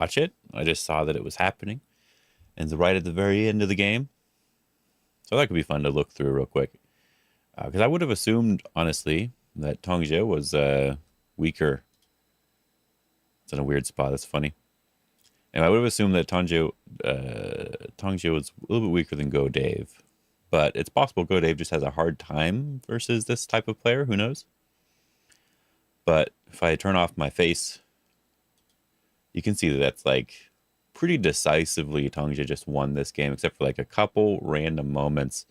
watch it. I just saw that it was happening. And it's right at the very end of the game. So that could be fun to look through real quick. Because I would have assumed, honestly, that Tongje was weaker. It's in a weird spot. That's funny. And I would have assumed that Tongje was a little bit weaker than Go Dave. But it's possible Go Dave just has a hard time versus this type of player. Who knows? But if I turn off my face, you can see that that's like pretty decisively Tongje just won this game, except for like a couple random moments.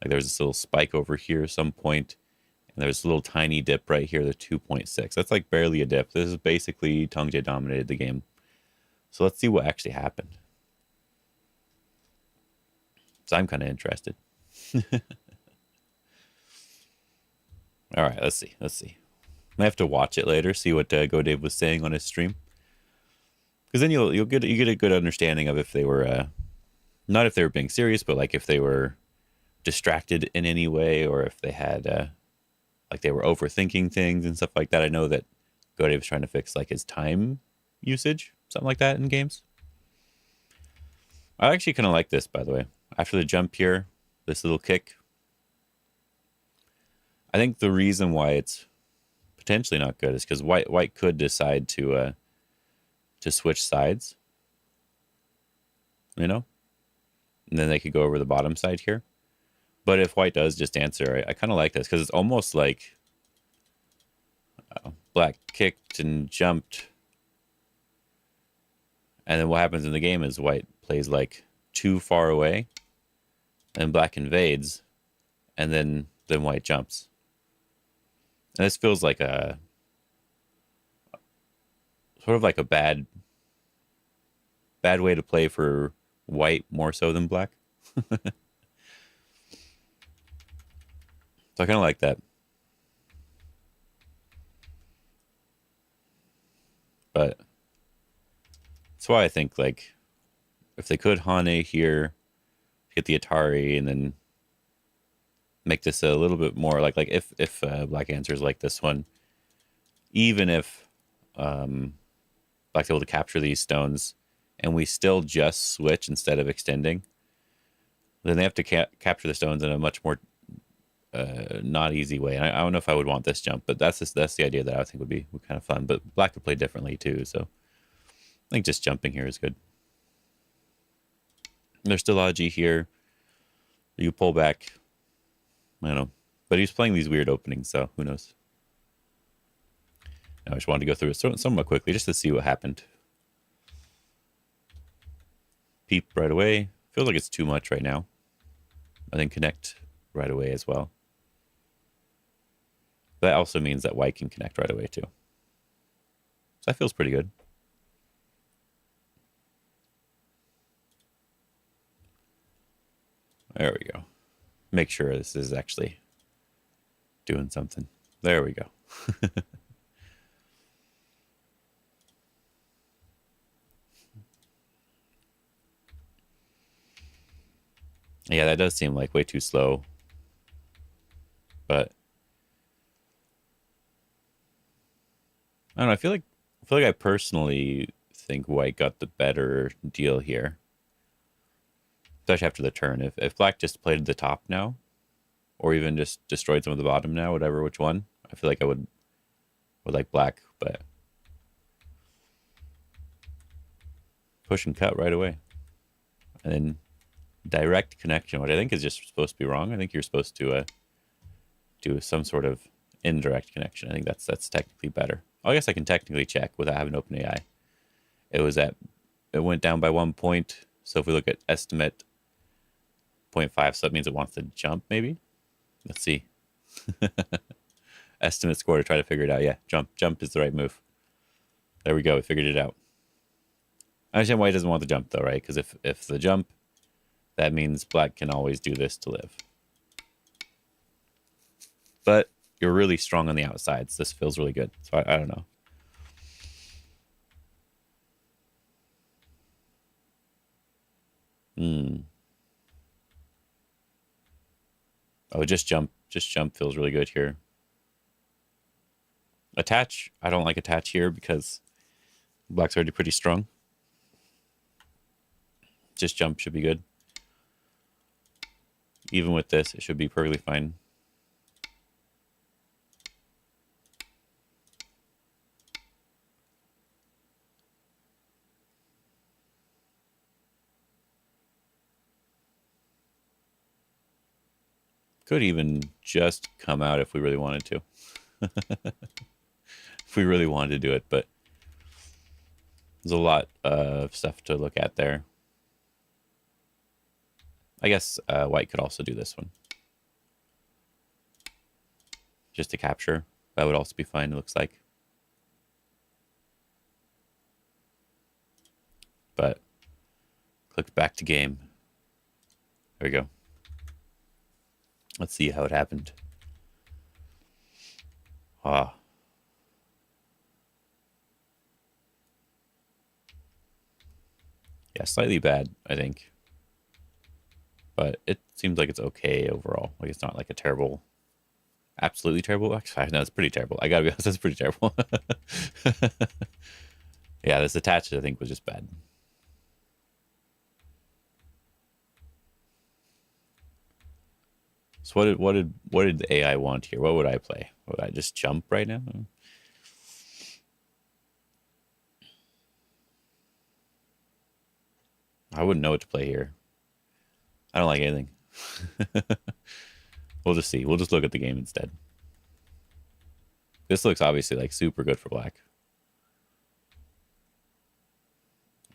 Like there's this little spike over here at some point, and there's a little tiny dip right here, the 2.6. That's like barely a dip. This is basically Tongje dominated the game. So let's see what actually happened. So I'm kind of interested. All right, let's see. I have to watch it later, see what Go Dave was saying on his stream, because then you get a good understanding of if they were not if they were being serious, but like if they were distracted in any way, or if they had like they were overthinking things and stuff like that. I know that Go Dave was trying to fix like his time usage, something like that in games. I actually kind of like this, by the way. After the jump here, this little kick. I think the reason why it's potentially not good is because white could decide to switch sides, you know, and then they could go over the bottom side here. But if white does just answer, I kind of like this because it's almost like black kicked and jumped, and then what happens in the game is white plays like too far away, and black invades, and then white jumps. And this feels like a sort of like a bad way to play for white more so than black. So I kind of like that. But that's why I think like if they could Hane here, get the Atari, and then make this a little bit more like if black answers like this one, even if black's able to capture these stones and we still just switch instead of extending, then they have to capture the stones in a much more not easy way. And I don't know if I would want this jump, but that's the idea that I think would be kind of fun. But black could play differently too, so I think just jumping here is good. There's still Aji here. You pull back. I don't know. But he's playing these weird openings, so who knows. I just wanted to go through it somewhat quickly just to see what happened. Peep right away. Feels like it's too much right now. I think connect right away as well. That also means that white can connect right away too. So that feels pretty good. There we go. Make sure this is actually doing something. There we go. Yeah, that does seem like way too slow. But I don't know, I feel like I personally think white got the better deal here. Especially after the turn. If black just played the top now, or even just destroyed some of the bottom now, whatever, which one, I feel like I would like black, but push and cut right away. And then direct connection, which I think is just supposed to be wrong. I think you're supposed to do some sort of indirect connection. I think that's technically better. I guess I can technically check without having open AI. It went down by 1 point. So if we look at estimate 0.5, so that means it wants to jump maybe. Let's see. Estimate score to try to figure it out. Yeah, jump is the right move. There we go. We figured it out. I understand white doesn't want the jump though, right? Because if the jump, that means black can always do this to live. But you're really strong on the outsides. This feels really good. So I don't know. Oh, just jump feels really good here. Attach, I don't like attach here because black's already pretty strong. Just jump should be good. Even with this, it should be perfectly fine. Could even just come out if we really wanted to. If we really wanted to do it, but there's a lot of stuff to look at there. I guess white could also do this one. Just to capture. That would also be fine, it looks like. But click back to game. There we go. Let's see how it happened. Ah. Yeah, slightly bad, I think. But it seems like it's okay overall. Like it's not like a terrible, absolutely terrible. Actually, no, it's pretty terrible. I gotta be honest, that's pretty terrible. Yeah, this attached, I think, was just bad. So what did the AI want here? What would I play? Would I just jump right now? I wouldn't know what to play here. I don't like anything. We'll just see. We'll just look at the game instead. This looks obviously like super good for black.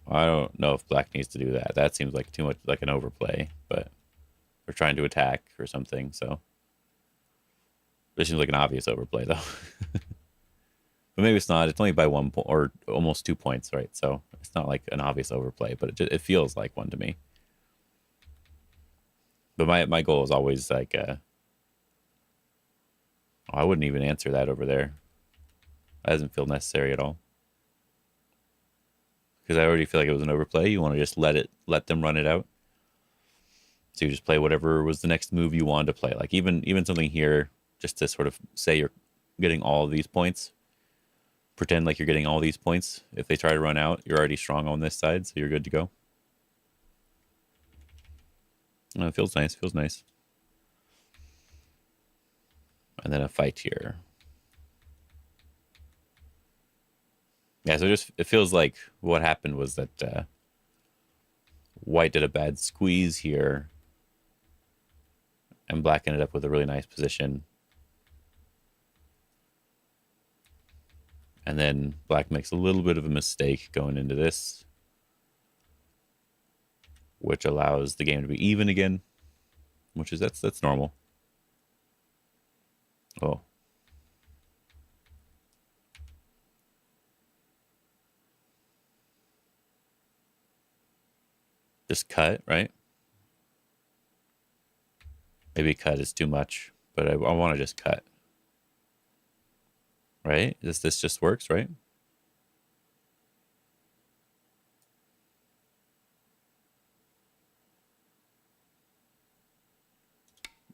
I don't know if black needs to do that. That seems like too much like an overplay, but we're trying to attack or something, so this seems like an obvious overplay though. But maybe it's not. It's only by 1 point or almost 2 points, right? So it's not like an obvious overplay, but it feels like one to me. But my goal is always like I wouldn't even answer that over there. That doesn't feel necessary at all. Because I already feel like it was an overplay. You want to just let them run it out. So you just play whatever was the next move you wanted to play. Like even something here, just to sort of say you're getting all of these points. Pretend like you're getting all these points. If they try to run out, you're already strong on this side, so you're good to go. Oh, it feels nice. Feels nice. And then a fight here. Yeah, so it feels like what happened was that white did a bad squeeze here, and black ended up with a really nice position. And then black makes a little bit of a mistake going into this, which allows the game to be even again, which is that's normal. Oh. Just cut, right? Maybe cut is too much, but I want to just cut. Right? This just works, right?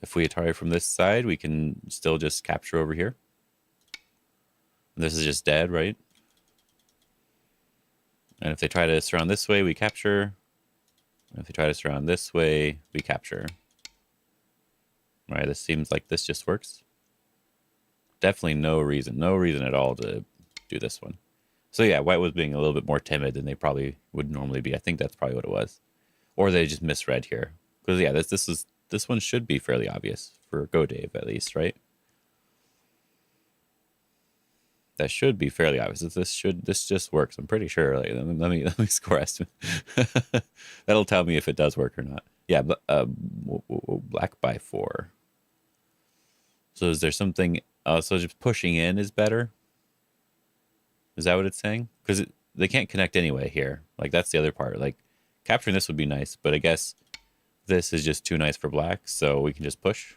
If we Atari from this side, we can still just capture over here. And this is just dead, right? And if they try to surround this way, we capture. And if they try to surround this way, we capture. Right, this seems like this just works. Definitely no reason at all to do this one. So yeah, white was being a little bit more timid than they probably would normally be. I think that's probably what it was. Or they just misread here. Because yeah, this one should be fairly obvious for Go Dave at least, right? That should be fairly obvious. This just works. I'm pretty sure. Like, let me score estimate. That'll tell me if it does work or not. Yeah, but black by 4. So is there something? So just pushing in is better. Is that what it's saying? Because they can't connect anyway here. Like that's the other part. Like capturing this would be nice, but I guess this is just too nice for black, so we can just push.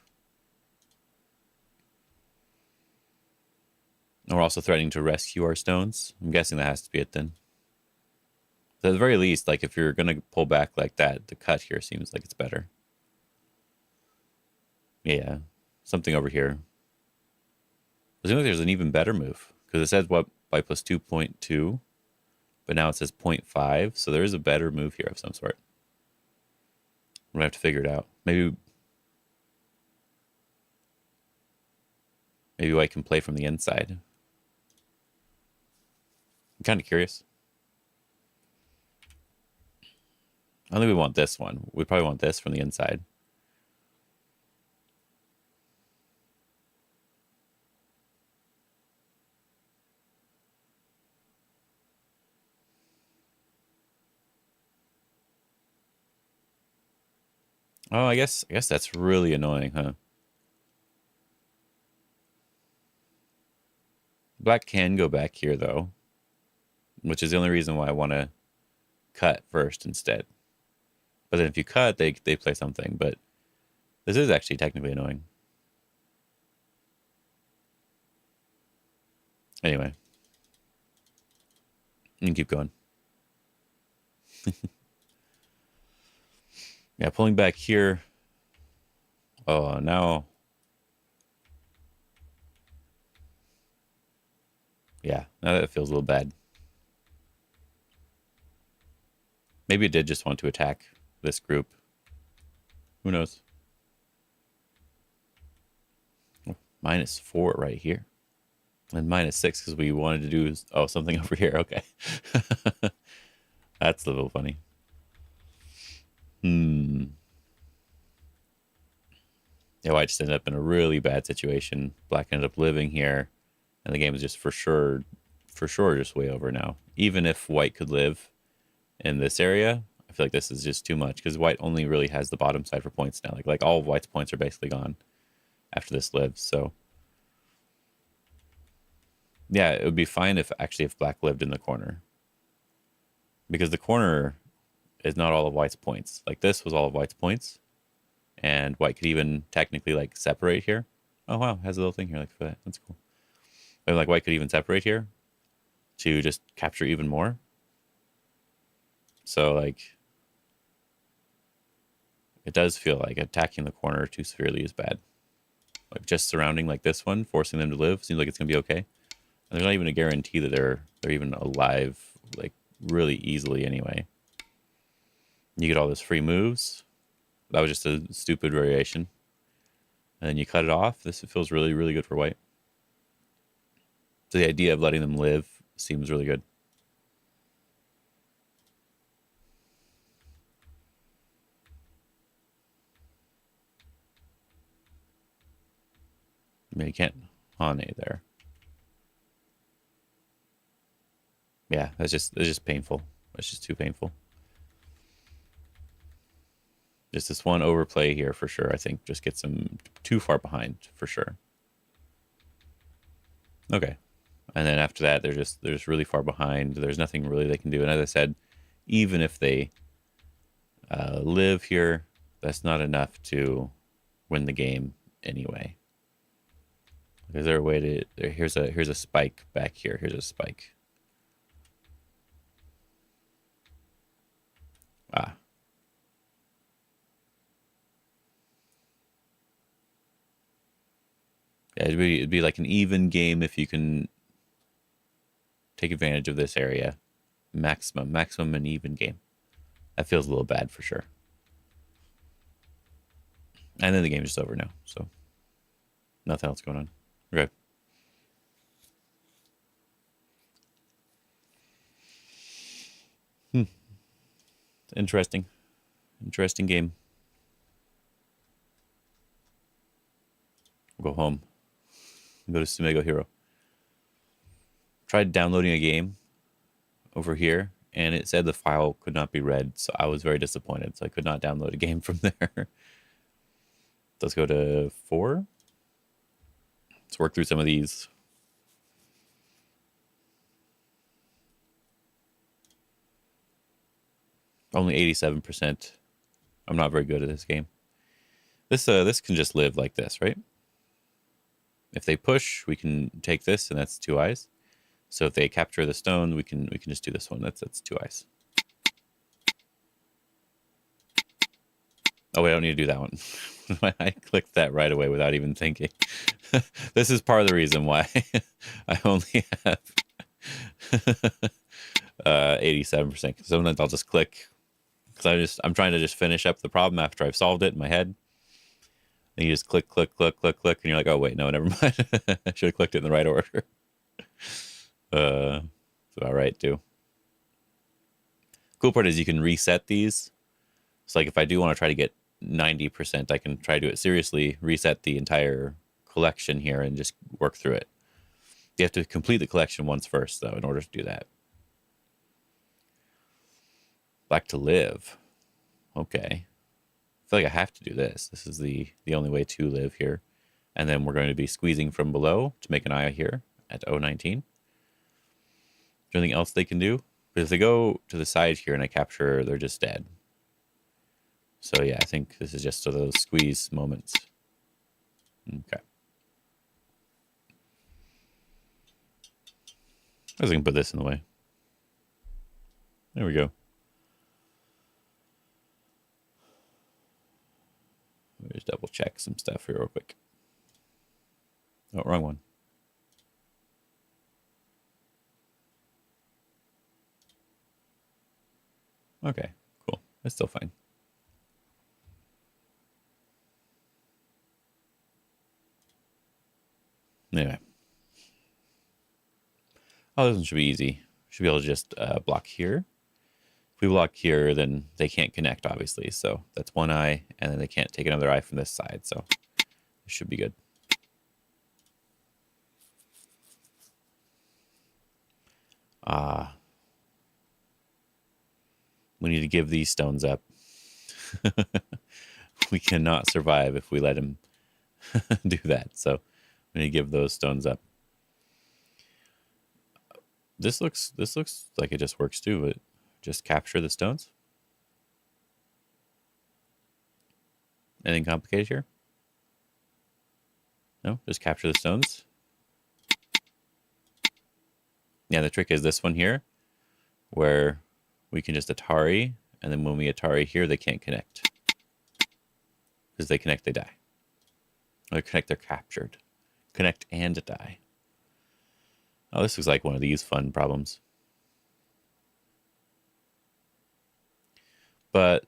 And we're also threatening to rescue our stones. I'm guessing that has to be it then. So at the very least, like if you're gonna pull back like that, the cut here seems like it's better. Yeah, something over here. It seems like there's an even better move because it says what by plus 2.2, but now it says 0.5. So there is a better move here of some sort. gonna have to figure it out. Maybe white can play from the inside. I'm kind of curious. I don't think we want this one. We probably want this from the inside. Oh, I guess that's really annoying, huh? Black can go back here though, which is the only reason why I want to cut first instead. But then if you cut, they play something. But this is actually technically annoying. Anyway, you can keep going. Yeah, pulling back here. Oh, now. Yeah, now that feels a little bad. Maybe it did just want to attack this group. Who knows? Oh, -4 right here. And -6 because we wanted to do something over here. Okay. That's a little funny. Yeah, white just ended up in a really bad situation. Black ended up living here, and the game is just for sure just way over now. Even if white could live in this area, I feel like this is just too much because white only really has the bottom side for points now. Like all of white's points are basically gone after this lives. So yeah, it would be fine if black lived in the corner, because the corner is not all of white's points. Like this was all of white's points, and white could even technically like separate here. Oh wow, has a little thing here like for that. That's cool. But like white could even separate here to just capture even more. So like it does feel like attacking the corner too severely is bad. Like just surrounding like this one, forcing them to live, seems like it's gonna be okay. And there's not even a guarantee that they're even alive like really easily anyway. You get all those free moves. That was just a stupid variation. And then you cut it off. This feels really, really good for white. So the idea of letting them live seems really good. I mean, you can't Hane there. Yeah, it's just painful. It's just too painful. Just this one overplay here for sure, I think, just gets them too far behind for sure. Okay. And then after that, they're just really far behind. There's nothing really they can do. And as I said, even if they live here, that's not enough to win the game anyway. Is there a way to... Here's a spike back here. Here's a spike. Ah. Yeah, it'd be like an even game if you can take advantage of this area. Maximum an even game. That feels a little bad for sure. And then the game is just over now, so nothing else going on. Okay. Interesting game. We'll go home. Go to Tsumego Hero. Tried downloading a game over here, and it said the file could not be read, so I was very disappointed. So I could not download a game from there. Let's go to 4. Let's work through some of these. Only 87%. I'm not very good at this game. This can just live like this, right? If they push, we can take this, and that's 2 eyes. So if they capture the stone, we can just do this one. That's 2 eyes. Oh, wait, I don't need to do that one. I clicked that right away without even thinking. This is part of the reason why I only have 87%. Sometimes I'll just click because I'm trying to just finish up the problem after I've solved it in my head. And you just click, click, click, click, click, and you're like, oh wait, no, never mind. I should have clicked it in the right order. It's about right too. Cool part is you can reset these. So like if I do want to try to get 90%, I can try to do it seriously, reset the entire collection here and just work through it. You have to complete the collection once first, though, in order to do that. Back to live. Okay. I feel like I have to do this. This is the only way to live here. And then we're going to be squeezing from below to make an eye here at 019. Is there anything else they can do? But if they go to the side here and I capture, they're just dead. So yeah, I think this is just those squeeze moments. Okay. I was going to put this in the way. There we go. Let me just double check some stuff here real quick. Oh, wrong one. Okay, cool. That's still fine. Anyway. Oh, this one should be easy. Should be able to just block here. If we block here, then they can't connect, obviously. So that's one eye, and then they can't take another eye from this side. So it should be good. We need to give these stones up. We cannot survive if we let him do that. So we need to give those stones up. This looks like it just works too, but just capture the stones. Anything complicated here? No, just capture the stones. Yeah, the trick is this one here, where we can just Atari, and then when we Atari here, they can't connect. Because they connect, they die. Or they connect, they're captured. Connect and die. Oh, this looks like one of these fun problems. But,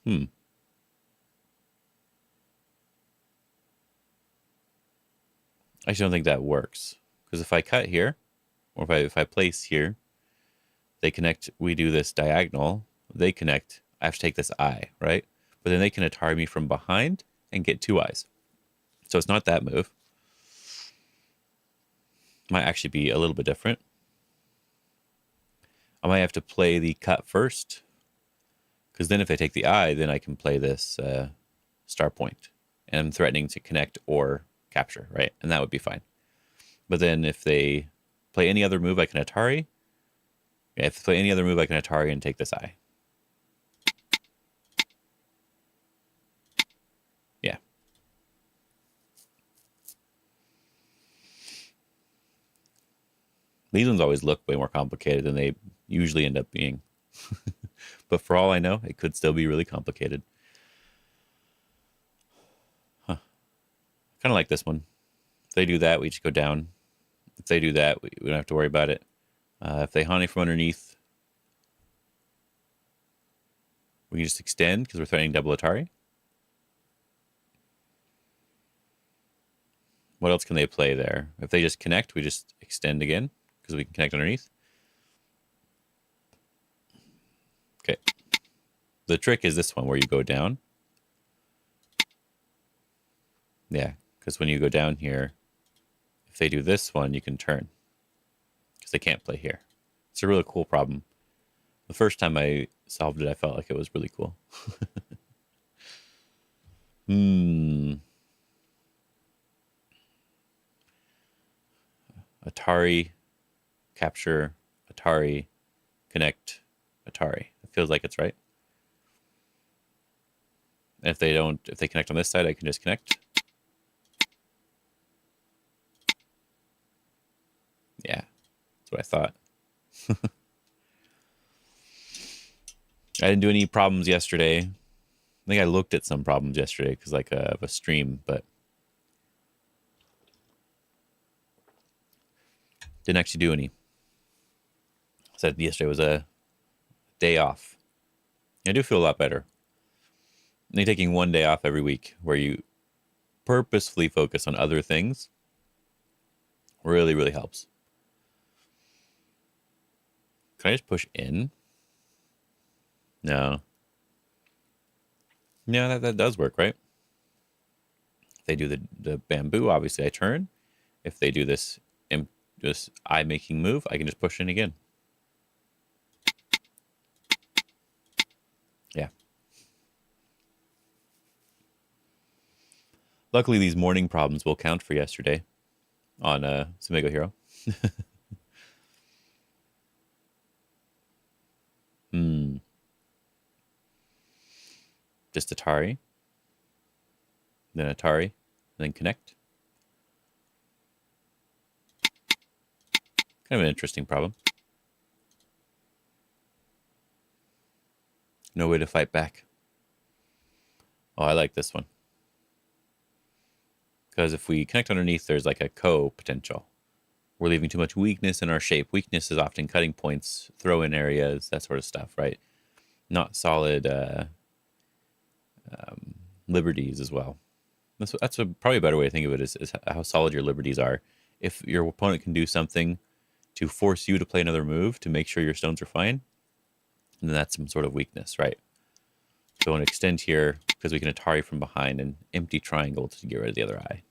I actually don't think that works. Because if I cut here, or if I place here, they connect, we do this diagonal, they connect, I have to take this eye, right? But then they can Atari me from behind and get two eyes. So it's not that move. Might actually be a little bit different. I might have to play the cut first. Because then if I take the eye, then I can play this star point. And I'm threatening to connect or capture, right? And that would be fine. But then if they play any other move, I can Atari. Yeah, if they play any other move, I can Atari and take this eye. Yeah. These ones always look way more complicated than they usually end up being. But for all I know, it could still be really complicated. Huh. Kind of like this one. If they do that, we just go down. If they do that, we don't have to worry about it. If they honey from underneath, we can just extend because we're threatening double Atari. What else can they play there? If they just connect, we just extend again because we can connect underneath. Okay. The trick is this one where you go down. Yeah, because when you go down here, if they do this one, you can turn. Because they can't play here. It's a really cool problem. The first time I solved it, I felt like it was really cool. Atari, capture, Atari, connect, Atari. It feels like it's right. And if they connect on this side, I can just connect. Yeah, that's what I thought. I didn't do any problems yesterday. I think I looked at some problems yesterday because like of a stream, but didn't actually do any. said yesterday was a day off. I do feel a lot better. And taking one day off every week where you purposefully focus on other things really, really helps. Can I just push in? No. Yeah, that does work, right? If they do the bamboo, obviously I turn. If they do this eye making move, I can just push in again. Yeah. Luckily, these morning problems will count for yesterday on Tsumego Hero. Just Atari. Then Atari. Then Connect. Kind of an interesting problem. No way to fight back. Oh, I like this one. Because if we connect underneath, there's like a potential. We're leaving too much weakness in our shape. Weakness is often cutting points, throw-in areas, that sort of stuff, right? Not solid liberties as well. That's probably a better way to think of it is how solid your liberties are. If your opponent can do something to force you to play another move to make sure your stones are fine, then that's some sort of weakness, right? So I want to extend here because we can Atari from behind and empty triangle to get rid of the other eye.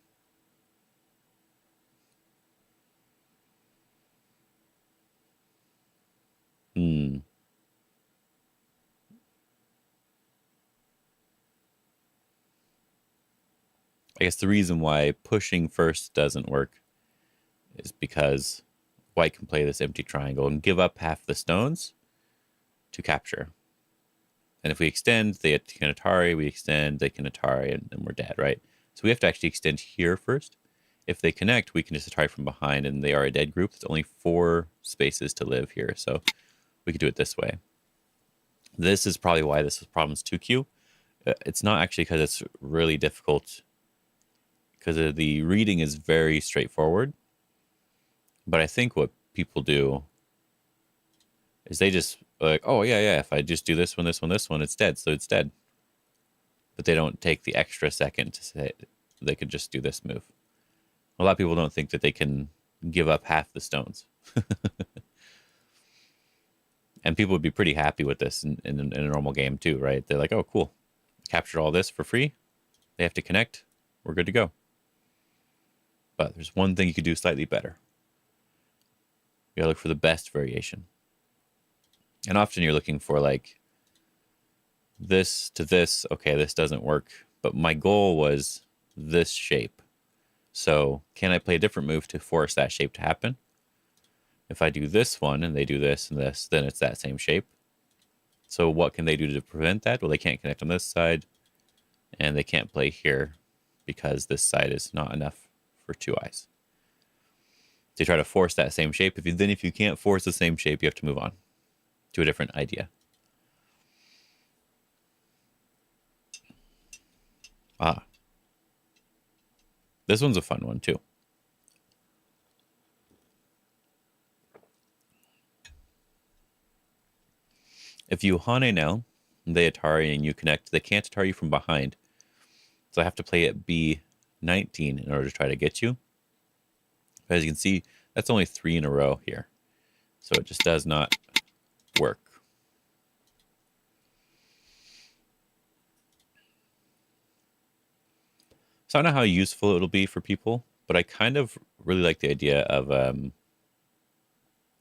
I guess the reason why pushing first doesn't work is because white can play this empty triangle and give up half the stones to capture. And if we extend, they can Atari, we extend, they can Atari, and then we're dead, right? So we have to actually extend here first. If they connect, we can just Atari from behind, and they are a dead group. There's only 4 spaces to live here, so we could do it this way. This is probably why this problem's 2Q. It's not actually because it's really difficult, because the reading is very straightforward. But I think what people do is they just like, oh, yeah, if I just do this one, it's dead, so it's dead. But they don't take the extra second to say they could just do this move. A lot of people don't think that they can give up half the stones. And people would be pretty happy with this in a normal game too, right? They're like, oh, cool. Captured all this for free. They have to connect. We're good to go. But there's one thing you could do slightly better. You gotta look for the best variation. And often you're looking for like this to this. Okay, this doesn't work. But my goal was this shape. So can I play a different move to force that shape to happen? If I do this one and they do this and this, then it's that same shape. So what can they do to prevent that? Well, they can't connect on this side, and they can't play here because this side is not enough for 2 eyes. They try to force that same shape. If you can't force the same shape, you have to move on to a different idea. This one's a fun one too. If you Hane now, they Atari and you connect, they can't Atari you from behind. So I have to play at B19 in order to try to get you. But as you can see, that's only 3 in a row here. So it just does not work. So I don't know how useful it'll be for people, but I kind of really like the idea of, I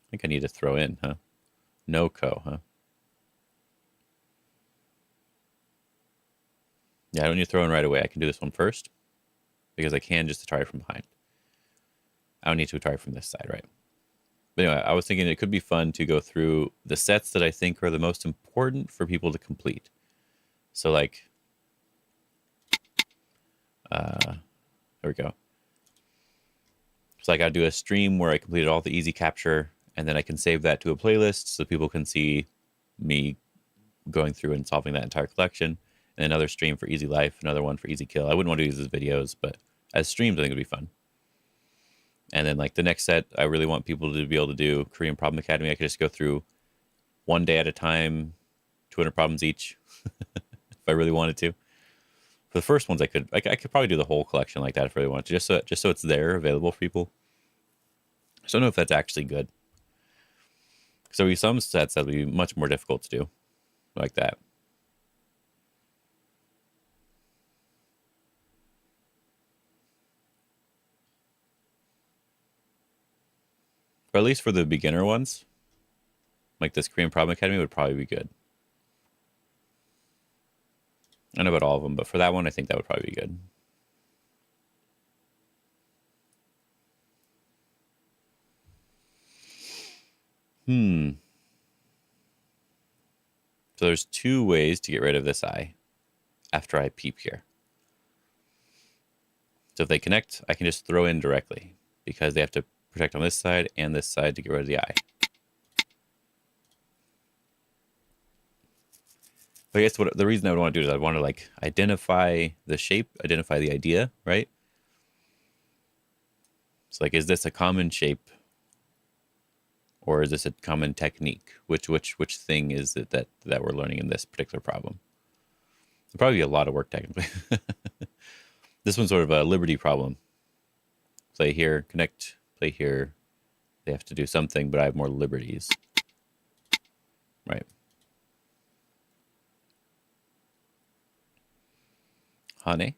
think I need to throw in, huh? No co, huh? Yeah, I don't need to throw in right away. I can do this one first because I can just Atari from behind. I don't need to Atari from this side, right? But anyway, I was thinking it could be fun to go through the sets that I think are the most important for people to complete. So like, there we go. So like I do a stream where I completed all the easy capture, and then I can save that to a playlist so people can see me going through and solving that entire collection. And another stream for easy life, another one for easy kill. I wouldn't want to use as videos, but as streams, I think it would be fun. And then like the next set, I really want people to be able to do Korean Problem Academy. I could just go through one day at a time, 200 problems each, if I really wanted to. For the first ones, I could probably do the whole collection like that if I really wanted to, just so it's there available for people. I don't know if that's actually good. So there'll be some sets that'll be much more difficult to do, like that. But at least for the beginner ones, like this Korean Problem Academy would probably be good. I don't know about all of them, but for that one, I think that would probably be good. So there's two ways to get rid of this eye after I peep here. So if they connect, I can just throw in directly because they have to protect on this side and this side to get rid of the eye. But I guess the reason I would want to do is I want to like identify the shape, identify the idea, right? So like, is this a common shape or is this a common technique? Which thing is it that we're learning in this particular problem? It'll probably be a lot of work technically. This one's sort of a liberty problem. Play here, connect, play here. They have to do something, but I have more liberties. Right. Hane.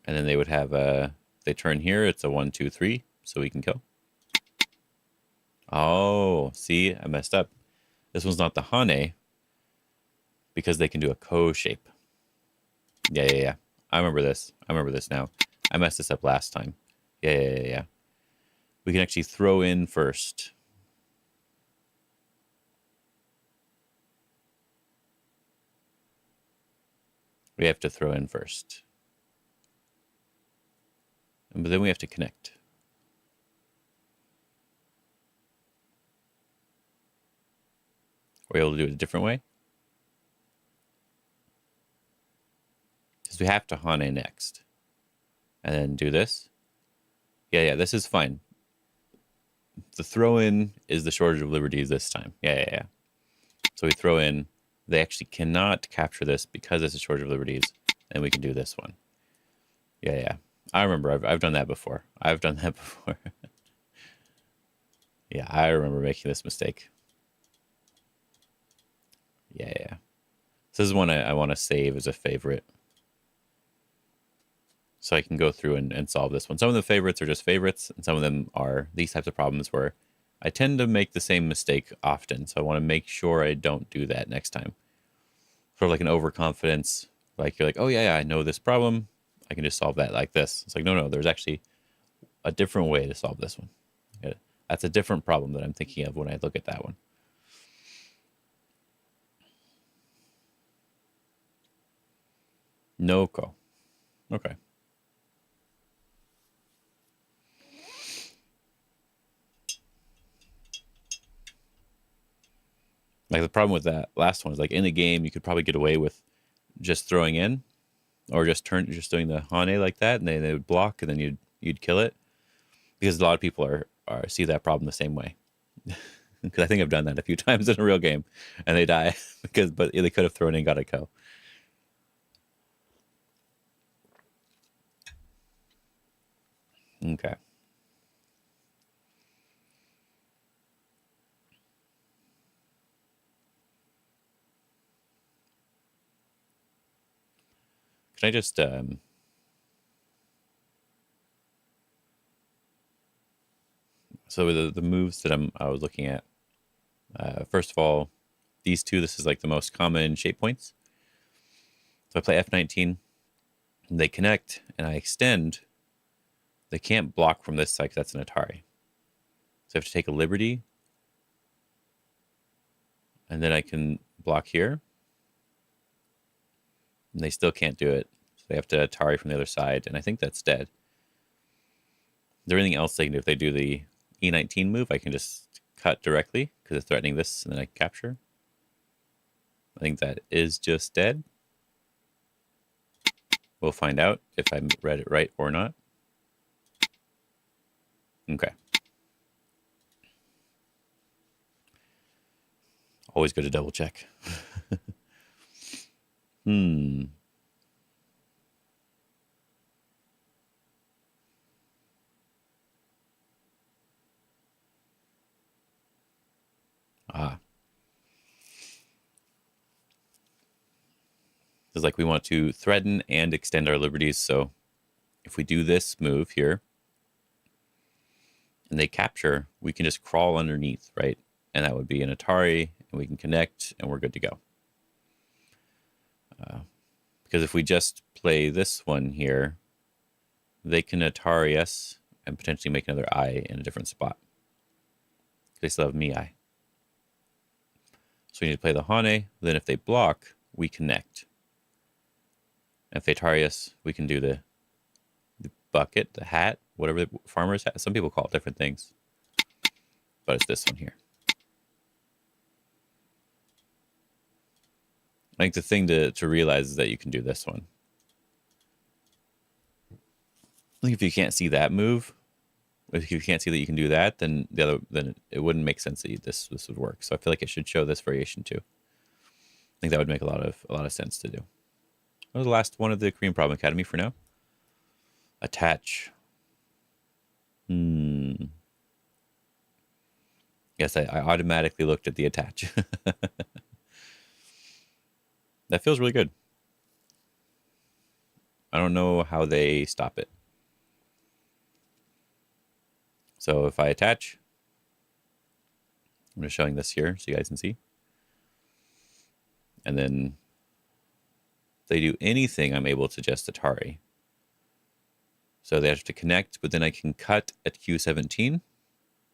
And then they would have they turn here, it's a 1, 2, 3, so we can kill. Oh, see, I messed up. This one's not the Hane because they can do a ko shape. Yeah. I remember this. I remember this now. I messed this up last time. Yeah. We can actually throw in first. We have to throw in first. But then we have to connect. Are we able to do it a different way? Because we have to Hane next. And then do this. Yeah, this is fine. The throw in is the shortage of liberties this time. Yeah. So we throw in. They actually cannot capture this because it's a shortage of liberties. And we can do this one. Yeah. I remember. I've done that before. Yeah, I remember making this mistake. Yeah. So this is one I want to save as a favorite. So I can go through and solve this one. Some of the favorites are just favorites, and some of them are these types of problems where I tend to make the same mistake often. So I want to make sure I don't do that next time. Sort of like an overconfidence. Like you're like, oh yeah, I know this problem. I can just solve that like this. It's like, no, there's actually a different way to solve this one. That's a different problem that I'm thinking of when I look at that one. No ko. Okay. Like the problem with that last one is like in the game, you could probably get away with just throwing in or just doing the Hane like that. And they would block and then you'd kill it because a lot of people are see that problem the same way. Because I think I've done that a few times in a real game and they die but they could have thrown in, got a ko. Okay. Can I just so the moves that I was looking at, first of all, these two, this is like the most common shape points. So I play F19, and they connect, and I extend. They can't block from this side because that's an Atari. So I have to take a liberty, and then I can block here. And they still can't do it. So they have to Atari from the other side, and I think that's dead. Is there anything else they can do? If they do the E19 move, I can just cut directly because it's threatening this, and then I capture. I think that is just dead. We'll find out if I read it right or not. Okay. Always good to double check. Hmm. Ah. It's like we want to threaten and extend our liberties. So if we do this move here and they capture, we can just crawl underneath, right? And that would be an Atari, and we can connect, and we're good to go. Because if we just play this one here, they can Atari us and potentially make another eye in a different spot. They still have me eye. So we need to play the Hane. Then if they block, we connect. And if they Atari us, we can do the bucket, the hat, whatever the farmer's hat. Some people call it different things. But it's this one here. I think the thing to realize is that you can do this one. I think if you can't see that move, if you can't see that you can do that, then it wouldn't make sense that this would work. So I feel like it should show this variation too. I think that would make a lot of sense to do. That was the last one of the Korean Problem Academy for now. Attach. Yes, I automatically looked at the attach. That feels really good. I don't know how they stop it. So if I attach, I'm just showing this here so you guys can see. And then if they do anything, I'm able to just Atari. So they have to connect, but then I can cut at Q17,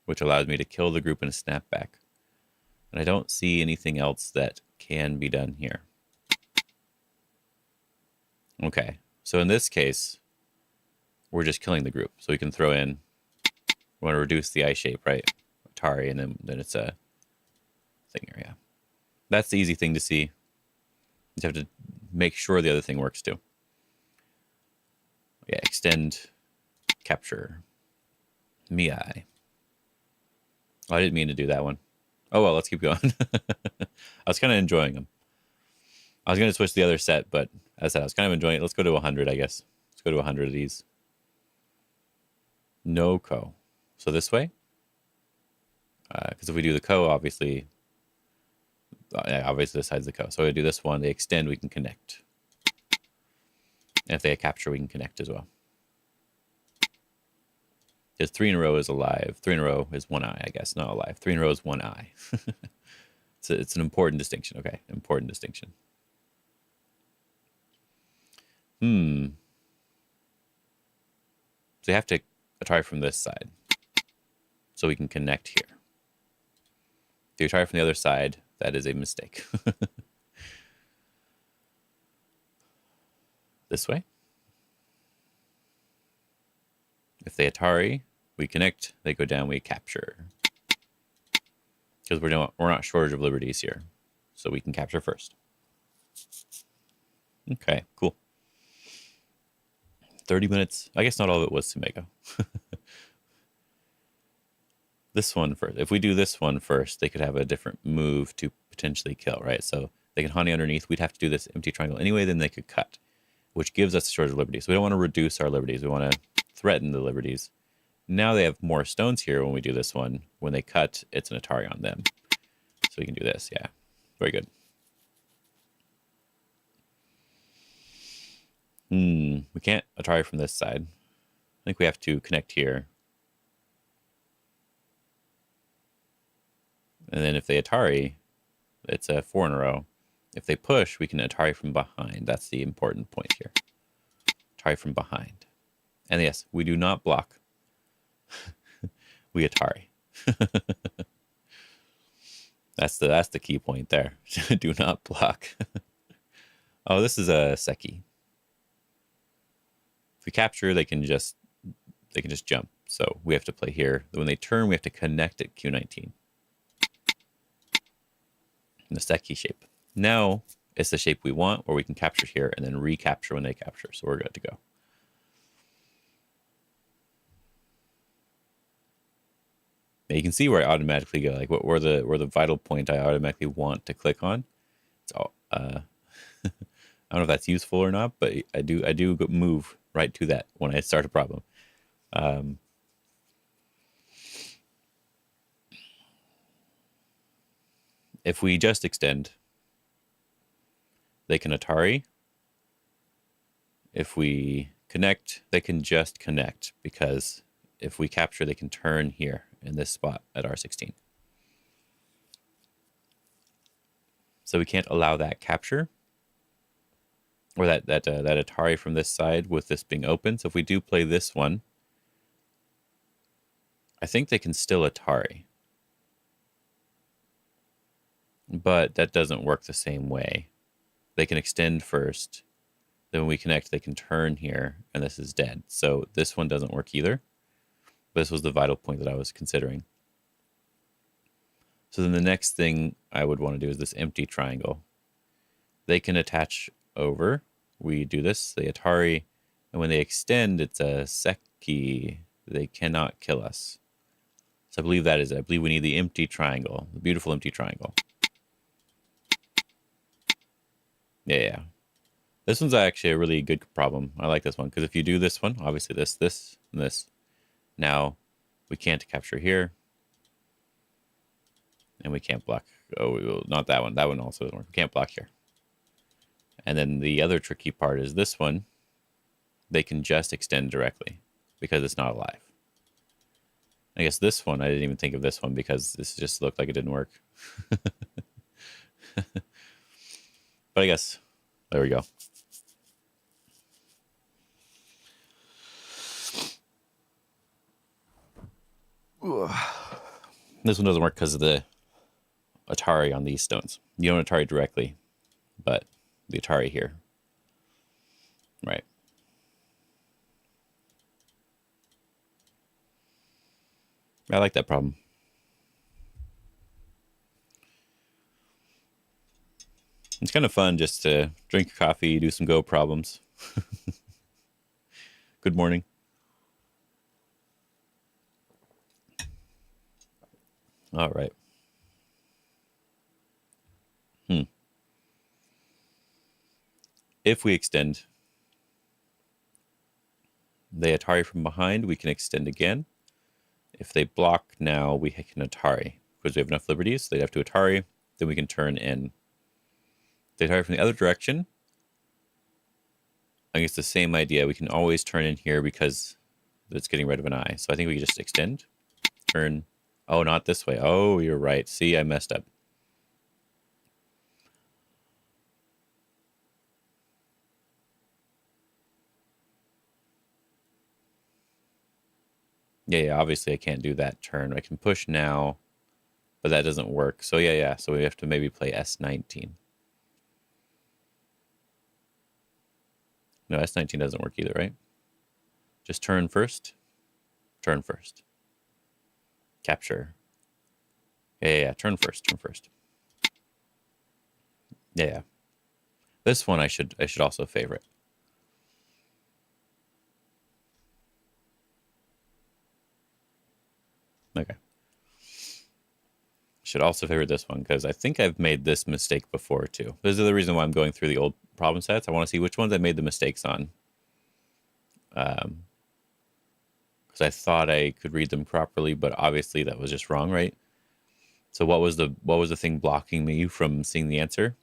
which allows me to kill the group in a snapback. And I don't see anything else that can be done here. Okay, so in this case, we're just killing the group. So we can throw in, we want to reduce the eye shape, right? Atari, and then it's a thing here, yeah. That's the easy thing to see. You have to make sure the other thing works too. Yeah, extend, capture, Miai. Oh, I didn't mean to do that one. Oh, well, let's keep going. I was kind of enjoying them. I was going to switch the other set, but as I said, I was kind of enjoying it. Let's go to 100, I guess. Let's go to 100 of these. No ko. So this way. Because if we do the ko, obviously this side's the ko. So we do this one. They extend, we can connect. And if they capture, we can connect as well. Because 3 in a row is alive. 3 in a row is 1 eye, I guess. Not alive. 3 in a row is 1 eye. It's an important distinction. Okay, important distinction. So you have to try from this side. So we can connect here. If you try from the other side, that is a mistake. This way. If they Atari, we connect, they go down, we capture. Because we're not shortage of liberties here. So we can capture first. Okay, cool. 30 minutes. I guess not all of it was Tsumego. This one first. If we do this one first, they could have a different move to potentially kill, right? So they can honey underneath. We'd have to do this empty triangle anyway, then they could cut, which gives us a shortage of liberties. So we don't want to reduce our liberties. We want to threaten the liberties. Now they have more stones here when we do this one. When they cut, it's an Atari on them. So we can do this, yeah. Very good. We can't Atari from this side. I think we have to connect here. And then if they Atari, it's a 4 in a row. If they push, we can Atari from behind. That's the important point here. Atari from behind. And yes, we do not block. We Atari. That's the key point there. Do not block. Oh, this is a Seki. If we capture, they can just jump. So we have to play here. When they turn, we have to connect at Q19. In the Seki shape. Now it's the shape we want, where we can capture here and then recapture when they capture. So we're good to go. Now you can see where I automatically go, like where the vital point I automatically want to click on. It's all, I don't know if that's useful or not, but I do move right to that when I start a problem. If we just extend, they can Atari. If we connect, they can just connect, because if we capture, they can turn here in this spot at R16. So we can't allow that capture, or that Atari from this side with this being open. So if we do play this one, I think they can still Atari, but that doesn't work the same way. They can extend first, then when we connect, they can turn here, and this is dead. So this one doesn't work either. This was the vital point that I was considering. So then the next thing I would want to do is this empty triangle. They can attach over. We do this, they Atari, and when they extend, it's a Seki. They cannot kill us. So I believe that is it. I believe we need the empty triangle, the beautiful empty triangle. Yeah. This one's actually a really good problem. I like this one, because if you do this one, obviously this, and this, now we can't capture here, and we can't block. Oh, not that one. That one also doesn't work. We can't block here. And then the other tricky part is this one. They can just extend directly because it's not alive. I guess this one, I didn't even think of this one because this just looked like it didn't work. But I guess, there we go. This one doesn't work because of the Atari on these stones. You don't Atari directly, but the Atari here. Right. I like that problem. It's kind of fun just to drink coffee, do some Go problems. Good morning. All right. If we extend, they Atari from behind, we can extend again. If they block now, we can Atari. Because we have enough liberties, they'd have to Atari, then we can turn in. They Atari from the other direction. I think it's the same idea. We can always turn in here because it's getting rid of an eye. So I think we can just extend, turn. Oh, not this way. Oh, you're right. See, I messed up. Yeah, obviously I can't do that turn. I can push now, but that doesn't work. So yeah. So we have to maybe play S19. No, S19 doesn't work either, right? Just turn first. Turn first. Capture. Yeah. Turn first. Yeah. This one I should also favorite. Okay. Should also favorite this one because I think I've made this mistake before too. This is the reason why I'm going through the old problem sets. I want to see which ones I made the mistakes on. Because I thought I could read them properly, but obviously that was just wrong, right? So what was the thing blocking me from seeing the answer?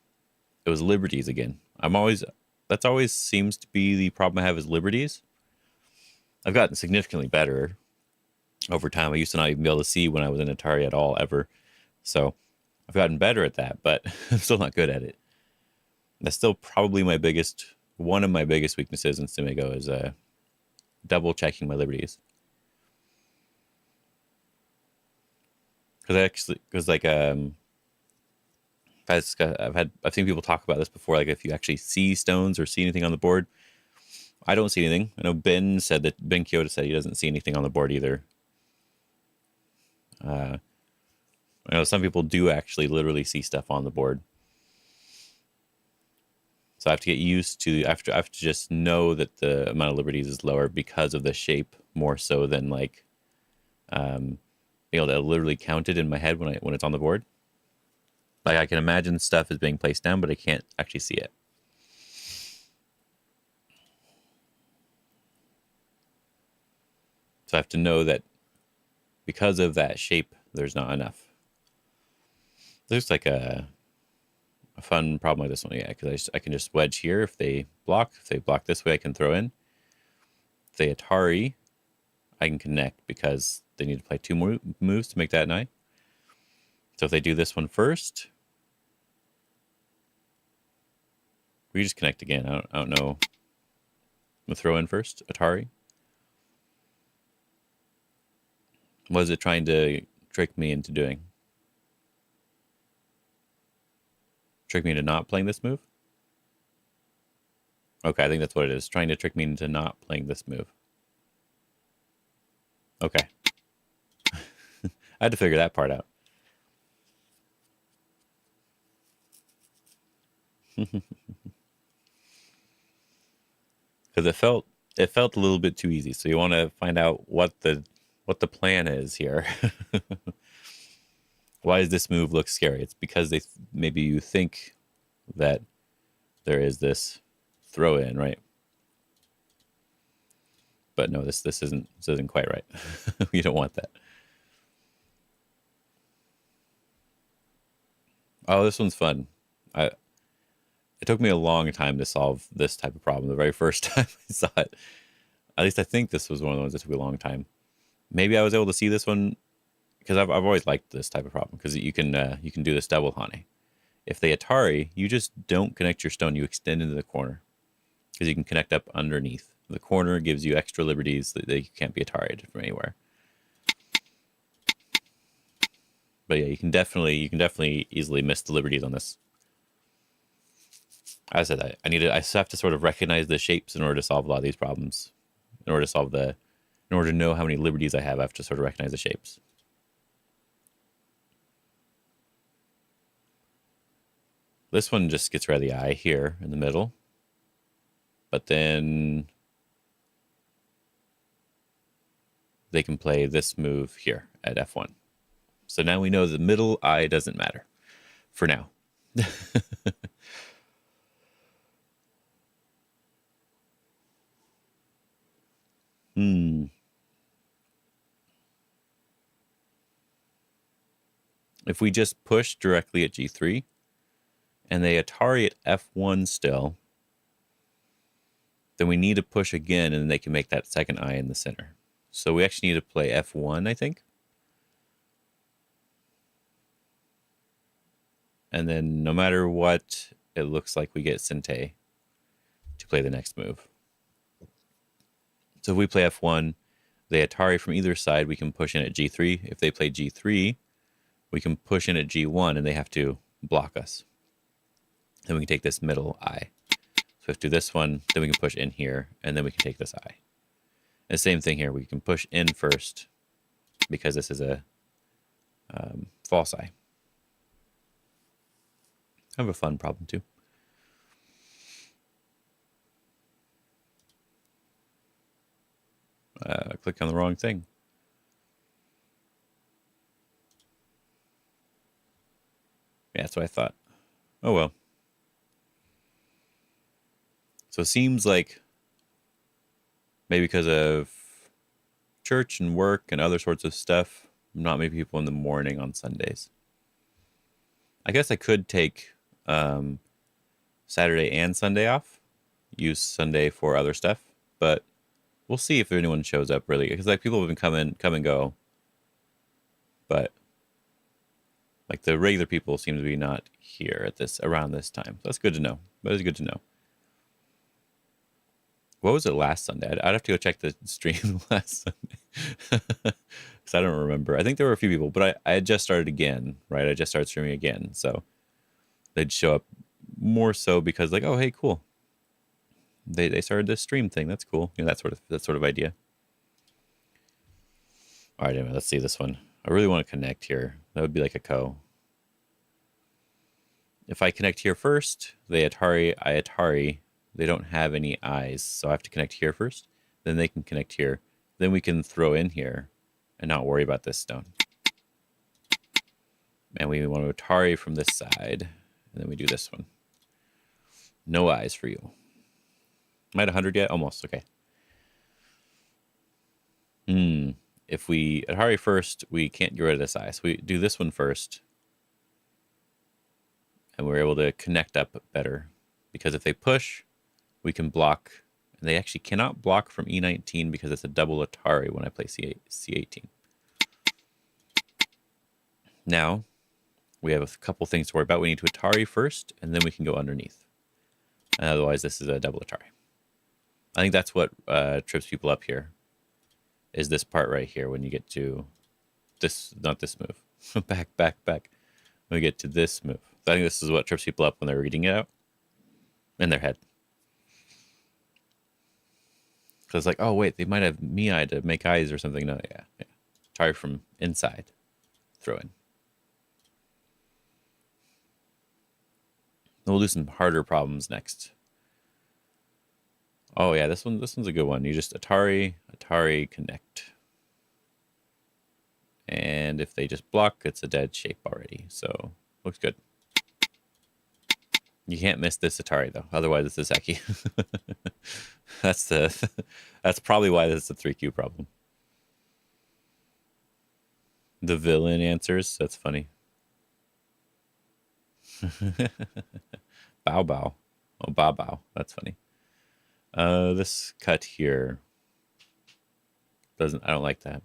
It was liberties again. That's always seems to be the problem I have is liberties. I've gotten significantly better over time. I used to not even be able to see when I was in Atari at all, ever. So I've gotten better at that, but I'm still not good at it. That's still probably one of my biggest weaknesses in Tsumego is double checking my liberties. I've seen people talk about this before. Like if you actually see stones or see anything on the board, I don't see anything. I know Ben Kyoto said he doesn't see anything on the board either. I know some people do actually literally see stuff on the board. So I have to get used to, I have to just know that the amount of liberties is lower because of the shape more so than like that literally counted in my head when it's on the board. Like I can imagine stuff is being placed down, but I can't actually see it. So I have to know that because of that shape, there's not enough. There's like a fun problem like this one, yeah, because I can just wedge here if they block. If they block this way, I can throw in. If they Atari, I can connect because they need to play 2 more moves to make that 9. So if they do this one first, we just connect again. I don't know. I'm gonna throw in first, Atari. What is it trying to trick me into doing? Trick me into not playing this move? Okay, I think that's what it is. Trying to trick me into not playing this move. Okay. I had to figure that part out. Because it felt a little bit too easy. So you want to find out what the plan is here. Why does this move look scary? It's because maybe you think that there is this throw in, right? But no, this isn't quite right. You don't want that. Oh, this one's fun. It took me a long time to solve this type of problem. The very first time I saw it, at least I think this was one of the ones that took me a long time. Maybe I was able to see this one because I've always liked this type of problem because you can do this double Hane. If they Atari, you just don't connect your stone. You extend into the corner because you can connect up underneath. The corner gives you extra liberties that they can't be Atari'd from anywhere. But yeah, you can definitely easily miss the liberties on this. As I said, I have to sort of recognize the shapes in order to solve a lot of these problems. In order to know how many liberties I have to sort of recognize the shapes. This one just gets rid of the eye here in the middle. But then they can play this move here at F1. So now we know the middle eye doesn't matter for now. If we just push directly at G3 and they Atari at F1 still, then we need to push again and they can make that second eye in the center. So we actually need to play F1, I think. And then no matter what, it looks like we get Sente to play the next move. So if we play F1, they Atari from either side, we can push in at G3. If they play G3, we can push in at G1 and they have to block us. Then we can take this middle eye. So we have to do this one, then we can push in here, and then we can take this eye. And the same thing here, we can push in first because this is a false eye. Kind of a fun problem too. Click on the wrong thing. Yeah, that's what I thought. Oh well. So it seems like maybe because of church and work and other sorts of stuff, not many people in the morning on Sundays. I guess I could take Saturday and Sunday off, use Sunday for other stuff, but we'll see if anyone shows up really, because like people have been come and go, but like the regular people seem to be not here at around this time. So that's good to know. That is good to know. What was it last Sunday? I'd have to go check the stream last Sunday because I don't remember. I think there were a few people, but I had just started again, right? I just started streaming again, so they'd show up more so because like, oh hey, cool. They started this stream thing. That's cool. You know, that sort of idea. All right, anyway, let's see this one. I really want to connect here. That would be like a ko. If I connect here first, they Atari, I Atari. They don't have any eyes, so I have to connect here first. Then they can connect here. Then we can throw in here and not worry about this stone. And we want to Atari from this side. And then we do this one. No eyes for you. Am I at 100 yet? Almost. Okay. If we Atari first, we can't get rid of this eye. So we do this one first. And we're able to connect up better. Because if they push, we can block. And they actually cannot block from E19 because it's a double Atari when I play C18. Now, we have a couple things to worry about. We need to Atari first, and then we can go underneath. And otherwise, this is a double Atari. I think that's what trips people up here, is this part right here when you get to this, not this move. back. When we get to this move. So I think this is what trips people up when they're reading it out in their head. So it's like, oh, wait, they might have me-eye to make eyes or something. No, yeah. Atari from inside. Throw in. We'll do some harder problems next. Oh yeah, this one's a good one. You just Atari connect. And if they just block, it's a dead shape already. So looks good. You can't miss this Atari though. Otherwise it's a Seki. That's probably why this is a 3Q problem. The villain answers, that's funny. Bow bow. Oh, bow bow. That's funny. This cut here I don't like that.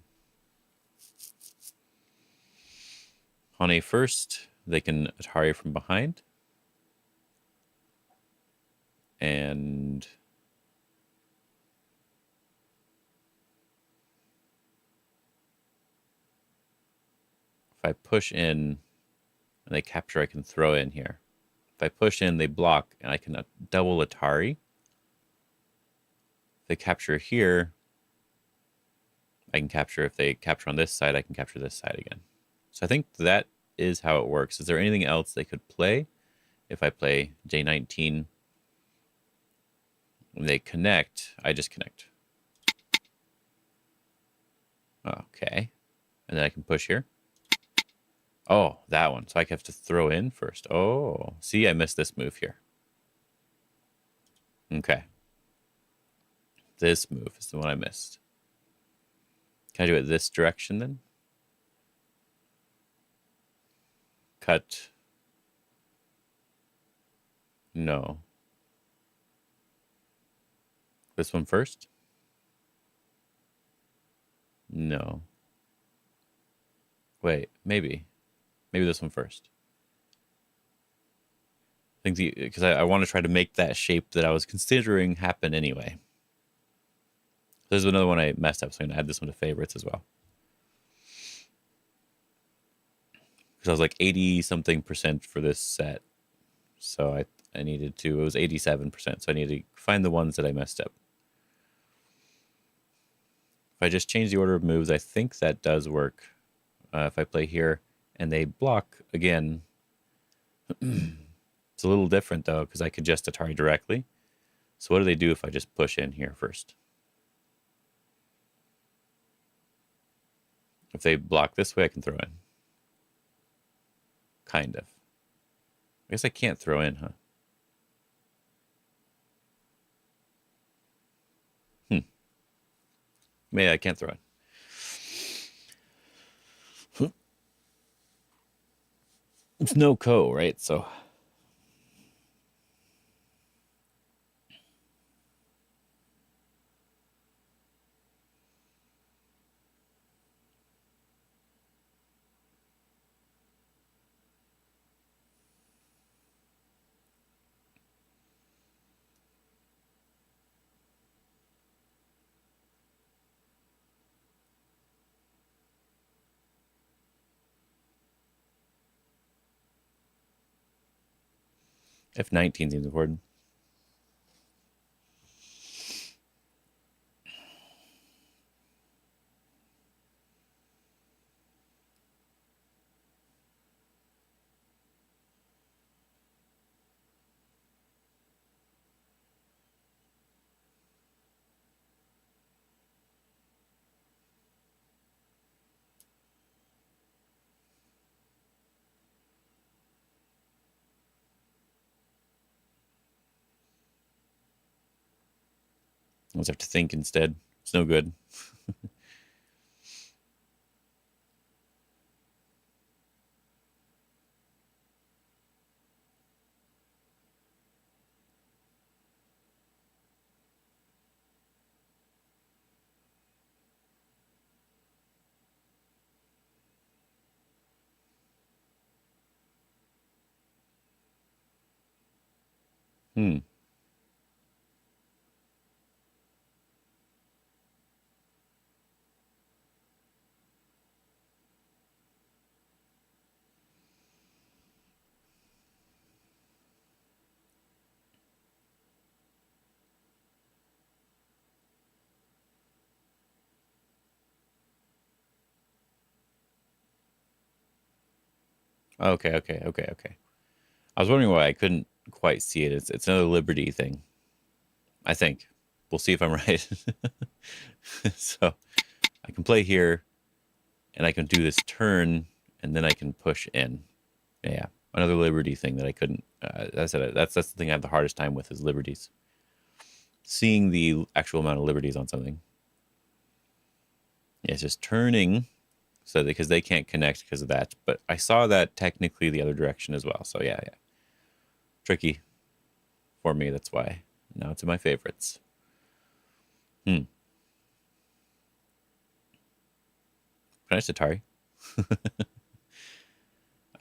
On a first, they can Atari from behind. And if I push in and they capture, I can throw in here. If I push in, they block, and I can double Atari. If they capture here, I can capture. If they capture on this side, I can capture this side again. So I think that is how it works. Is there anything else they could play? If I play J19, when they connect, I just connect. Okay. And then I can push here. Oh, that one. So I have to throw in first. Oh, see, I missed this move here. Okay. This move is the one I missed. Can I do it this direction then? Cut. No. This one first? No. Wait, maybe. Maybe this one first. I think because I want to try to make that shape that I was considering happen anyway. There's another one I messed up, so I'm going to add this one to favorites as well. Because I was like 80-something% for this set. So I needed to, it was 87%. So I needed to find the ones that I messed up. If I just change the order of moves, I think that does work. If I play here and they block again, it's a little different though, because I could just Atari directly. So what do they do if I just push in here first? If they block this way, I can throw in. Kind of. I guess I can't throw in, huh? Maybe I can't throw in. It's no co, right? So F19 seems important. I always have to think instead. It's no good. Hmm. Okay, okay, okay, okay. I was wondering why I couldn't quite see it. It's another Liberty thing, I think. We'll see if I'm right. So I can play here, and I can do this turn, and then I can push in. Yeah, another Liberty thing that I couldn't. That's the thing I have the hardest time with is liberties. Seeing the actual amount of liberties on something. Yeah, it's just turning, so because they can't connect because of that. But I saw that technically the other direction as well. So yeah, yeah, tricky for me. That's why now it's in my favorites. Hmm. Nice Atari.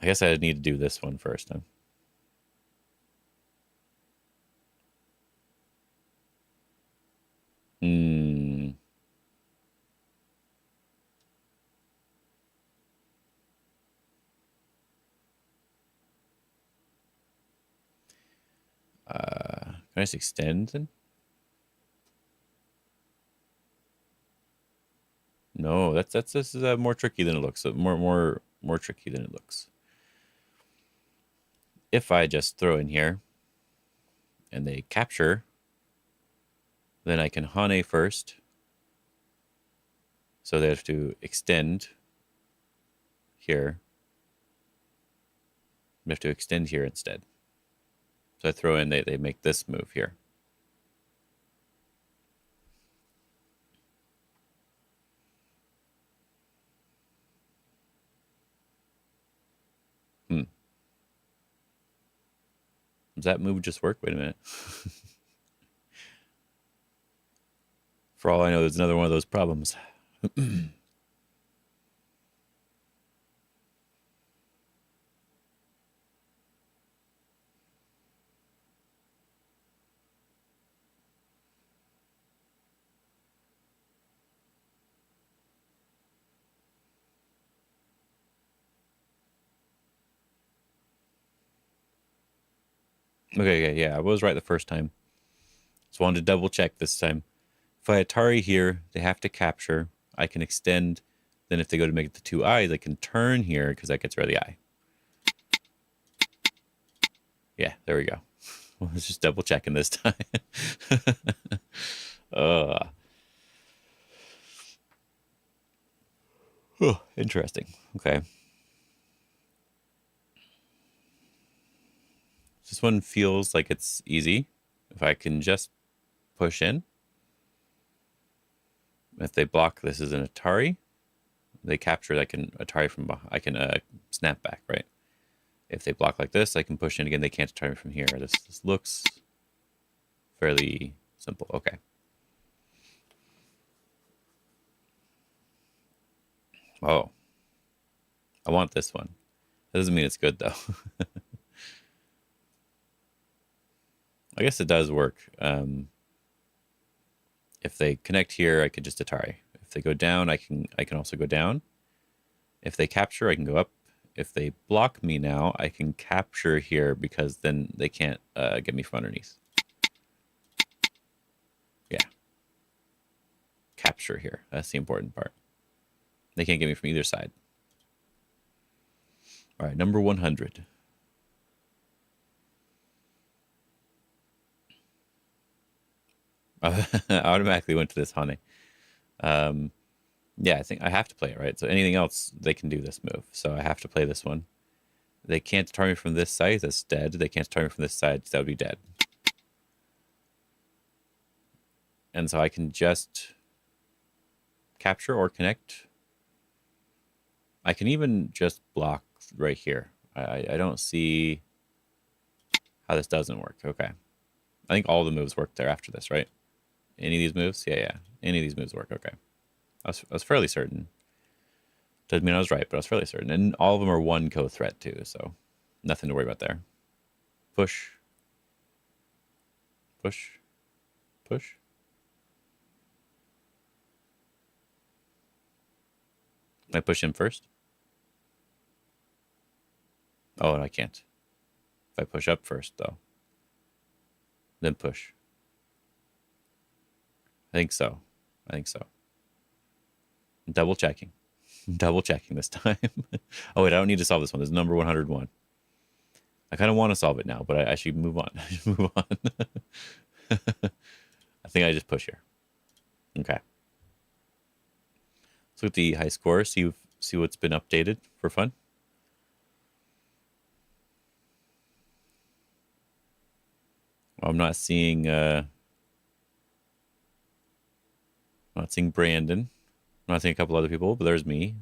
I guess I need to do this one first. Huh? Hmm. Can I just extend then? No, that's this is more tricky than it looks. More tricky than it looks. If I just throw in here and they capture, then I can Hane first. So they have to extend here. We have to extend here instead. So I throw in, they make this move here. Hmm. Does that move just work? Wait a minute. For all I know, there's another one of those problems. Okay, yeah, I was right the first time. Just wanted to double check this time. If I Atari here, they have to capture. I can extend. Then if they go to make it the two eyes, I can turn here because that gets rid of the eye. Yeah, there we go. Let's just double checking this time. uh, oh, interesting. Okay. This one feels like it's easy. If I can just push in. If they block, this is an Atari. They capture, I can Atari from behind. I can snap back, right? If they block like this, I can push in again. They can't Atari from here. This looks fairly simple. Okay. Oh, I want this one. That doesn't mean it's good though. I guess it does work. If they connect here, I could just Atari. If they go down, I can also go down. If they capture, I can go up. If they block me now, I can capture here because then they can't get me from underneath. Yeah. Capture here. That's the important part. They can't get me from either side. All right, number 100. I automatically went to this Hane. Yeah, I think I have to play it, right? So anything else, they can do this move. So I have to play this one. They can't target me from this side. That's dead. They can't target me from this side. That would be dead. And so I can just capture or connect. I can even just block right here. I don't see how this doesn't work. Okay. I think all the moves work there after this, right? Any of these moves? Yeah. Any of these moves work. Okay. I was fairly certain. Doesn't mean I was right, but I was fairly certain. And all of them are one co-threat too, so nothing to worry about there. Push. Push. Push. Can I push him first? Oh, I can't. If I push up first, though. Then push. I think so. Double checking. Double checking this time. Oh, wait, I don't need to solve this one. This is number 101. I kind of want to solve it now, but I should move on. I should move on. I think I just push here. Okay. Let's look at the high score, see what's been updated for fun. I'm not seeing Brandon. I'm not seeing a couple other people, but there's me.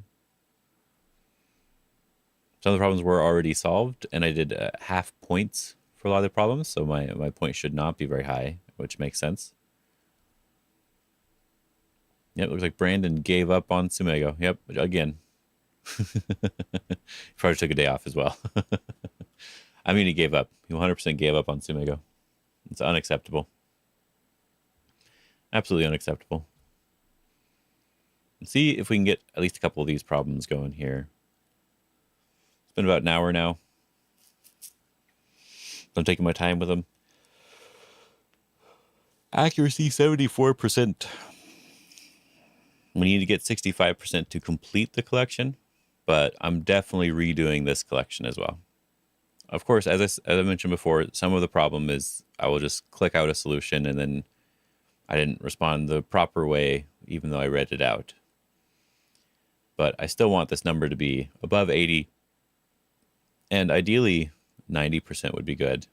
Some of the problems were already solved, and I did half points for a lot of the problems, so my point should not be very high, which makes sense. Yep, looks like Brandon gave up on Tsumego. Yep, again. Probably took a day off as well. I mean, he gave up. He 100% gave up on Tsumego. It's unacceptable. Absolutely unacceptable. Let's see if we can get at least a couple of these problems going here. It's been about an hour now. I'm taking my time with them. Accuracy 74%. We need to get 65% to complete the collection, but I'm definitely redoing this collection as well. Of course, as I mentioned before, some of the problem is I will just click out a solution and then I didn't respond the proper way, even though I read it out. But I still want this number to be above 80, and ideally 90% would be good.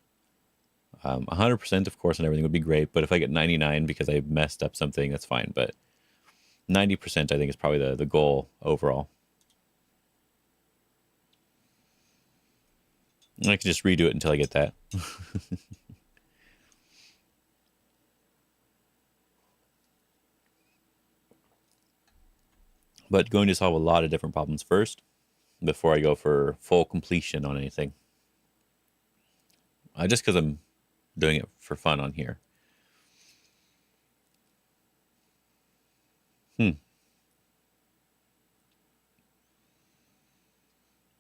100%, of course, and everything would be great, but if I get 99 because I messed up something, that's fine. But 90% I think is probably the goal overall. And I can just redo it until I get that. But going to solve a lot of different problems first before I go for full completion on anything. Just because I'm doing it for fun on here.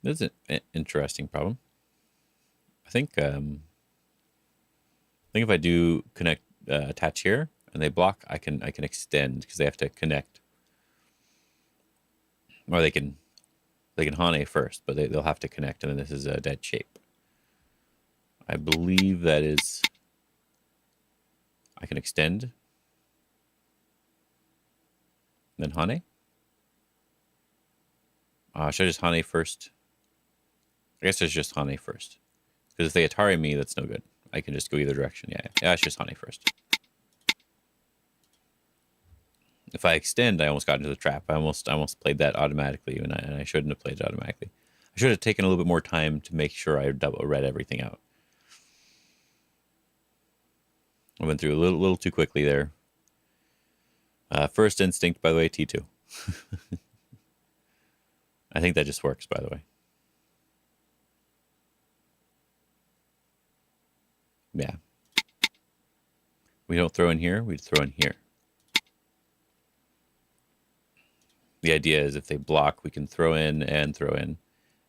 This is an interesting problem. I think if I do connect attach here and they block, I can extend because they have to connect, or they can Hane first, but they'll have to connect, and then this is a dead shape. I believe that is. I can extend, then Hane. Should I just Hane first? I guess it's just Hane first. Because if they Atari me, that's no good. I can just go either direction. Yeah, it's just Hane first. If I extend, I almost got into the trap. I almost played that automatically, and I shouldn't have played it automatically. I should have taken a little bit more time to make sure I read everything out. I went through a little too quickly there. First instinct, by the way, T2. I think that just works, by the way. Yeah. We don't throw in here, we throw in here. The idea is if they block, we can throw in and throw in.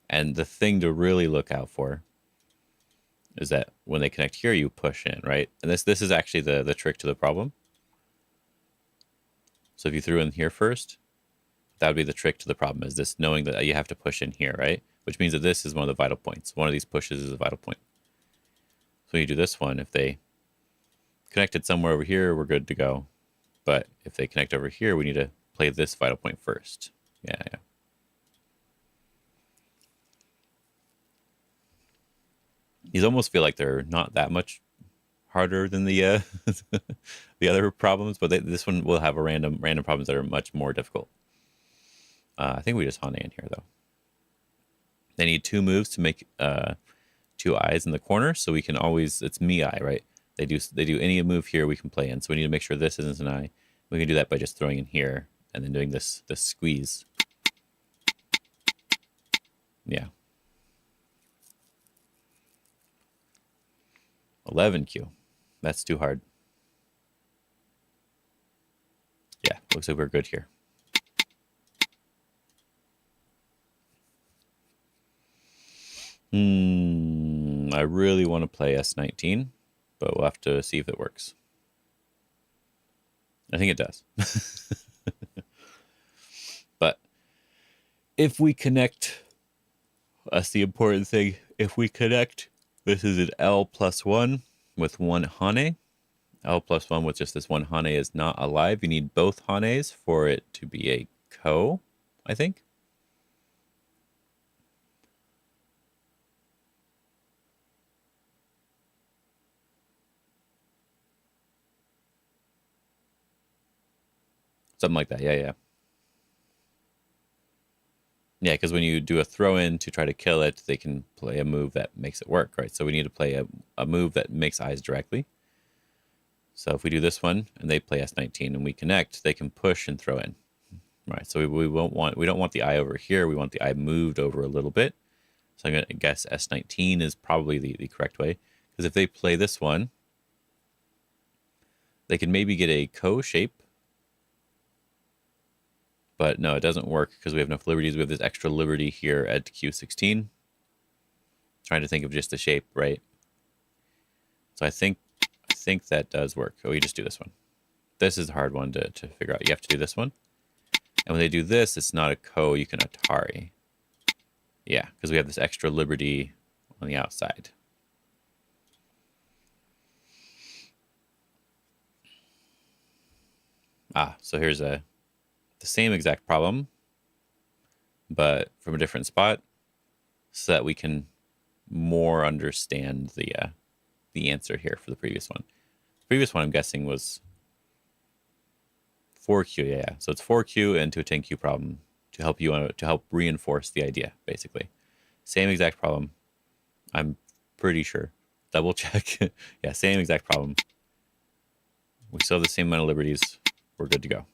And the thing to really look out for is that when they connect here, you push in, right? And this is actually the trick to the problem. So if you threw in here first, that would be the trick to the problem, is this knowing that you have to push in here, right? Which means that this is one of the vital points. One of these pushes is a vital point. So when you do this one, if they connected somewhere over here, we're good to go. But if they connect over here, we need to play this vital point first. Yeah. These almost feel like they're not that much harder than the the other problems, but this one will have a random problems that are much more difficult. I think we just Hane in here though. They need 2 moves to make 2 eyes in the corner, so we can always, it's me eye, right? They do any move here we can play in, so we need to make sure this isn't an eye. We can do that by just throwing in here and then doing this squeeze. Yeah. 11Q. That's too hard. Yeah, looks like we're good here. I really want to play S19, but we'll have to see if it works. I think it does. But if we connect, that's the important thing. If we connect, this is an L+1 with 1 Hane. L+1 with just this 1 Hane is not alive. You need both Hanes for it to be a Ko, I think. Something like that. Yeah. Yeah, because when you do a throw in to try to kill it, they can play a move that makes it work, right? So we need to play a move that makes eyes directly. So if we do this one and they play S19 and we connect, they can push and throw in, right? So we don't want the eye over here. We want the eye moved over a little bit. So I'm going to guess S19 is probably the correct way, because if they play this one, they can maybe get a Ko shape. But no, it doesn't work because we have enough liberties. We have this extra liberty here at Q16. Trying to think of just the shape, right? So I think that does work. Oh, you just do this one. This is a hard one to figure out. You have to do this one. And when they do this, it's not a Ko, you can Atari. Yeah, because we have this extra liberty on the outside. So here's the same exact problem, but from a different spot, so that we can more understand the answer here for the previous one. The previous one, I'm guessing, was 4Q. Yeah. So it's 4Q into a 10Q problem to help reinforce the idea, basically. Same exact problem. I'm pretty sure. Double check. Yeah, same exact problem. We still have the same amount of liberties. We're good to go.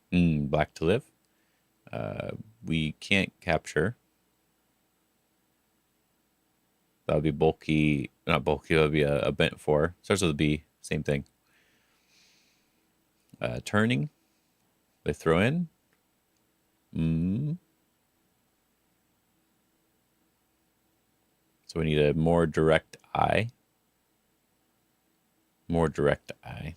Black to live. We can't capture. That would be bulky. Not bulky. That would be a bent 4. Starts with a B. Same thing. Turning. They throw in. So we need a more direct eye. More direct eye.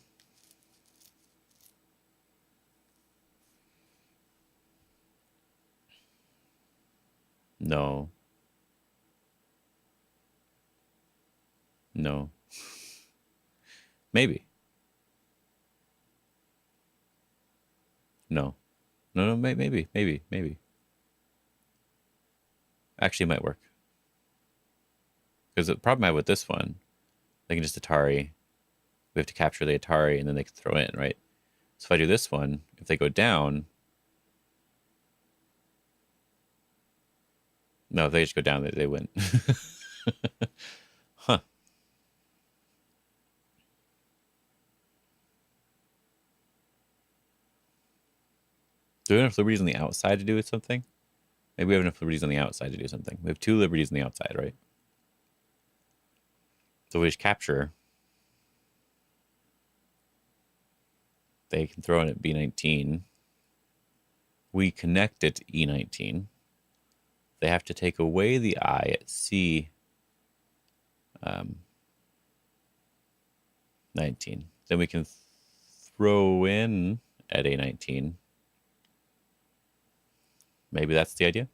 No. No. Maybe. No. No, maybe. Actually, it might work. Because the problem I have with this one, they can just Atari. We have to capture the Atari, and then they can throw in, right? So if I do this one, if they go down... No, if they just go down, they win. Huh. Do we have enough liberties on the outside to do something? Maybe we have enough liberties on the outside to do something. We have 2 liberties on the outside, right? So we just capture. They can throw in at B19. We connect at E19. They have to take away the eye at C19. Then we can throw in at A19. Maybe that's the idea.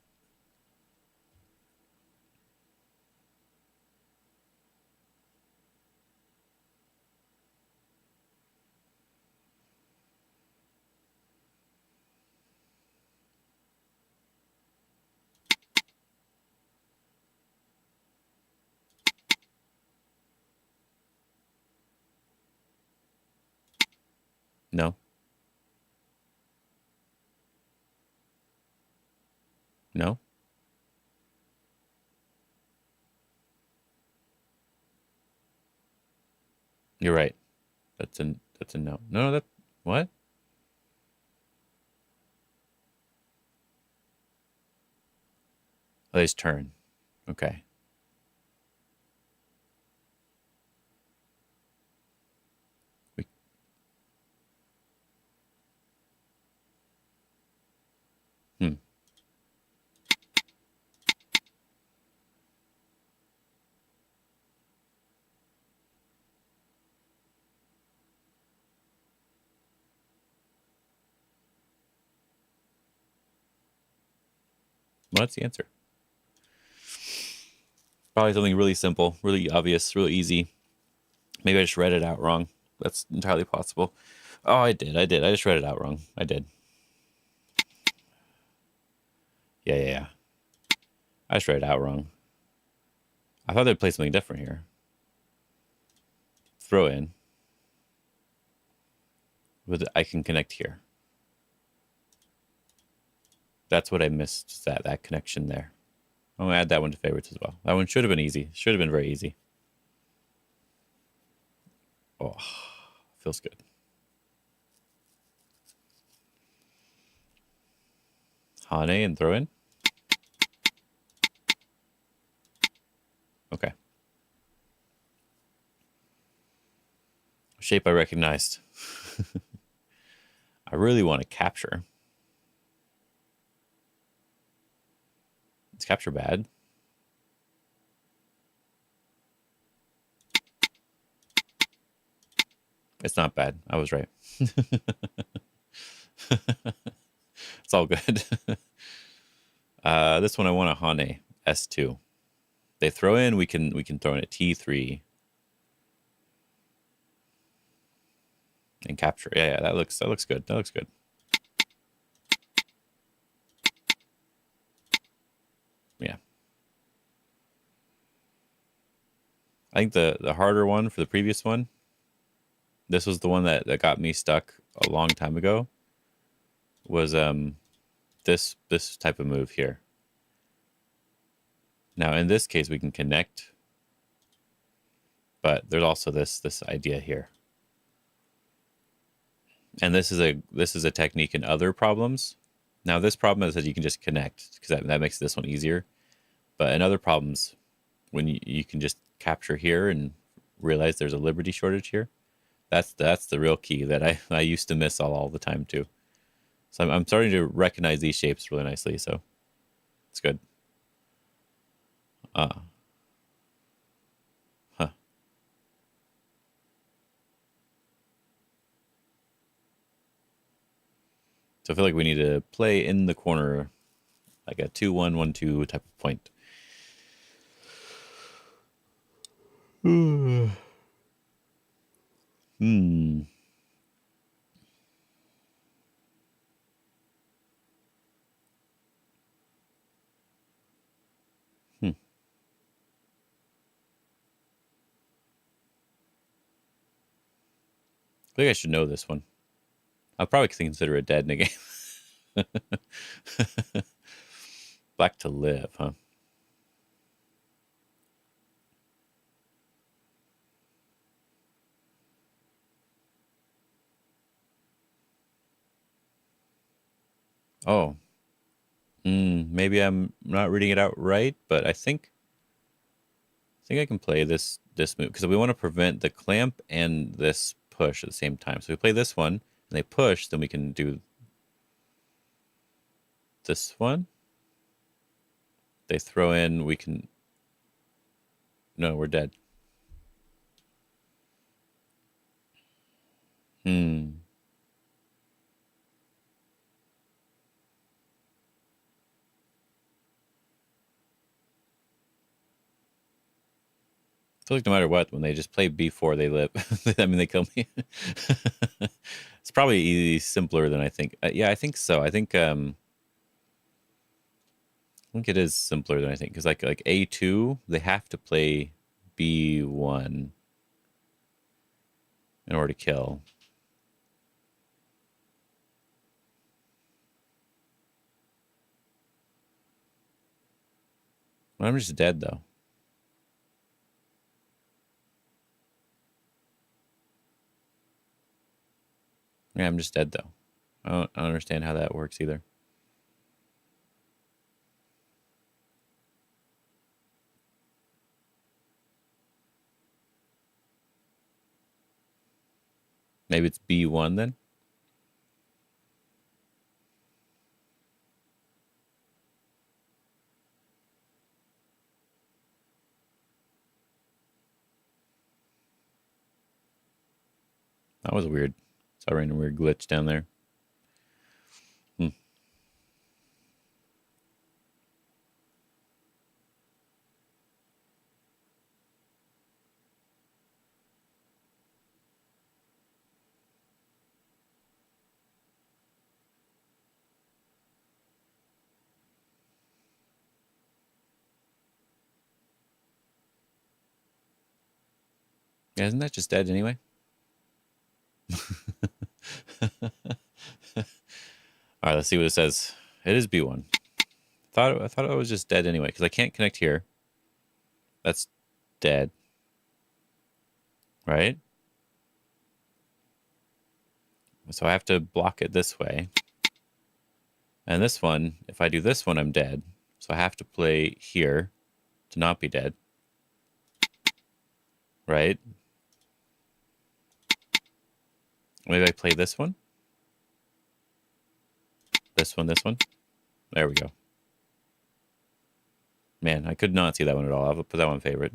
No. No. You're right. That's a no. No, that what? Oh, his turn. Okay. We, hmm. Well, that's the answer. Probably something really simple, really obvious, really easy. Maybe I just read it out wrong. That's entirely possible. Oh, I did. I did. I just read it out wrong. I did. Yeah. I just read it out wrong. I thought they'd play something different here. Throw in. With I can connect here. That's what I missed. That connection there. I'm gonna add that one to favorites as well. That one should have been easy. Should have been very easy. Oh, feels good. Hane and throw in. Okay. Shape I recognized. I really want to capture. Is capture bad? It's not bad. I was right. It's all good. This one I want a Hane S2. They throw in. We can throw in a T3 and capture. Yeah. That looks good. That looks good. Yeah. I think the harder one for the previous one. This was the one that got me stuck a long time ago. Was this type of move here. Now in this case we can connect, but there's also this idea here. And this is a technique in other problems. Now this problem is that you can just connect because that makes this one easier. But in other problems, when you can just capture here and realize there's a liberty shortage here, that's the real key that I used to miss all the time too. So I'm starting to recognize these shapes really nicely. So it's good. Huh. So I feel like we need to play in the corner, like a 2-1-1-2 type of point. Hmm. I think I should know this one. I'll probably consider it dead in a game. Black to live, huh? Oh. Maybe I'm not reading it out right, but I think I can play this move because we want to prevent the clamp and this push at the same time. So we play this one and they push, then we can do this one. They throw in, we can. No, we're dead. I feel like no matter what, when they just play B4, they live. I mean, they kill me. It's probably simpler than I think. Yeah, I think so. I think it is simpler than I think because like A2, they have to play B1 in order to kill. I'm just dead, though. Yeah, I'm just dead, though. I don't understand how that works either. Maybe it's B1 then? That was weird. Saw a random weird glitch down there. Yeah, isn't that just dead anyway? All right, let's see what it says. It is B1. I thought it was just dead anyway because I can't connect here. That's dead, right? So I have to block it this way. And this one, if I do this one, I'm dead. So I have to play here to not be dead, right? Maybe I play this one. This one, this one. There we go. Man, I could not see that one at all. I'll put that one favorite.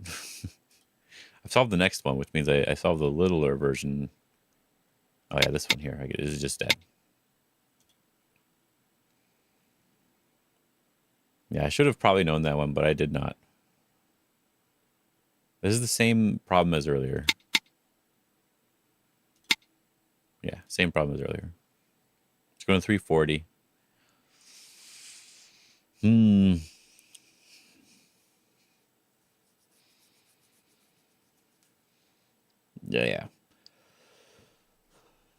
I've solved the next one, which means I solved the littler version. Oh yeah, this one here. This is just dead. Yeah, I should have probably known that one, but I did not. This is the same problem as earlier. Yeah, same problem as earlier. It's going 340. Yeah.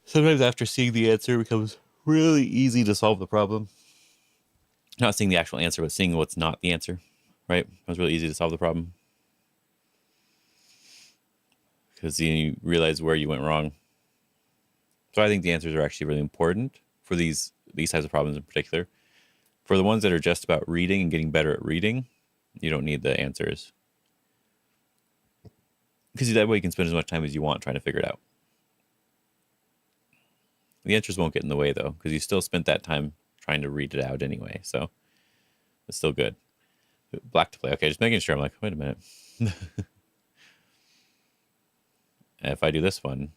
Sometimes after seeing the answer, it becomes really easy to solve the problem. Not seeing the actual answer, but seeing what's not the answer, right? It was really easy to solve the problem. Because you realize where you went wrong. So I think the answers are actually really important for these types of problems in particular. For the ones that are just about reading and getting better at reading, you don't need the answers. Because that way you can spend as much time as you want trying to figure it out. The answers won't get in the way, though, because you still spent that time trying to read it out anyway. So it's still good. Black to play. Okay, just making sure. I'm like, wait a minute. If I do this one,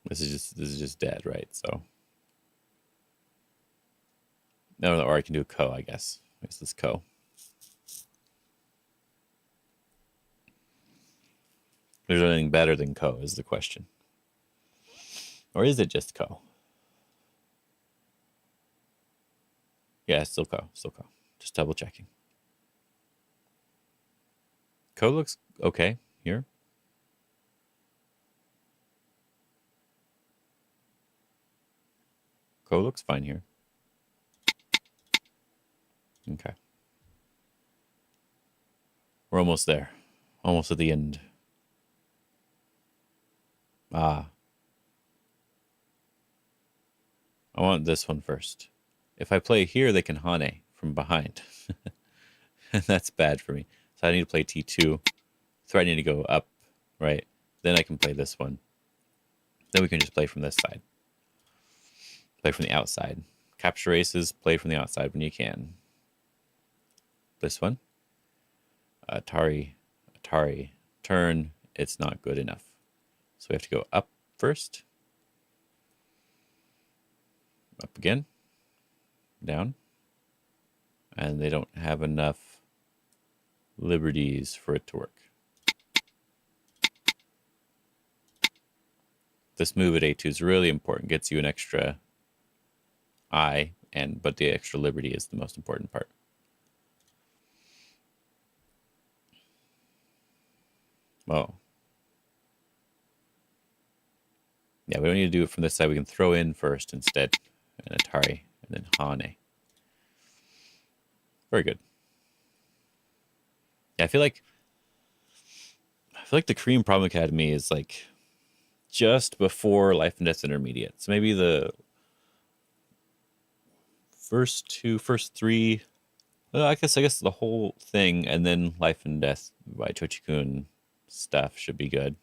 this is just dead, right? So no, or I can do a ko, I guess. It's this ko. There's anything better than ko is the question. Or is it just ko? Yeah, it's still ko. Still ko. Just double checking. Ko looks okay here. Ko looks fine here. Okay. We're almost there. Almost at the end. I want this one first. If I play here, they can Hane from behind. And that's bad for me. So I need to play T2. Threatening to go up, right? Then I can play this one. Then we can just play from this side. Play from the outside. Capture aces, play from the outside when you can. This one. Atari. Turn. It's not good enough. So we have to go up first. Up again. Down. And they don't have enough liberties for it to work. This move at A2 is really important. Gets you an extra I, but the extra liberty is the most important part. Oh. Yeah, we don't need to do it from this side. We can throw in first instead. and Atari, and then Hane. Very good. Yeah, I feel like the Korean Problem Academy is like just before Life and Death Intermediate. So maybe the first three. I guess the whole thing, and then Life and Death by Tochikun stuff should be good.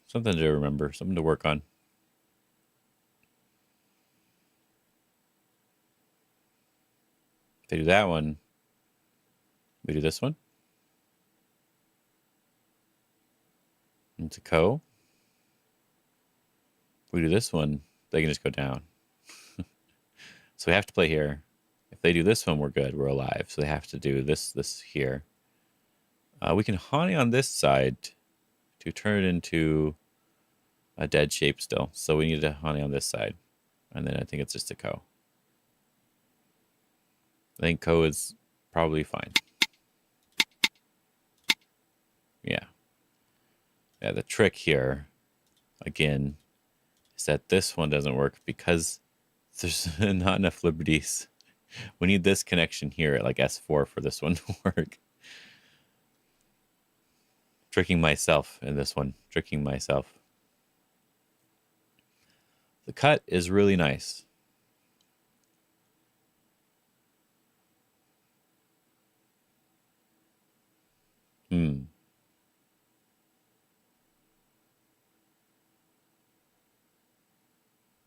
Something to remember, something to work on. If they do that one, we do this one. Into Ko. If we do this one, they can just go down. So we have to play here. If they do this one, we're good. We're alive. So they have to do this here. We can Hane on this side to turn it into a dead shape still. So we need to Hane on this side. And then I think it's just a Ko. I think Ko is probably fine. Yeah. Yeah, the trick here, again, is that this one doesn't work because there's not enough liberties. We need this connection here at like S4 for this one to work. Tricking myself in this one. Tricking myself. The cut is really nice.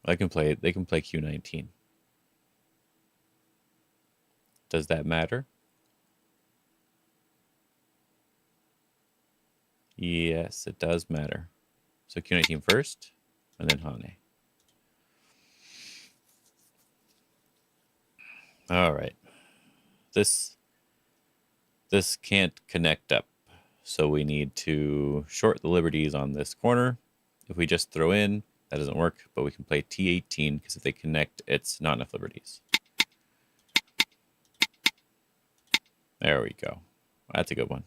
They can play Q19. Does that matter? Yes, it does matter. So Q19 first, and then Hane. All right. This can't connect up. So we need to short the liberties on this corner. If we just throw in, that doesn't work, but we can play T18 because if they connect, it's not enough liberties. There we go. That's a good one.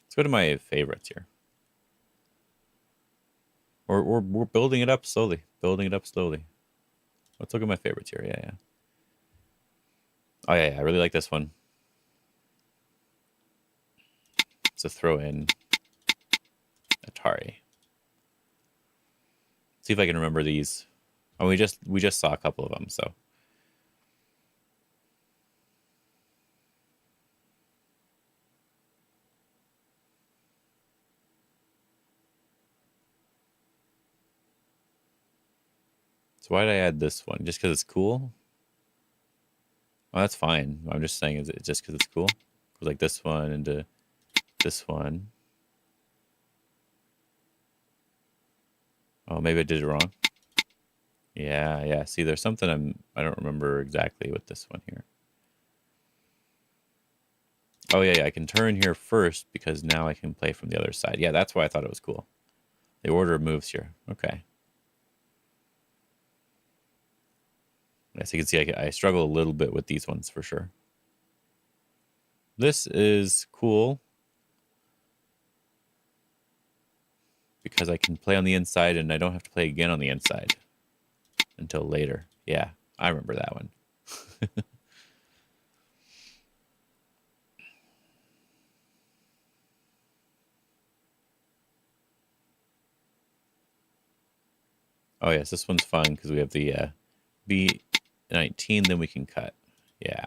Let's go to my favorites here. We're building it up slowly. Building it up slowly. Let's look at my favorites here. Yeah. Oh yeah, I really like this one. It's a throw in Atari. See if I can remember these. Oh, we just saw a couple of them, so. So why did I add this one? Just because it's cool? Oh, that's fine. I'm just saying, is it just because it's cool? Goes like this one into this one. Oh, maybe I did it wrong. Yeah. See, there's something I don't remember exactly with this one here. Oh, yeah, I can turn here first because now I can play from the other side. Yeah, that's why I thought it was cool. The order of moves here. Okay. As you can see, I struggle a little bit with these ones for sure. This is cool because I can play on the inside and I don't have to play again on the inside until later. Yeah, I remember that one. Oh, yes, this one's fun because we have the B19, then we can cut. Yeah.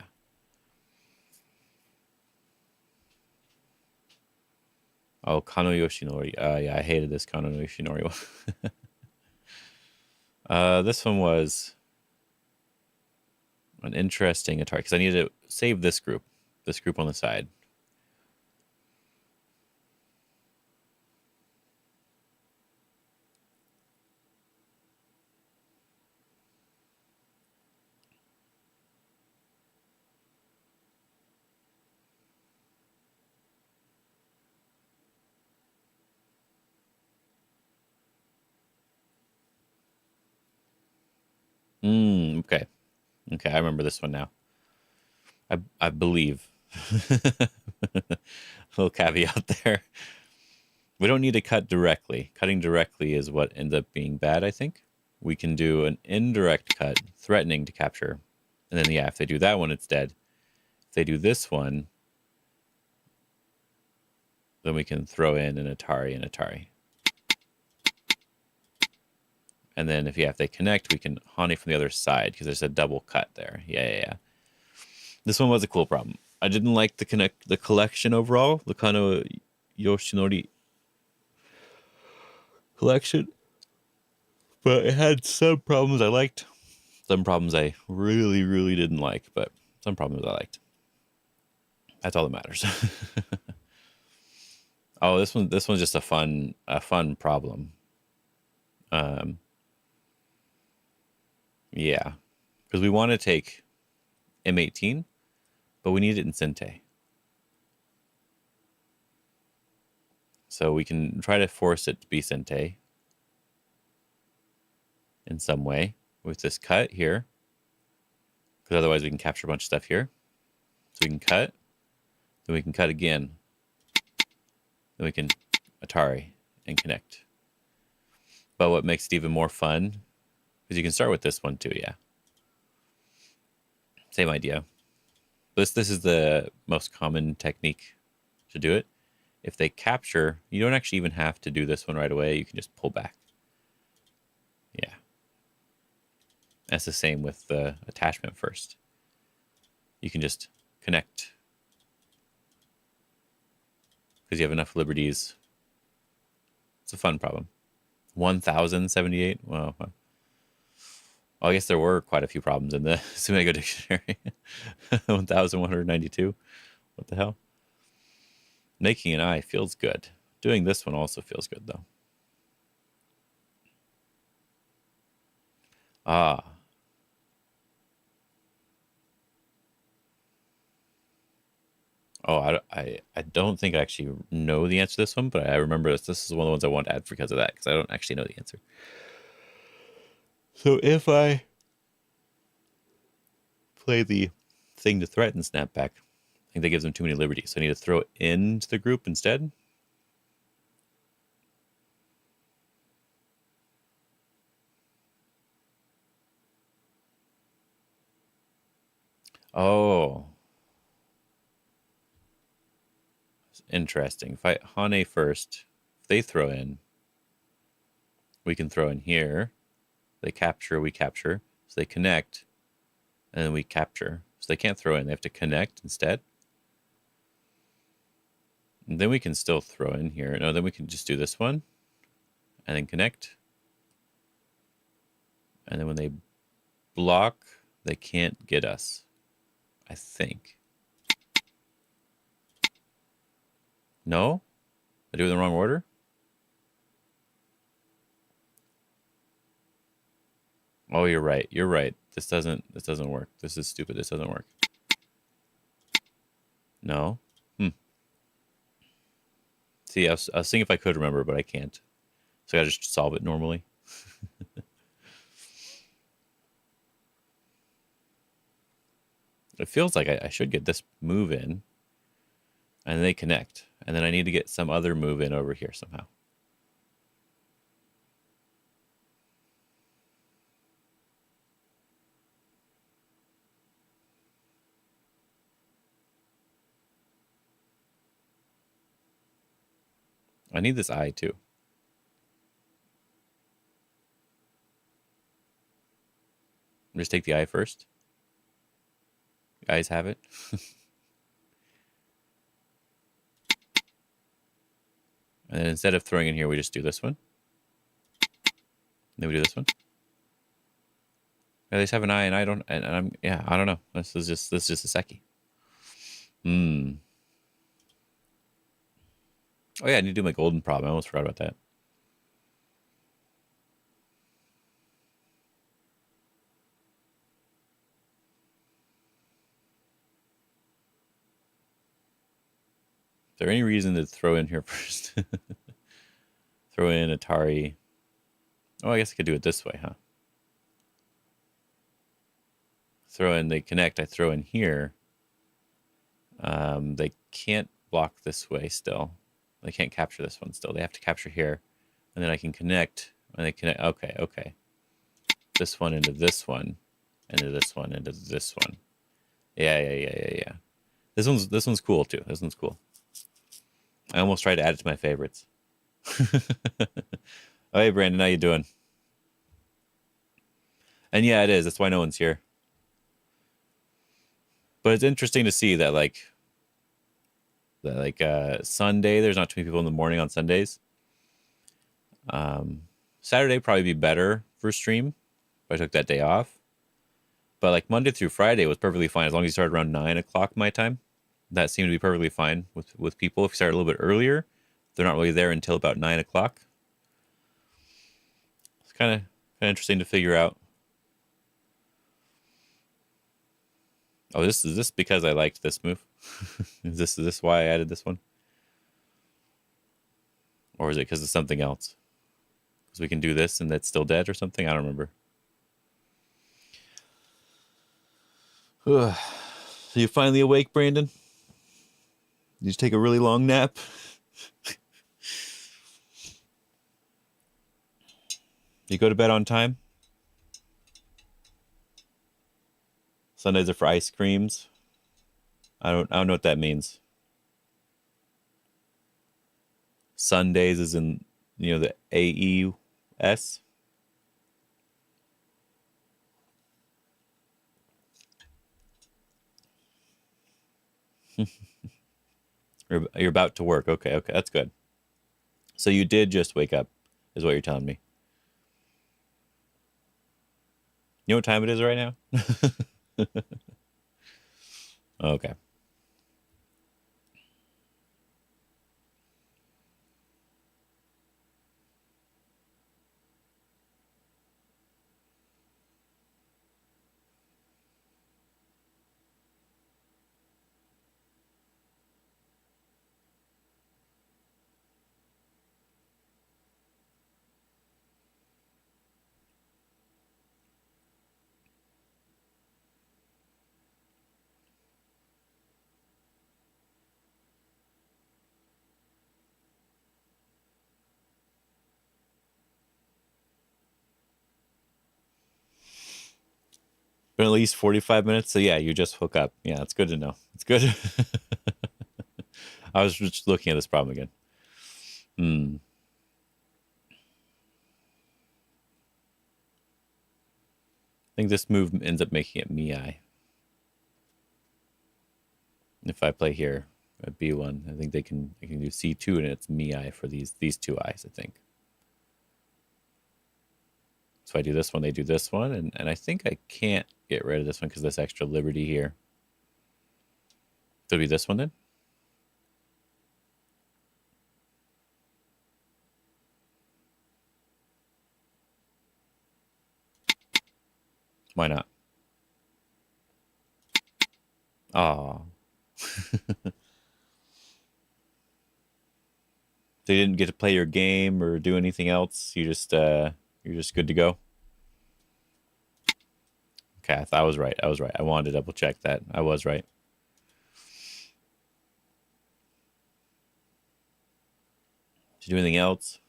Oh, Kano Yoshinori. Yeah, I hated this Kano Yoshinori one. This one was an interesting Atari because I needed to save this group on the side. Okay. Okay, I remember this one now. I believe. Little caveat there. We don't need to cut directly. Cutting directly is what ends up being bad, I think. we can do an indirect cut, threatening to capture. And then, yeah, if they do that one, it's dead. If they do this one, then we can throw in an Atari and Atari. And then if they connect, we can Hane from the other side because there's a double cut there. Yeah. This one was a cool problem. I didn't like the collection overall, the Kano Yoshinori collection, but it had some problems I liked, some problems I really, really didn't like, but some problems I liked. That's all that matters. Oh, this one's just a fun problem. Yeah, because we want to take M18, but we need it in Sente. So we can try to force it to be Sente in some way with this cut here, because otherwise we can capture a bunch of stuff here. So we can cut, then we can cut again, then we can Atari and connect. But what makes it even more fun, because you can start with this one too, yeah. Same idea. This is the most common technique to do it. If they capture, you don't actually even have to do this one right away. You can just pull back. Yeah. That's the same with the attachment first. You can just connect because you have enough liberties. It's a fun problem. 1078. Well, I guess there were quite a few problems in the Tsumego dictionary. 1192. What the hell? Making an eye feels good. Doing this one also feels good, though. Ah. Oh, I don't think I actually know the answer to this one, but I remember this is one of the ones I want to add because of that, because I don't actually know the answer. So if I play the thing to threaten snapback, I think that gives them too many liberties. So I need to throw it into the group instead. Oh. Interesting. If I Hane first, if they throw in, we can throw in here. They capture, we capture. So they connect, and then we capture. So they can't throw in. They have to connect instead. And then we can still throw in here. No, then we can just do this one, and then connect. And then when they block, they can't get us, I think. No? I do it in the wrong order? Oh, you're right. You're right. This doesn't work. This is stupid. This doesn't work. No? See, I was seeing if I could remember, but I can't. So I gotta just solve it normally. It feels like I should get this move in, and they connect. And then I need to get some other move in over here somehow. I need this eye too. Just take the eye first. Eyes have it. And then instead of throwing in here, we just do this one. Then we do this one. Yeah, they just have an eye, and I don't. And I don't know. This is just a Seki. Oh yeah, I need to do my golden problem. I almost forgot about that. Is there any reason to throw in here first? Throw in Atari. Oh, I guess I could do it this way, huh? Throw in, they connect. I throw in here. They can't block this way still. They can't capture this one still. They have to capture here. And then I can connect. And they connect. Okay. this one into this one, into this one, into this one. Yeah. This one's cool too. This one's cool. I almost tried to add it to my favorites. Oh, hey, Brandon, how you doing? And yeah, it is. That's why no one's here. But it's interesting to see that Sunday, there's not too many people in the morning on Sundays. Saturday probably be better for stream if I took that day off. But like Monday through Friday was perfectly fine as long as you started around 9 o'clock my time. That seemed to be perfectly fine with people. If you start a little bit earlier, they're not really there until about 9 o'clock. It's kind of interesting to figure out. Oh, is this because I liked this move? is this why I added this one? Or is it because of something else? Because we can do this and that's still dead or something? I don't remember. So you finally awake, Brandon? Did you take a really long nap? You go to bed on time? Sundays are for ice creams. I don't know what that means. Sundays is in, the AES. You're about to work. Okay, that's good. So you did just wake up, is what you're telling me. You know what time it is right now? Okay. Been at least 45 minutes. So yeah, you just woke up. Yeah, it's good to know. It's good. I was just looking at this problem again. I think this move ends up making it Miai. If I play here at B1, I think they can do C2 and it's Miai for these two eyes, I think. So I do this one, they do this one, and I think I can't get rid of this one because this extra liberty here. So it'll be this one then? Why not? Oh. So you didn't get to play your game or do anything else? You're just good to go? Okay, I was right. I wanted to double check that. I was right. Did you do anything else?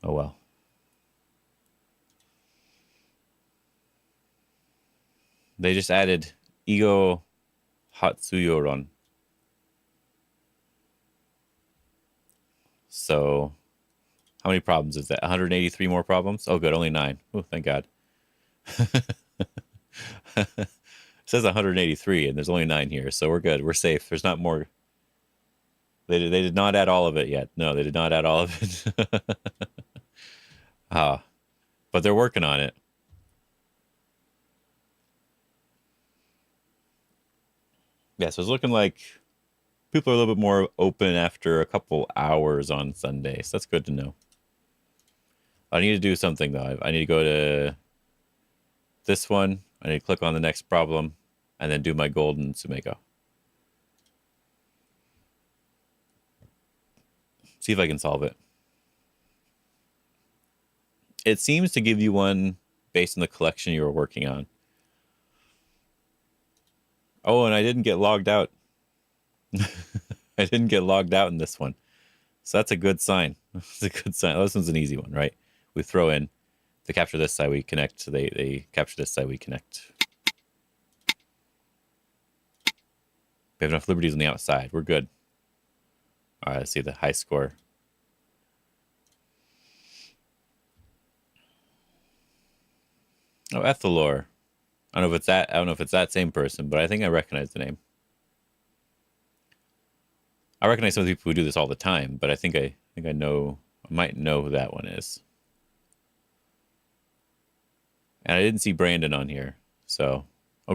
Oh well. They just added Ego Hatsuyoron. So, how many problems is that? 183 more problems? Oh, good. Only 9. Oh, thank God. It says 183, and there's only 9 here, so we're good. We're safe. There's not more. They did not add all of it yet. No, they did not add all of it. But they're working on it. Yeah, so it's looking like people are a little bit more open after a couple hours on Sunday. So that's good to know. I need to do something, though. I need to go to this one. I need to click on the next problem and then do my golden Tsumego. See if I can solve it. It seems to give you one based on the collection you were working on. Oh, and I didn't get logged out. I didn't get logged out in this one. So that's a good sign. That's a good sign. This one's an easy one, right? we throw in. They capture this side, we connect. So they capture this side, we connect. We have enough liberties on the outside. We're good. All right, let's see the high score. Oh, Ethelor. I don't know if it's that same person, but I think I recognize the name. I recognize some of the people who do this all the time, but I think I might know who that one is. And I didn't see Brandon on here, so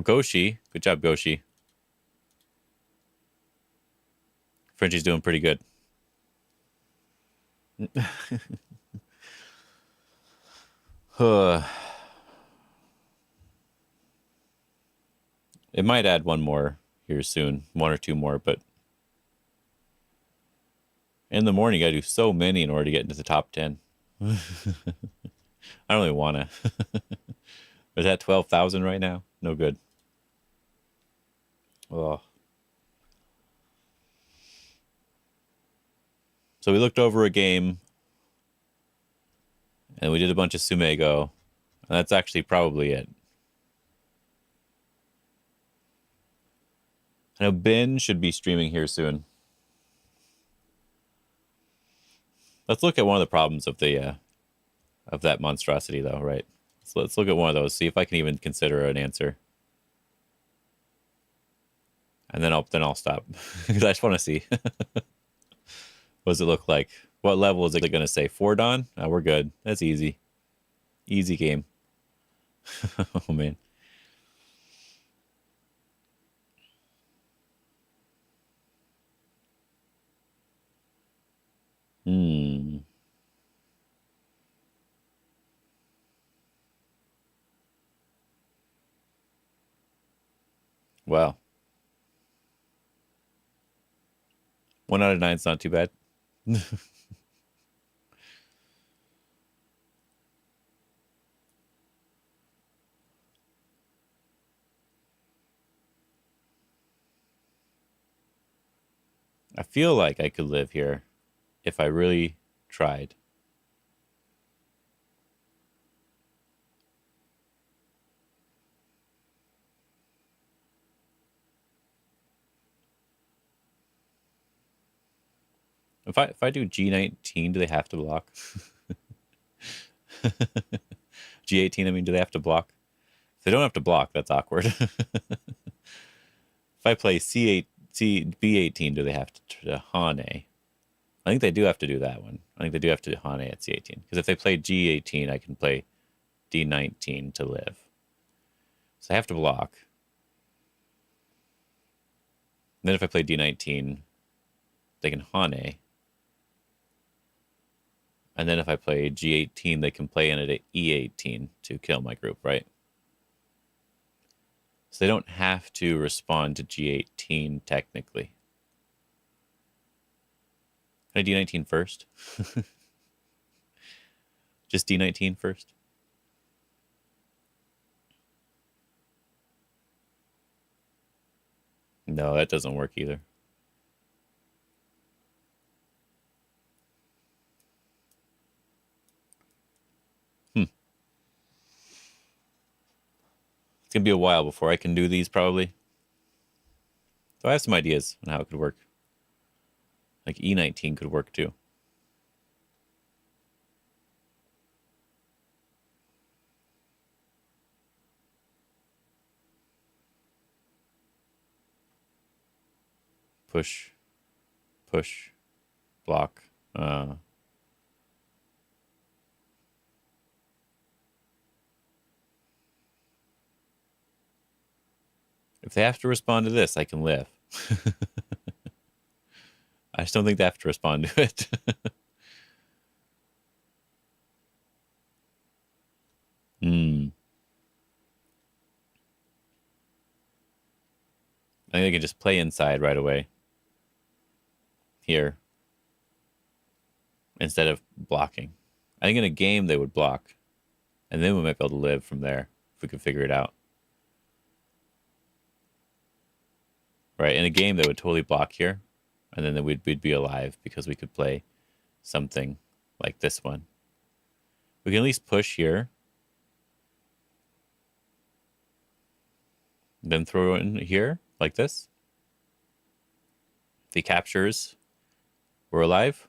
Goshi, good job, Goshi. Frenchie's doing pretty good. It might add one more here soon, one or two more, but in the morning, you gotta do so many in order to get into the top 10. I don't really want to. Is that 12,000 right now? No good. Oh. So we looked over a game, and we did a bunch of Tsumego, and that's actually probably it. I know Ben should be streaming here soon. Let's look at one of the problems of the of that monstrosity, though, right? So let's look at one of those, see if I can even consider an answer, and then I'll stop because I just want to see. What does it look like? What level is it going to say? 4 Dawn? Oh, we're good. That's easy. Easy game. Oh, man. Wow. 1 out of 9 is not too bad. I feel like I could live here if I really tried. If I do G19, do they have to block? G18, I mean, do they have to block? If they don't have to block, that's awkward. If I play B18, do they have to Hane? I think they do have to do that one. I think they do have to Hane at C18. Because if they play G18, I can play D19 to live. So I have to block. And then if I play D19, they can Hane. And then if I play G18, they can play in at E18 to kill my group, right? So they don't have to respond to G18 technically. Can I D19 first? Just D19 first? No, that doesn't work either. It's going to be a while before I can do these, probably. So I have some ideas on how it could work. Like E19 could work, too. Push. Push. Block. If they have to respond to this, I can live. I just don't think they have to respond to it. I think they can just play inside right away. Here. Instead of blocking. I think in a game they would block. And then we might be able to live from there if we could figure it out. Right, in a game they would totally block here. And then we'd be alive because we could play something like this one. We can at least push here. Then throw in here, like this. If he captures, we're alive.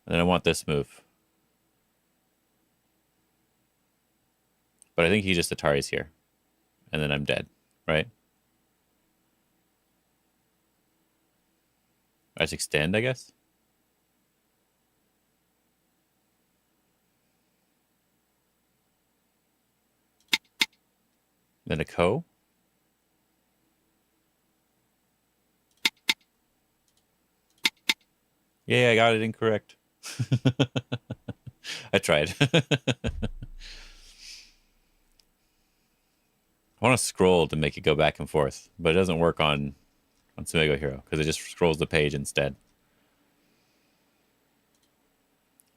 And then I want this move. But I think he just Atari's here. And then I'm dead, right? I just extend, I guess. Then a Ko. Yeah, I got it incorrect. I tried. I want to scroll to make it go back and forth, but it doesn't work on Tsumego Hero because it just scrolls the page instead.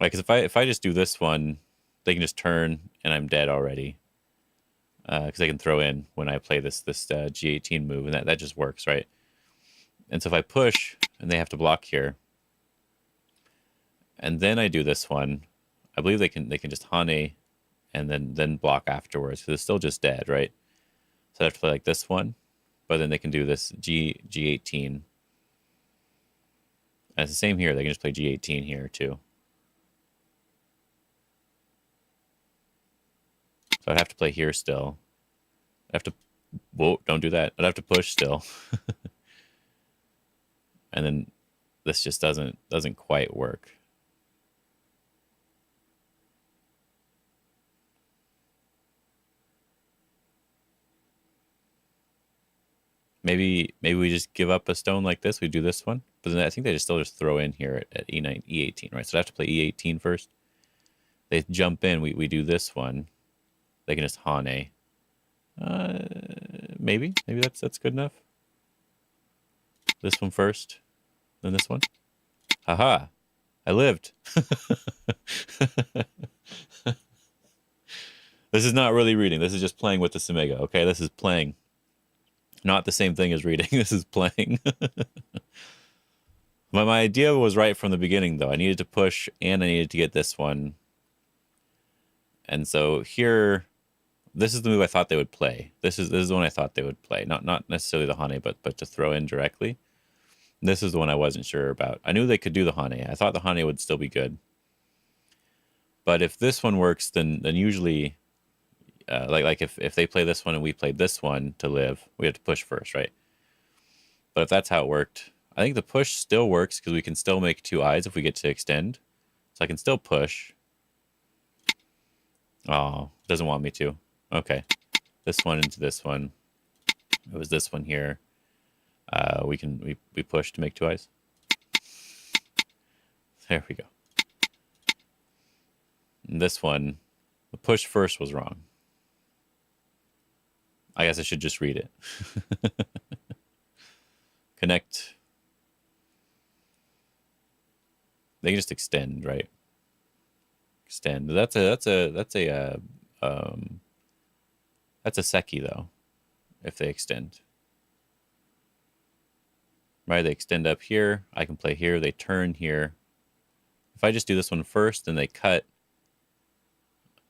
Like, cause if I just do this one, they can just turn and I'm dead already. Because they can throw in when I play this G18 move, and that just works, right? And so if I push and they have to block here, and then I do this one, I believe they can just Hane and then block afterwards because it's still just dead, right? So I have to play like this one, but then they can do this G18. And it's the same here. They can just play G18 here too. So I'd have to play here still. I have to, whoa, don't do that. I'd have to push still. And then this just doesn't quite work. Maybe we just give up a stone like this. We do this one, but then I think they still just throw in here at E9, E18, right? So I have to play E18 first. They jump in. We do this one. They can just Hane. Maybe that's good enough. This one first, then this one. Haha, I lived. This is not really reading. This is just playing with the Tsumego. Okay, this is playing. Not the same thing as reading. This is playing. My idea was right from the beginning, though. I needed to push, and I needed to get this one. And so here, this is the move I thought they would play. This is the one I thought they would play. Not necessarily the Hane, but to throw in directly. This is the one I wasn't sure about. I knew they could do the Hane. I thought the Hane would still be good. But if this one works, then usually... like if they play this one and we played this one to live, we have to push first, right? But if that's how it worked, I think the push still works because we can still make 2 eyes if we get to extend. So I can still push. Oh, doesn't want me to. Okay. This one into this one. It was this one here. We push to make 2 eyes. There we go. And this one, the push first was wrong. I guess I should just read it. Connect. They can just extend, right? Extend. That's a Seki though. If they extend. Right, they extend up here. I can play here. They turn here. If I just do this one first, then they cut.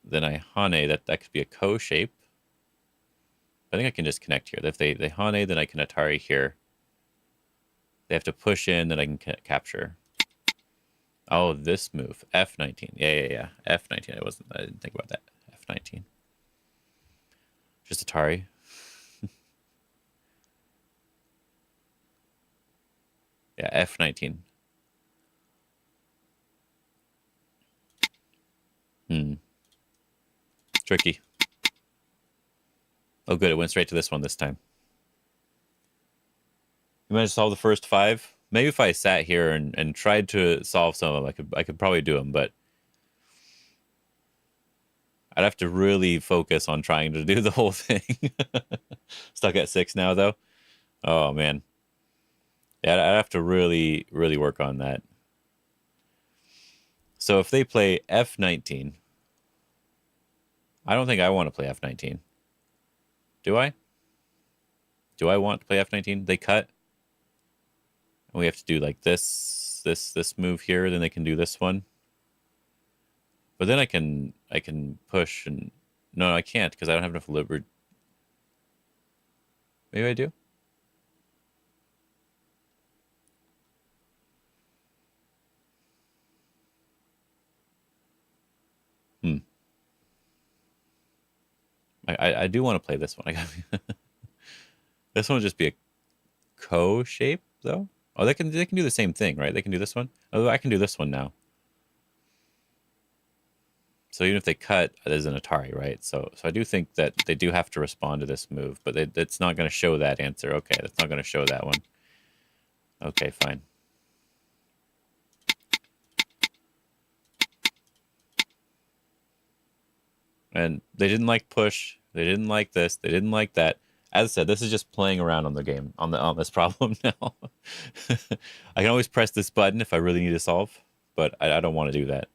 Then I Hane. That could be a Ko shape. I think I can just connect here. If they Hane, then I can Atari here. They have to push in, then I can capture. Oh, this move. F19. Yeah. F19. I didn't think about that. F19. Just Atari. Yeah, F19. Tricky. Oh, good. It went straight to this one this time. You managed to solve the first 5. Maybe if I sat here and tried to solve some of them, I could probably do them, but I'd have to really focus on trying to do the whole thing. Stuck at 6 now, though. Oh, man. Yeah, I'd have to really, really work on that. So if they play F19, I don't think I want to play F19. Do I? Do I want to play F19? They cut. And we have to do like this move here. Then they can do this one. But then I can push and no, I can't because I don't have enough liberty. Maybe I do. Hmm. I do want to play this one. This one would just be a co shape though. Oh, they can do the same thing, right? They can do this one. Oh, I can do this one now. So even if they cut, there's an Atari, right? So I do think that they do have to respond to this move, but it's not going to show that answer. Okay, that's not going to show that one. Okay, fine. And they didn't like push. They didn't like this. They didn't like that. As I said, this is just playing around on the game on this problem now. I can always press this button if I really need to solve, but I don't want to do that.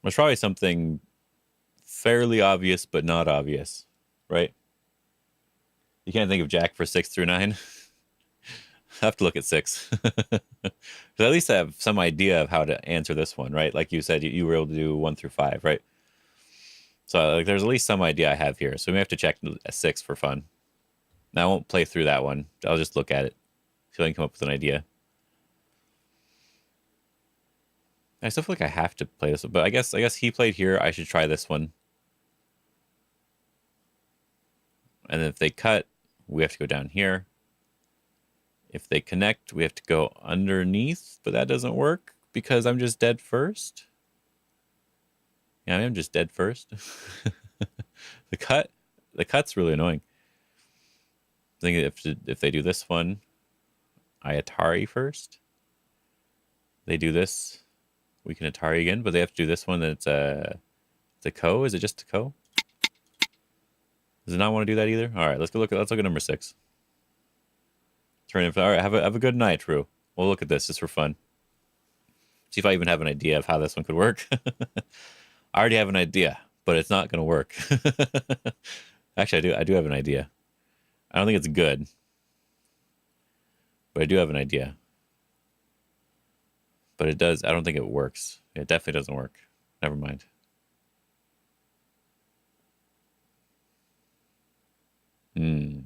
It's probably something fairly obvious, but not obvious, right? You can't think of Jack for 6 through 9. I have to look at 6. But at least I have some idea of how to answer this one, right? Like you said, you were able to do 1 through 5, right? So like, there's at least some idea I have here. So we may have to check a 6 for fun. Now I won't play through that one. I'll just look at it, see if I can come up with an idea. I still feel like I have to play this one, but I guess he played here. I should try this one. And if they cut, we have to go down here. If they connect, we have to go underneath, but that doesn't work because I'm just dead first. Yeah, I'm just dead first. The cut's really annoying. I think if they do this one, I Atari first. They do this, we can Atari again, but they have to do this one. Then it's a co. Is it just a co? Does it not want to do that either? All right, let's look at number 6. Turn in. All right, have a good night, Rue. We'll look at this just for fun. See if I even have an idea of how this one could work. I already have an idea, but it's not going to work. Actually, I do have an idea. I don't think it's good, but I do have an idea. But it does. I don't think it works. It definitely doesn't work. Never mind. Hmm.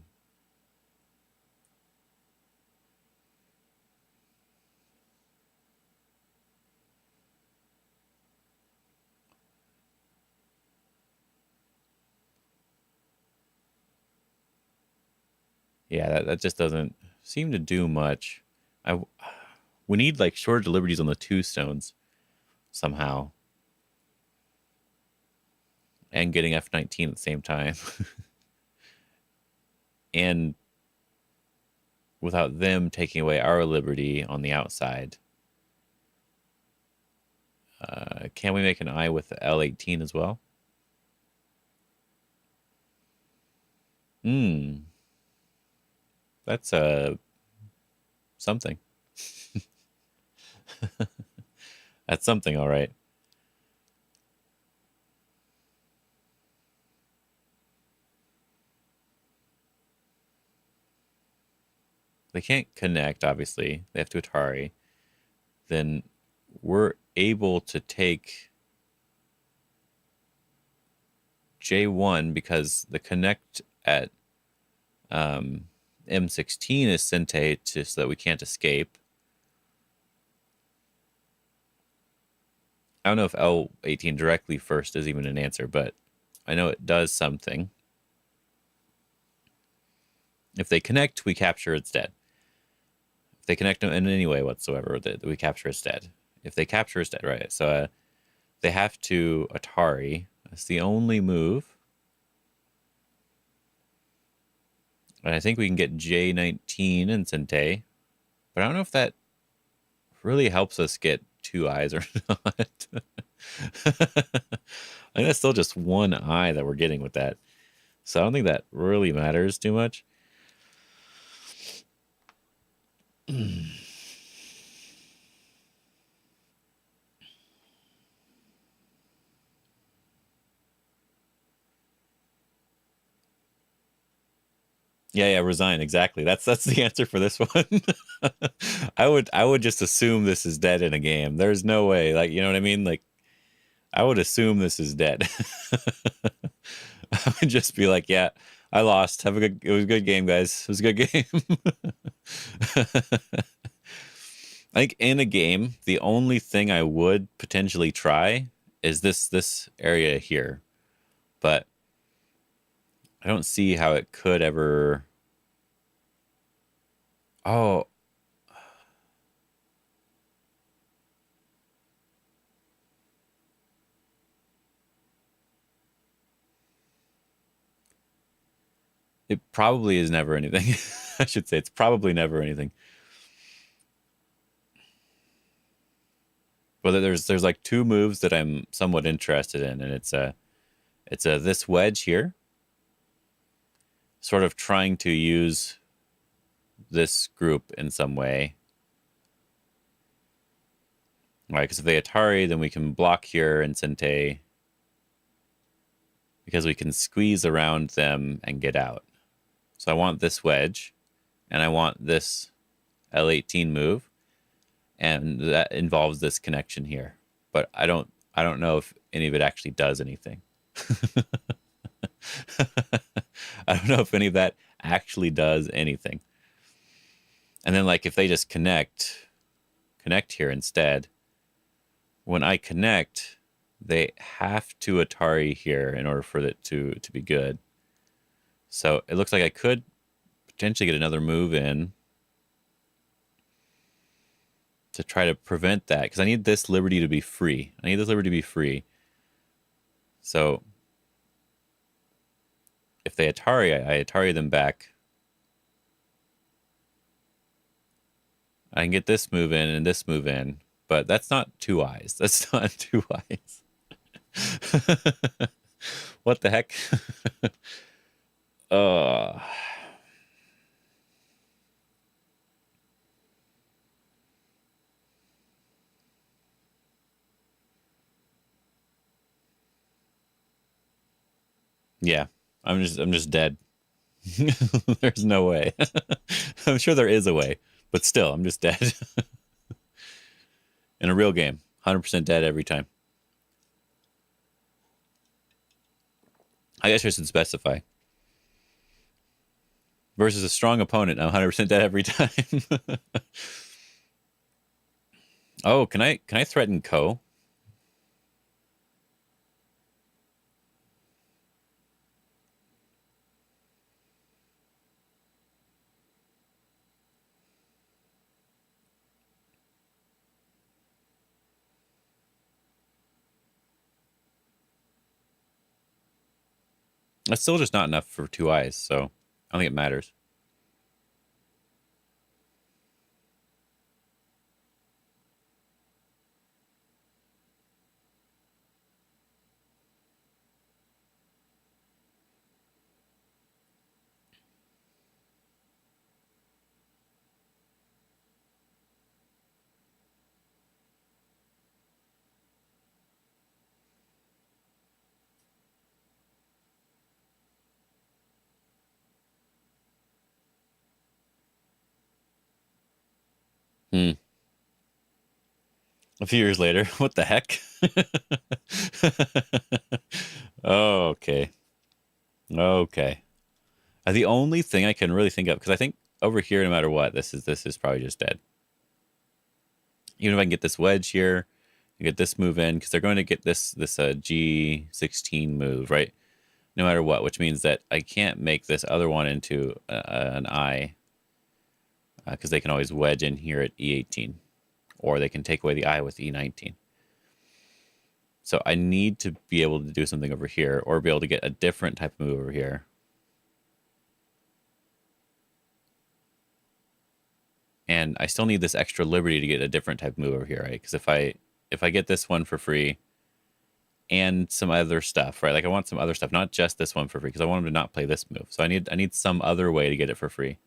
Yeah, that just doesn't seem to do much. I we need like shorter deliveries on the 2 stones somehow, and getting F19 at the same time, and without them taking away our liberty on the outside. Can we make an I with L18 as well? Hmm, that's something. That's something, all right. They can't connect, obviously. They have to Atari. Then we're able to take J1 because the connect at M16 is Sente so that we can't escape. I don't know if L18 directly first is even an answer, but I know it does something. If they connect, we capture its dead. If they connect in any way whatsoever, we capture its dead. If they capture its dead, right? So they have to Atari. That's the only move. And I think we can get J19 and Sente, but I don't know if that really helps us get 2 eyes or not. I think that's still just 1 eye that we're getting with that. So I don't think that really matters too much. Yeah, resign, exactly. That's the answer for this one. I would just assume this is dead in a game. There's no way. Like, you know what I mean? Like, I would assume this is dead. I would just be like, yeah, I lost. It was a good game, guys. It was a good game. I think in a game, the only thing I would potentially try is this area here. But I don't see how it could ever. Oh, it probably is never anything. I should say it's probably never anything. But there's like two moves that I'm somewhat interested in, and it's a this wedge here, sort of trying to use this group in some way. Right, because if they Atari, then we can block here and Sente because we can squeeze around them and get out. So I want this wedge, and I want this L18 move, and that involves this connection here. But I don't know if any of it actually does anything. I don't know if any of that actually does anything. And then like if they just connect here instead, when I connect, they have to Atari here in order for it to be good. So it looks like I could potentially get another move in to try to prevent that, because I need this Liberty to be free. I need this Liberty to be free. So if they Atari, I Atari them back. I can get this move in and this move in, but that's not two eyes. That's not two eyes. What the heck? uh yeah, I'm just dead. There's no way. I'm sure there is a way, but still, I'm just dead. In a real game, 100% dead every time. I guess I should specify. Versus a strong opponent, I'm 100% dead every time. Oh, can I threaten Ko? That's still just not enough for two eyes, so I don't think it matters. Hmm. A few years later, what the heck? Oh, okay. Okay. The only thing I can really think of, because I think over here, no matter what, this is probably just dead. Even if I can get this wedge here, and get this move in, because they're going to get this G16 move, right? No matter what, which means that I can't make this other one into an I, because they can always wedge in here at E18, or they can take away the I with E19. So I need to be able to do something over here, or be able to get a different type of move over here. And I still need this extra liberty to get a different type of move over here, right? Because if I get this one for free and some other stuff, right? Like I want some other stuff, not just this one for free, because I want him to not play this move. So I need some other way to get it for free.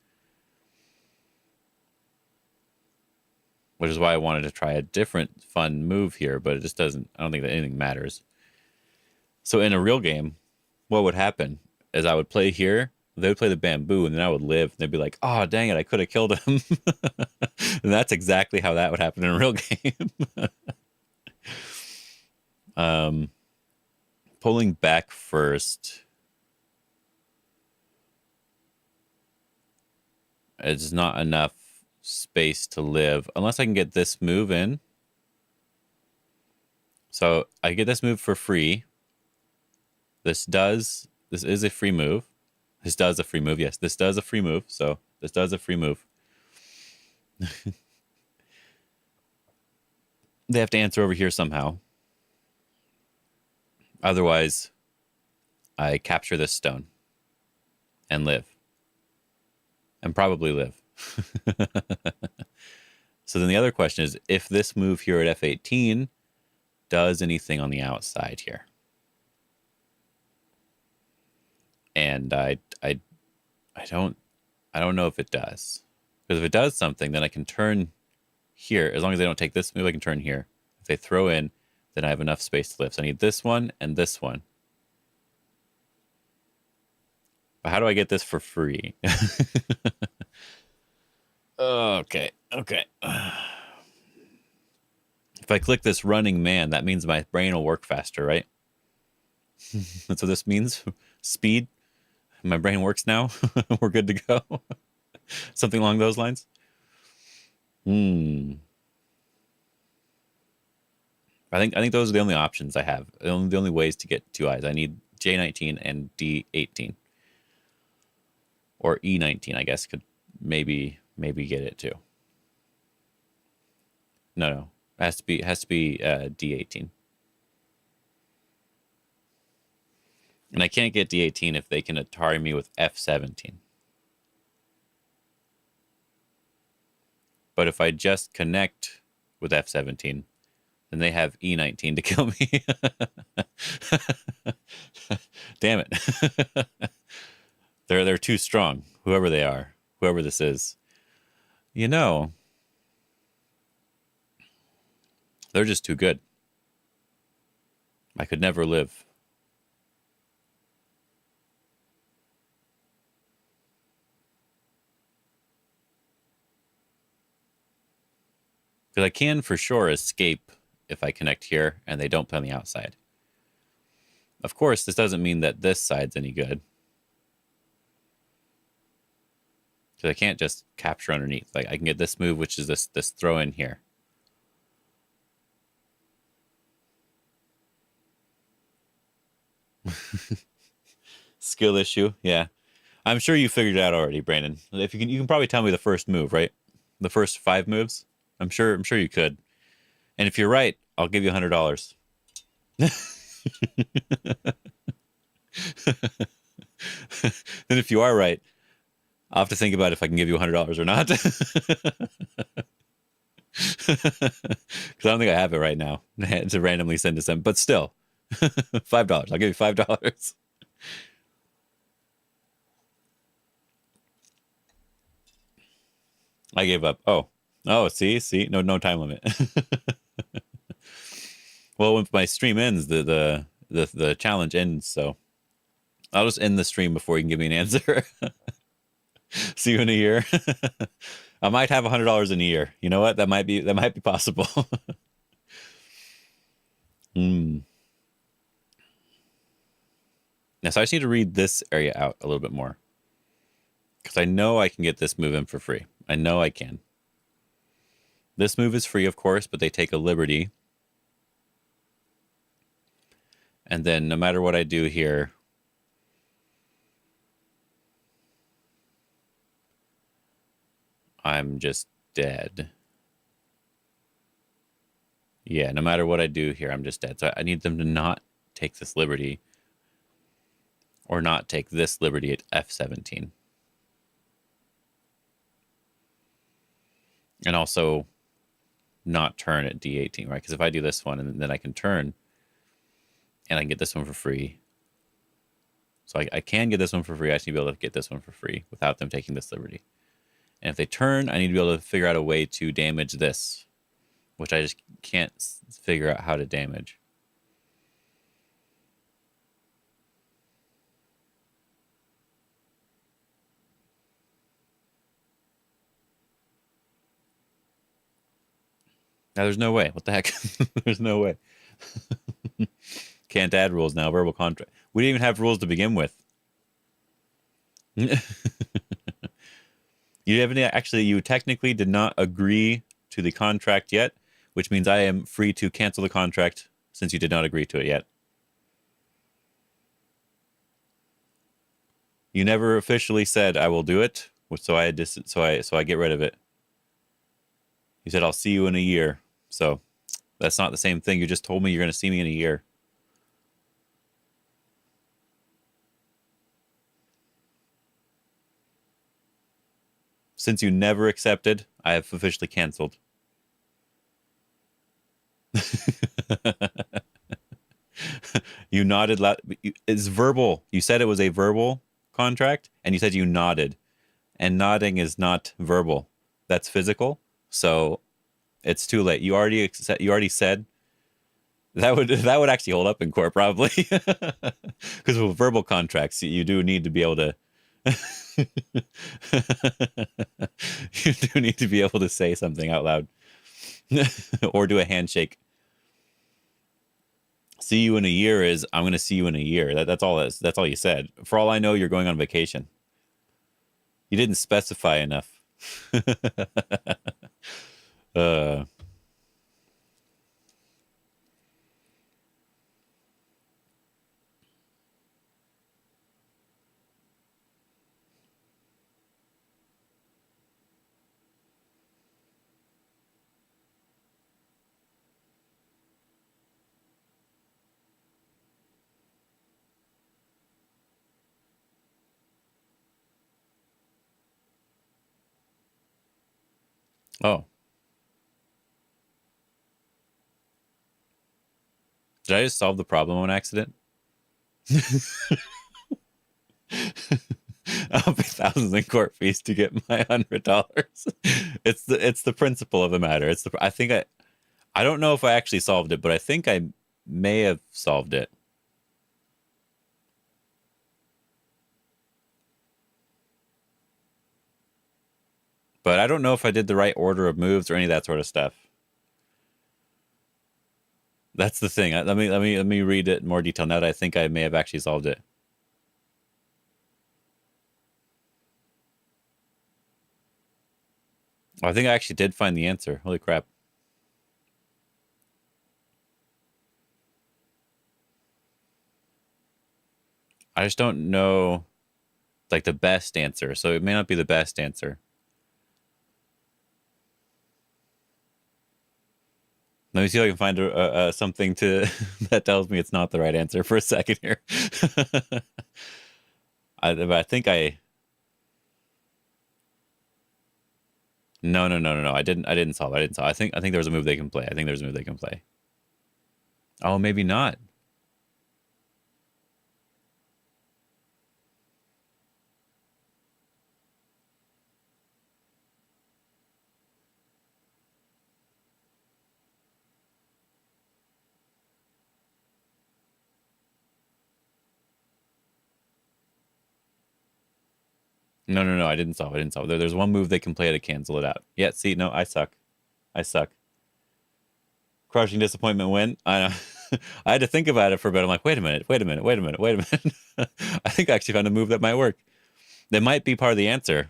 Which is why I wanted to try a different fun move here, but it just doesn't, I don't think that anything matters. So in a real game, what would happen is I would play here, They would play the bamboo, and then I would live, and they'd be like, "Oh, dang it, I could have killed him." And that's exactly how that would happen in a real game. Pulling back first is not enough space to live unless I can get this move in. So I get this move for free. This is a free move. This does a free move. Yes, this does a free move. So this does a free move. They have to answer over here somehow. Otherwise, I capture this stone and live. And probably live. So then the other question is, if this move here at F18 does anything on the outside here. And I don't know if it does. Because if it does something, then I can turn here. As long as they don't take this move, I can turn here. If they throw in, then I have enough space to live. So I need this one and this one. But how do I get this for free? Okay. If I click this running man, that means my brain will work faster, right? That's what this means. Speed. My brain works now. We're good to go. Something along those lines. I think those are the only options I have. The only ways to get two eyes. I need J19 and D18. Or E19, I guess, could maybe get it too. No. It has to be D18. And I can't get D18 if they can Atari me with F17. But if I just connect with F17, then they have E19 to kill me. Damn it. They're too strong, whoever they are, whoever this is. You know, they're just too good. I could never live. Because I can for sure escape if I connect here and they don't play on the outside. Of course, this doesn't mean that this side's any good. Because I can't just capture underneath. Like I can get this move, which is this throw in here. Skill issue, yeah. I'm sure you figured it out already, Brandon. If you can probably tell me the first move, right? The first 5 moves. I'm sure you could. And if you're right, I'll give you $100. Then if you are right, I'll have to think about if I can give you $100 or not. Because I don't think I have it right now to randomly send to them. But still, $5. I'll give you $5. I gave up. Oh, see, no time limit. Well, when my stream ends, the challenge ends. So I'll just end the stream before you can give me an answer. See you in a year. I might have $100 in a year. You know what? That might be possible. Now, so I just need to read this area out a little bit more. Because I know I can get this move in for free. I know I can. This move is free, of course, but they take a liberty. And then no matter what I do here, I'm just dead. Yeah, no matter what I do here, I'm just dead. So I need them to not take this liberty or not take this liberty at F17. And also not turn at D18, right? Because if I do this one and then I can turn and I can get this one for free. So I can get this one for free. I just need to be able to get this one for free without them taking this liberty. And if they turn, I need to be able to figure out a way to damage this, which I just can't figure out how to damage. Now, there's no way. What the heck? There's no way. Can't add rules now. Verbal contract. We didn't even have rules to begin with. You haven't actually. You technically did not agree to the contract yet, which means I am free to cancel the contract since you did not agree to it yet. You never officially said I will do it, so I get rid of it. You said I'll see you in a year, so that's not the same thing. You just told me you're going to see me in a year. Since you never accepted, I have officially canceled. You nodded. It's verbal. You said it was a verbal contract, and you said you nodded. And nodding is not verbal. That's physical. So it's too late. You already said that would actually hold up in court probably. Because with verbal contracts, you do need to be able to you do need to be able to say something out loud or do a handshake. See you in a year is I'm going to see you in a year. That's all. That's all you said. For all I know, you're going on vacation. You didn't specify enough. uh, oh, did I just solve the problem on accident? I'll pay thousands in court fees to get my $100. It's the principle of the matter. I don't know if I actually solved it, but I think I may have solved it. But I don't know if I did the right order of moves or any of that sort of stuff. That's the thing. Let me read it in more detail now that I think I may have actually solved it. Oh, I think I actually did find the answer. Holy crap. I just don't know like the best answer, so it may not be the best answer. Let me see if I can find something to that tells me it's not the right answer for a second here. I think I. No. I didn't solve. I didn't solve. I think there's a move they can play. I think there's a move they can play. Oh, maybe not. No. I didn't solve. I didn't solve. There's one move they can play to cancel it out. Yeah. See, no, I suck. I suck. Crushing disappointment win. I know. I had to think about it for a bit. I'm like, wait a minute. I think I actually found a move that might work. That might be part of the answer,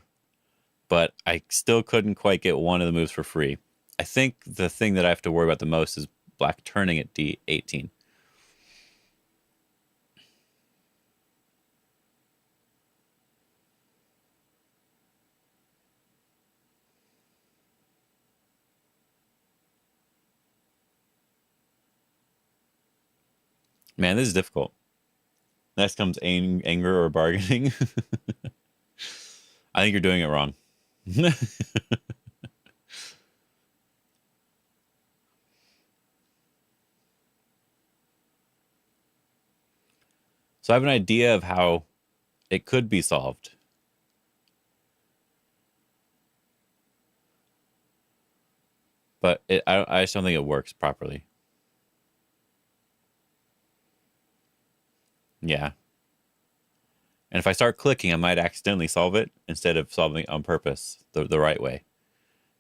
but I still couldn't quite get one of the moves for free. I think the thing that I have to worry about the most is black turning at D18. Man, this is difficult. Next comes anger or bargaining. I think you're doing it wrong. So I have an idea of how it could be solved. But I just don't think it works properly. Yeah. And if I start clicking, I might accidentally solve it instead of solving it on purpose the right way.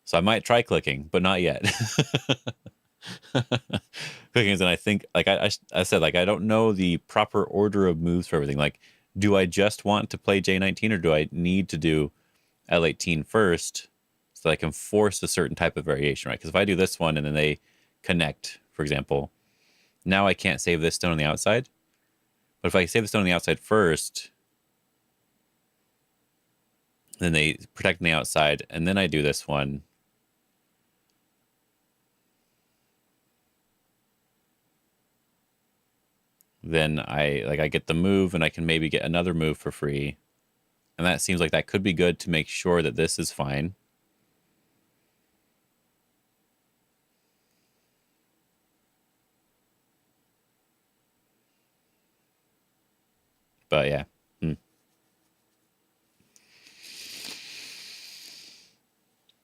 So I might try clicking, but not yet. Clicking is, and I think, like I said, like I don't know the proper order of moves for everything. Like, do I just want to play J19 or do I need to do L18 first so that I can force a certain type of variation, right? Because if I do this one and then they connect, for example, now I can't save this stone on the outside. But if I save the stone on the outside first, then they protect on the outside, and then I do this one. Then I get the move, and I can maybe get another move for free. And that seems like that could be good to make sure that this is fine. But yeah.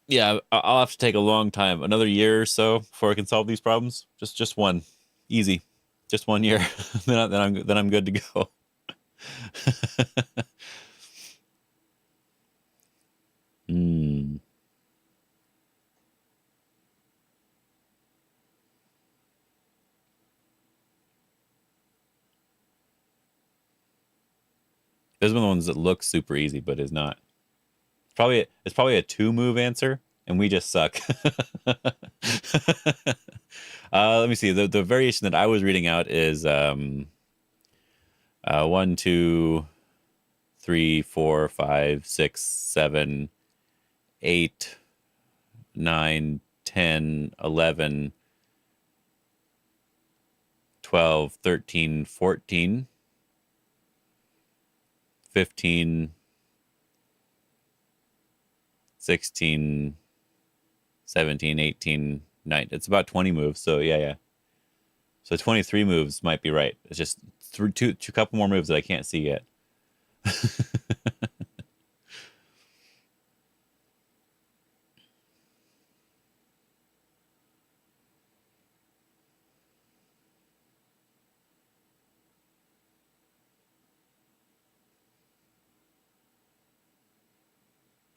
Yeah, I'll have to take a long time, another year or so, before I can solve these problems. Just one, easy, just 1 year. then I'm good to go. Hmm. This is one of the ones that looks super easy, but is not. It's probably a 2-move answer, and we just suck. Let me see. The variation that I was reading out is 1, 2, 3, 4, 5, 6, 7, 8, 9, 10, 11, 12, 13, 14, 15, 16, 17, 18, 19. It's about 20 moves. So yeah. So 23 moves might be right. It's just two couple more moves that I can't see yet.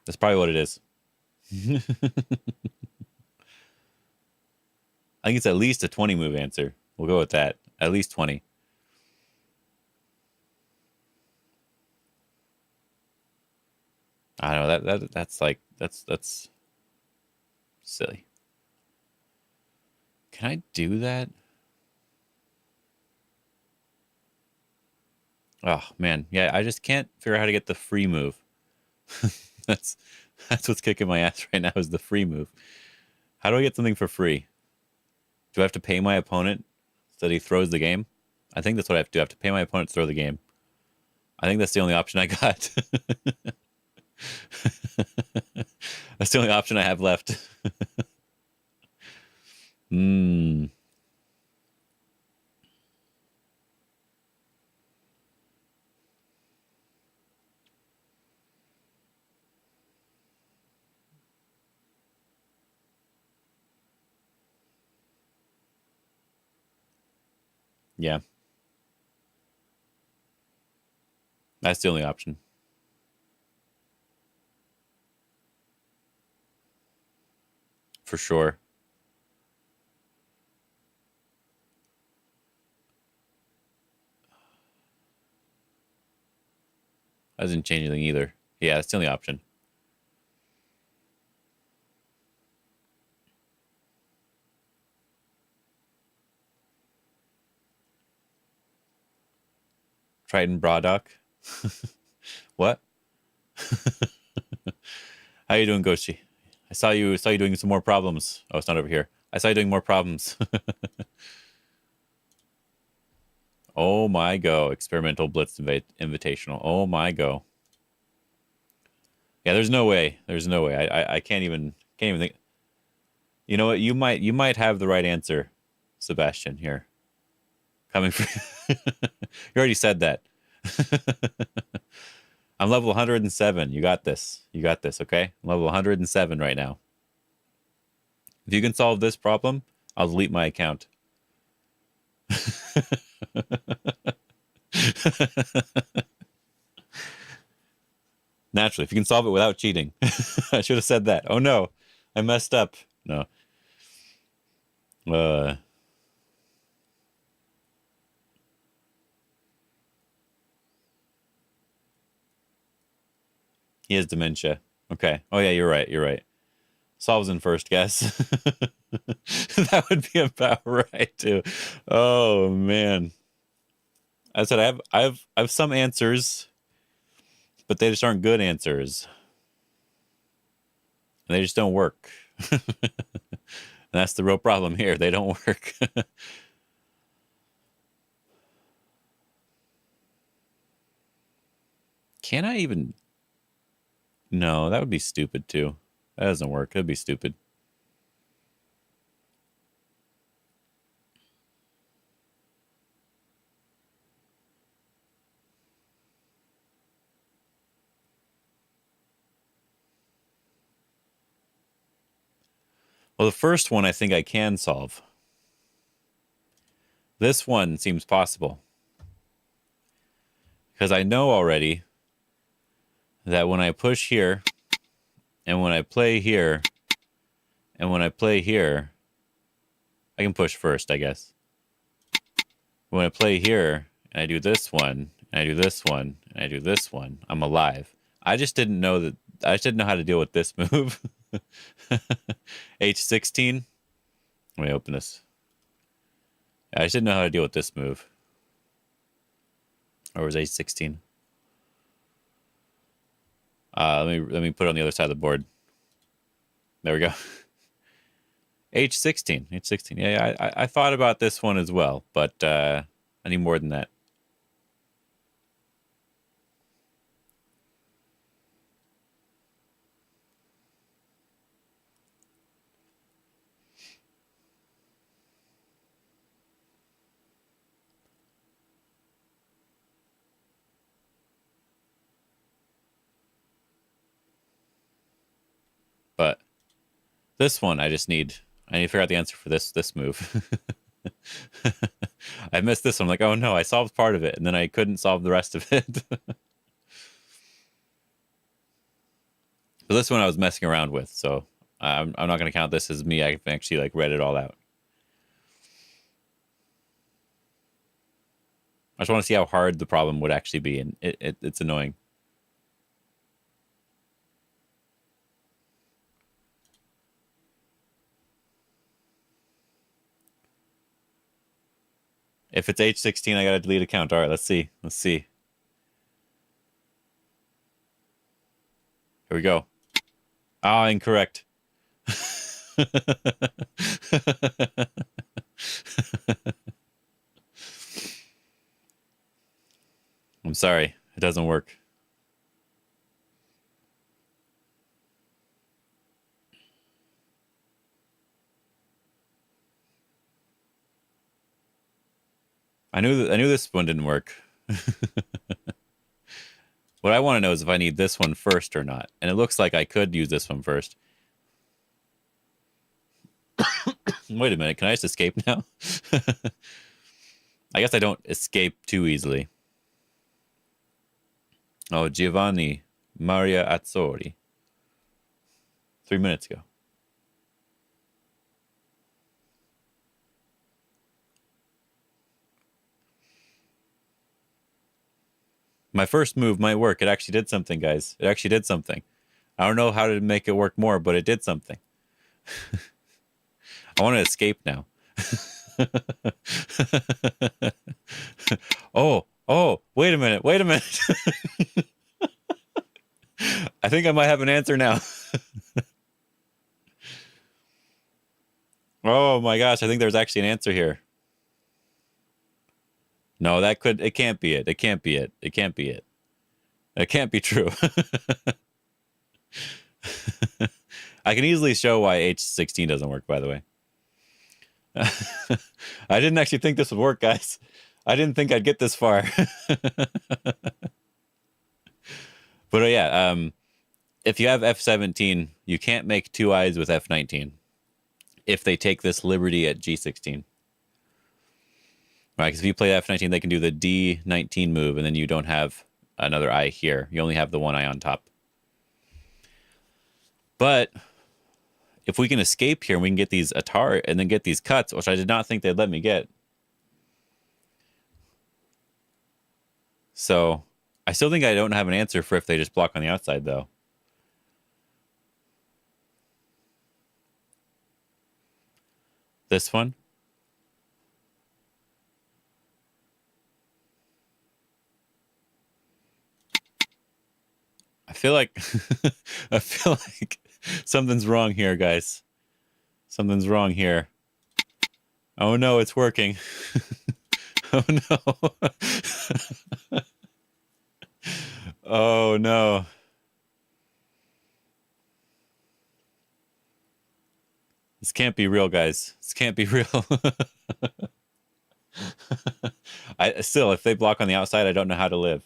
That's probably what it is. I think it's at least a 20 move answer. We'll go with that. At least 20. I don't know that's silly. Can I do that? Oh man, yeah, I just can't figure out how to get the free move. that's that's what's kicking my ass right now is the free move. How do I get something for free? Do I have to pay my opponent so that he throws the game? I think that's what I have to do. I have to pay my opponent to throw the game. I think that's the only option I got. That's the only option I have left. Hmm. Yeah. That's the only option. For sure. That doesn't change anything either. Yeah, that's the only option. Triton Baduk. What? How you doing, Goshi? I saw you doing some more problems. Oh, it's not over here. I saw you doing more problems. Oh my go. Experimental Blitz Invitational. Oh my go. Yeah, there's no way. There's no way. I can't even think. You know what? You might have the right answer, Sebastian, here. Coming from you already said that. I'm level 107. You got this. You got this, okay? I'm level 107 right now. If you can solve this problem, I'll delete my account. Naturally, if you can solve it without cheating. I should have said that. Oh no. I messed up. No. He has dementia. Okay. Oh yeah, you're right. You're right. Solves in first guess. That would be about right too. Oh man. I said I have some answers, but they just aren't good answers. They just don't work. And that's the real problem here. They don't work. Can I even? No, that would be stupid too. That doesn't work. That'd be stupid. Well, the first one I think I can solve. This one seems possible. Because I know already that when I push here, and when I play here, and when I play here, I can push first, I guess. When I play here, and I do this one, and I do this one, and I do this one, I'm alive. I just didn't know that. I just didn't know how to deal with this move. H16. Let me open this. I just didn't know how to deal with this move. Or was H16? Let me put it on the other side of the board. There we go. H16. H16. Yeah, I thought about this one as well, but I need more than that. But this one, I need to figure out the answer for this move. I missed this one. I'm like, oh no, I solved part of it, and then I couldn't solve the rest of it. So this one I was messing around with, so I'm not going to count this as me. I actually like read it all out. I just want to see how hard the problem would actually be, and it's annoying. If it's H16, I gotta delete a count. All right, let's see. Let's see. Here we go. Ah, incorrect. I'm sorry. It doesn't work. I knew this one didn't work. What I want to know is if I need this one first or not. And it looks like I could use this one first. Wait a minute. Can I just escape now? I guess I don't escape too easily. Oh, Giovanni Maria Azzori. 3 minutes ago. My first move might work. It actually did something, guys. It actually did something. I don't know how to make it work more, but it did something. I want to escape now. Oh, wait a minute. Wait a minute. I think I might have an answer now. Oh my gosh, I think there's actually an answer here. No, it can't be it. It can't be it. It can't be it. It can't be true. I can easily show why H16 doesn't work, by the way. I didn't actually think this would work, guys. I didn't think I'd get this far. But yeah, if you have F17, you can't make two eyes with F19 if they take this liberty at G16. Right, because if you play F19, they can do the D19 move, and then you don't have another eye here. You only have the one eye on top. But if we can escape here and we can get these Atari and then get these cuts, which I did not think they'd let me get. So I still think I don't have an answer for if they just block on the outside, though. This one. I feel like I feel like something's wrong here, guys. Something's wrong here. Oh no, it's working. Oh no. Oh no. This can't be real, guys. This can't be real. I still, if they block on the outside, I don't know how to live.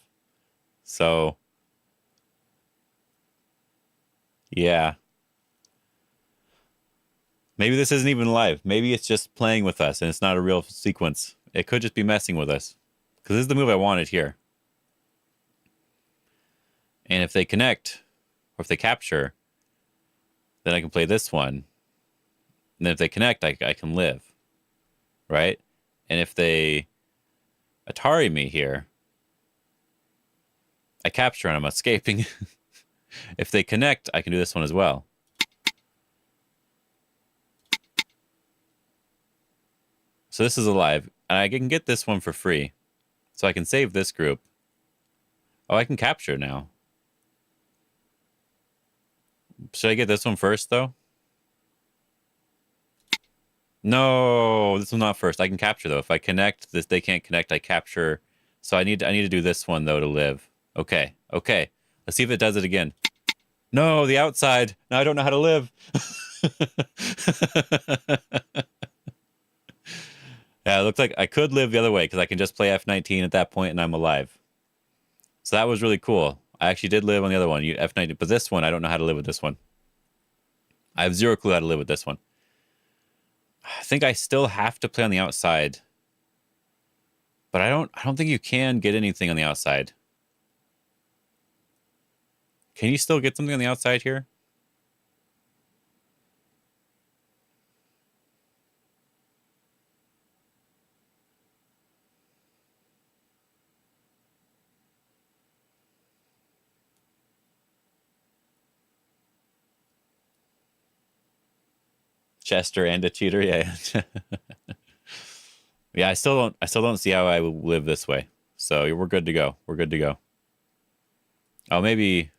So yeah. Maybe this isn't even live. Maybe it's just playing with us and it's not a real sequence. It could just be messing with us. Because this is the move I wanted here. And if they connect, or if they capture, then I can play this one. And then if they connect, I can live. Right? And if they Atari me here, I capture and I'm escaping. If they connect, I can do this one as well. So this is alive. And I can get this one for free. So I can save this group. Oh, I can capture now. Should I get this one first, though? No, this one's not first. I can capture, though. If I connect, this they can't connect, I capture. So I need to do this one, though, to live. Okay, okay. Let's see if it does it again. No, the outside. Now I don't know how to live. Yeah, it looks like I could live the other way because I can just play F19 at that point and I'm alive. So that was really cool. I actually did live on the other one, F19, but this one, I don't know how to live with this one. I have zero clue how to live with this one. I think I still have to play on the outside. But I don't think you can get anything on the outside. Can you still get something on the outside here? Chester and a cheater, yeah. Yeah, I still don't see how I would live this way. So we're good to go. We're good to go. Oh, maybe.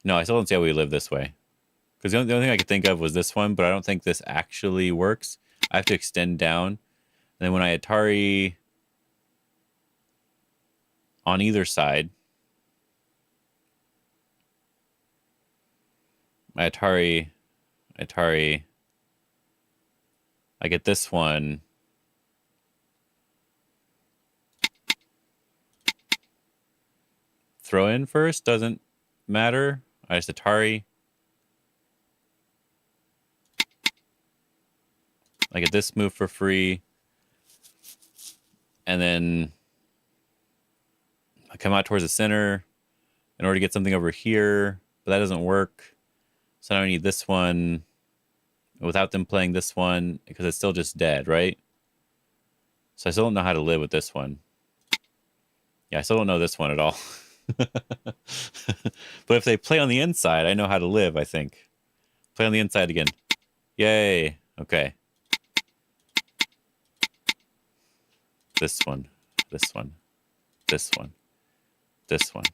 No, I still don't see how we live this way. Because the only thing I could think of was this one, but I don't think this actually works. I have to extend down. And then when I Atari on either side, my Atari, I get this one. Throw in first, doesn't matter. I just Atari. I get this move for free. And then I come out towards the center in order to get something over here, but that doesn't work. So now I need this one without them playing this one because it's still just dead, right? So I still don't know how to live with this one. Yeah, I still don't know this one at all. But if they play on the inside, I know how to live, I think. Play on the inside again. Yay. Okay. This one. This one. This one. This one.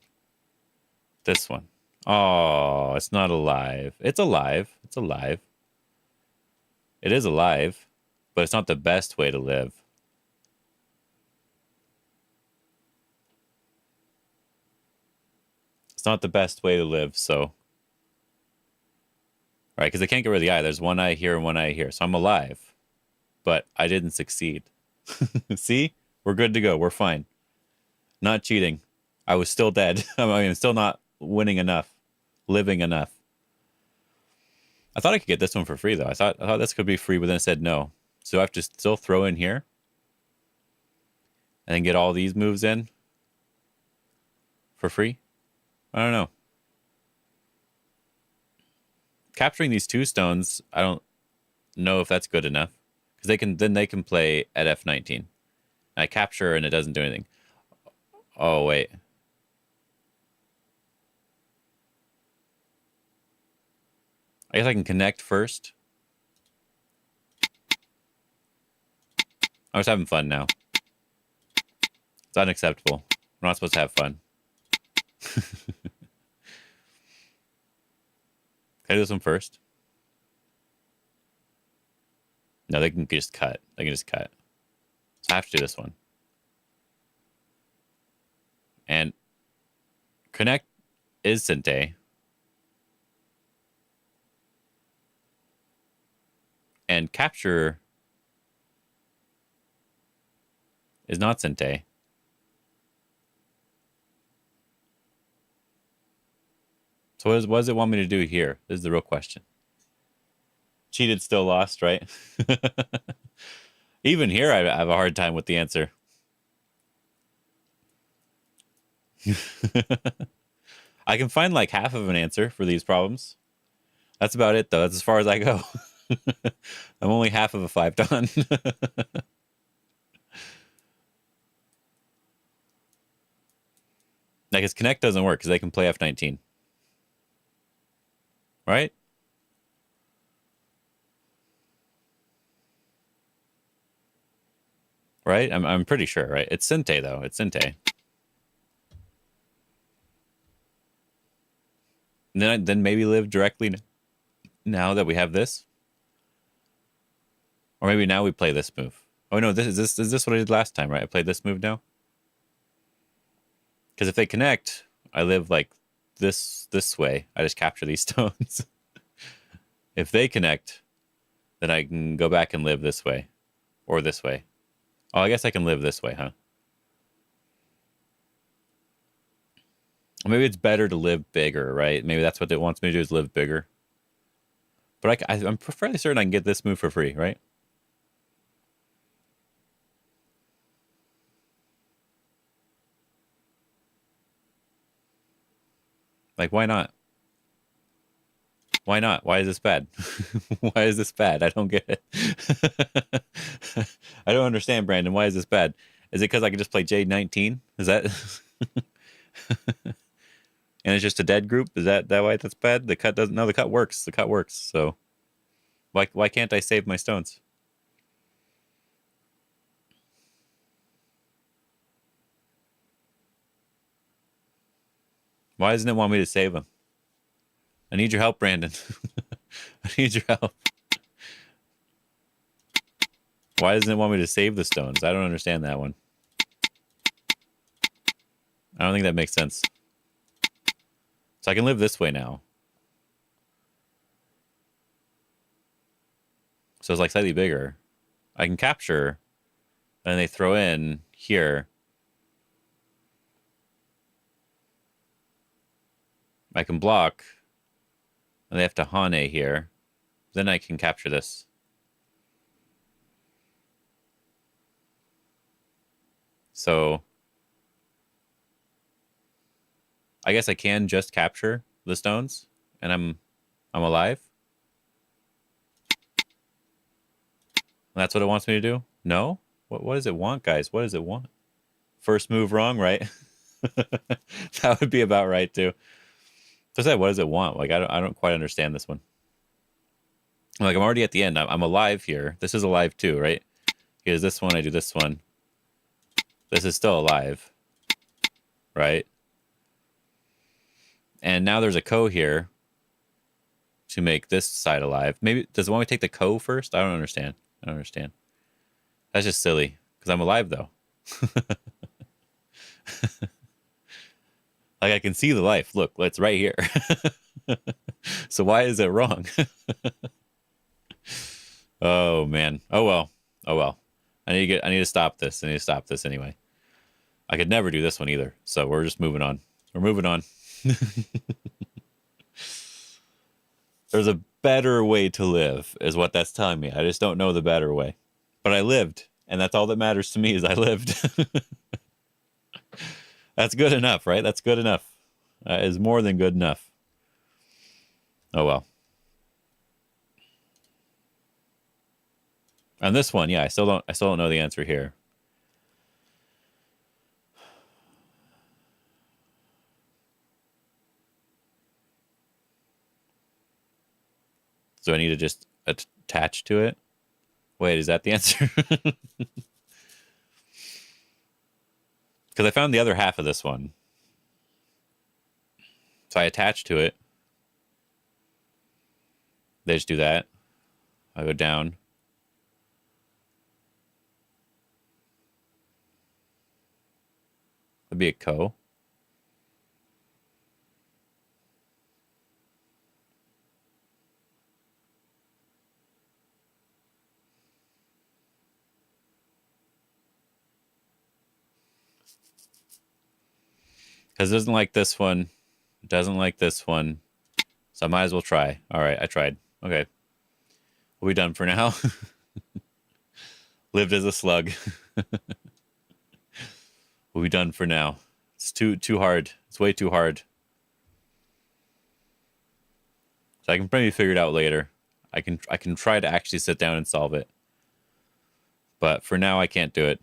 This one. Oh, it's not alive. It's alive. It's alive. It is alive, but it's not the best way to live. It's not the best way to live, so. All right, because I can't get rid of the eye. There's one eye here and one eye here. So I'm alive, but I didn't succeed. See? We're good to go. We're fine. Not cheating. I was still dead. I mean, still not winning enough. Living enough. I thought I could get this one for free, though. I thought this could be free, but then it said no. So I have to still throw in here. And then get all these moves in. For free? I don't know. capturing these 2 stones, I don't know if that's good enough. Because they can play at F19. I capture and it doesn't do anything. Oh, wait. I guess I can connect first. I'm just having fun now. It's unacceptable. We're not supposed to have fun. Can I do this one first? No, they can just cut. They can just cut. So I have to do this one. And connect is Sente. And capture is not Sente. So what does it want me to do here? This is the real question. Cheated, still lost, right? Even here, I have a hard time with the answer. I can find like half of an answer for these problems. That's about it, though. That's as far as I go. I'm only half of a 5 done. Like, his connect doesn't work because they can play F19. Right? Right? I'm pretty sure, right? It's Sente, though. It's Sente. And then maybe live directly now that we have this. Or maybe now we play this move. Oh no, is this what I did last time, right? I played this move now. Because if they connect, I live like this way. I just capture these stones. If they connect, then I can go back and live this way. Or this way. Oh, I guess I can live this way, huh? Or maybe it's better to live bigger, right? Maybe that's what it wants me to do, is live bigger. But I'm fairly certain I can get this move for free, right? Like, why not? Why not? Why is this bad? Why is this bad? I don't get it. I don't understand, Brandon. Why is this bad? Is it because I can just play J19? Is that... And it's just a dead group? Is that why that's bad? The cut doesn't... No, the cut works. The cut works, so... Why can't I save my stones? Why doesn't it want me to save them? I need your help, Brandon. I need your help. Why doesn't it want me to save the stones? I don't understand that one. I don't think that makes sense. So I can live this way now. So it's like slightly bigger. I can capture, and they throw in here. I can block, and they have to Hane here. Then I can capture this. So I guess I can just capture the stones, and I'm alive. That's what it wants me to do? No? What does it want, guys? What does it want? First move wrong, right? That would be about right, too. So I said, what does it want? Like, I don't quite understand this one. Like, I'm already at the end. I'm alive here. This is alive, too, right? Here's this one. I do this one. This is still alive. Right? And now there's a ko here to make this side alive. Maybe, does it want me to take the ko first? I don't understand. I don't understand. That's just silly. Because I'm alive, though. Like, I can see the life. Look, it's right here. So why is it wrong? Oh, man. Oh, well. Oh, well. I need to stop this. I need to stop this anyway. I could never do this one either. So we're just moving on. We're moving on. There's a better way to live, is what that's telling me. I just don't know the better way. But I lived, and that's all that matters to me, is I lived. That's good enough, right? That's good enough. That is more than good enough. Oh, well. On this one, yeah, I still don't know the answer here. So I need to just attach to it. Wait, is that the answer? Because I found the other half of this one. So I attach to it. They just do that. I go down. That'd be a co. Because it doesn't like this one. It doesn't like this one. So I might as well try. All right, I tried. Okay. We'll be done for now. Lived as a slug. We'll be done for now. It's too hard. It's way too hard. So I can probably figure it out later. I can try to actually sit down and solve it. But for now I can't do it.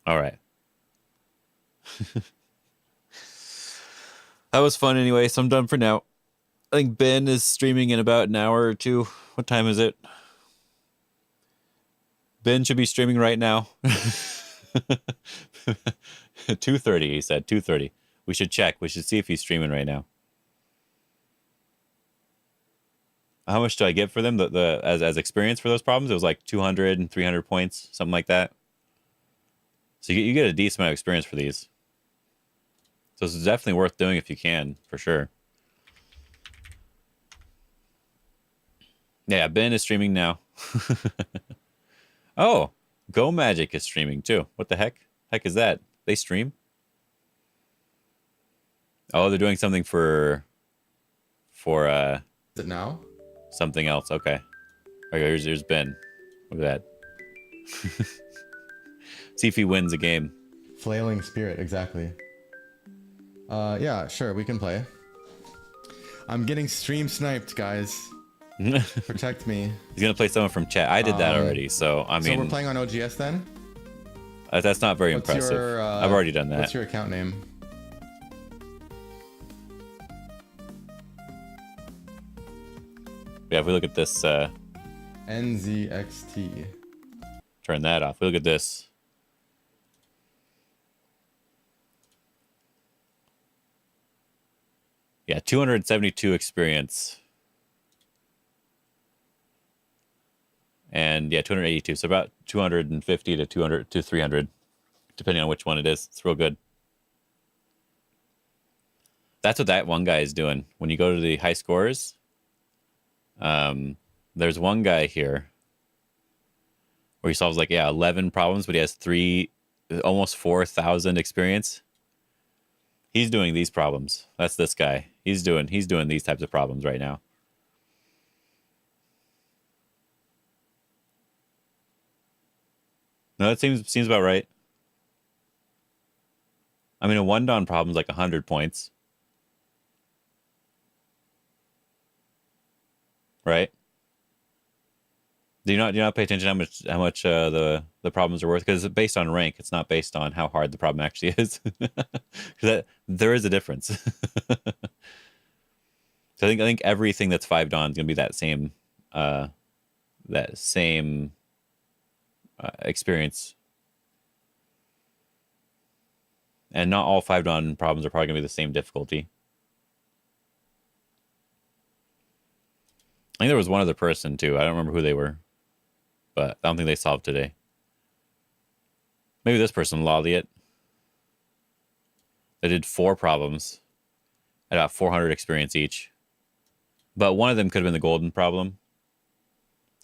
All right. That was fun anyway, so I'm done for now. I think Ben is streaming in about an hour or two. What time is it? Ben should be streaming right now. 2:30, he said. 2:30. We should check. We should see if he's streaming right now. How much do I get for them? As experience for those problems? It was like 200 and 300 points, something like that. So you get a decent amount of experience for these. So it's definitely worth doing if you can, for sure. Yeah, Ben is streaming now. Oh, Go Magic is streaming too. What the heck? Heck is that? They stream? Oh, they're doing something for Is it now? Something else. Okay. Okay, here's Ben. Look at that. See if he wins a game. Flailing Spirit, exactly. Yeah, sure, we can play. I'm getting stream sniped, guys. Protect me. He's gonna play someone from chat. I did that already, so I mean. So we're playing on OGS then? That's not very impressive. I've already done that. What's your account name? Yeah, if we look at this. NZXT. Turn that off. We look at this. Yeah, 272 experience. And yeah, 282. So about 250 to 200 to 300, depending on which one it is. It's real good. That's what that one guy is doing. When you go to the high scores, there's one guy here where he solves like, 11 problems, but he has almost 4,000 experience. He's doing these problems. That's this guy. He's doing these types of problems right now. No, that seems about right. I mean, a 1-don problem is like 100 points. Right? Do you not pay attention how much the problems are worth? Because it's based on rank. It's not based on how hard the problem actually is. There is a difference. So I think everything that's 5-don is gonna be that same experience. And not all 5-don problems are probably gonna be the same difficulty. I think there was one other person too. I don't remember who they were, but I don't think they solved today. Maybe this person lolled it. They did 4 problems at about 400 experience each. But one of them could have been the golden problem.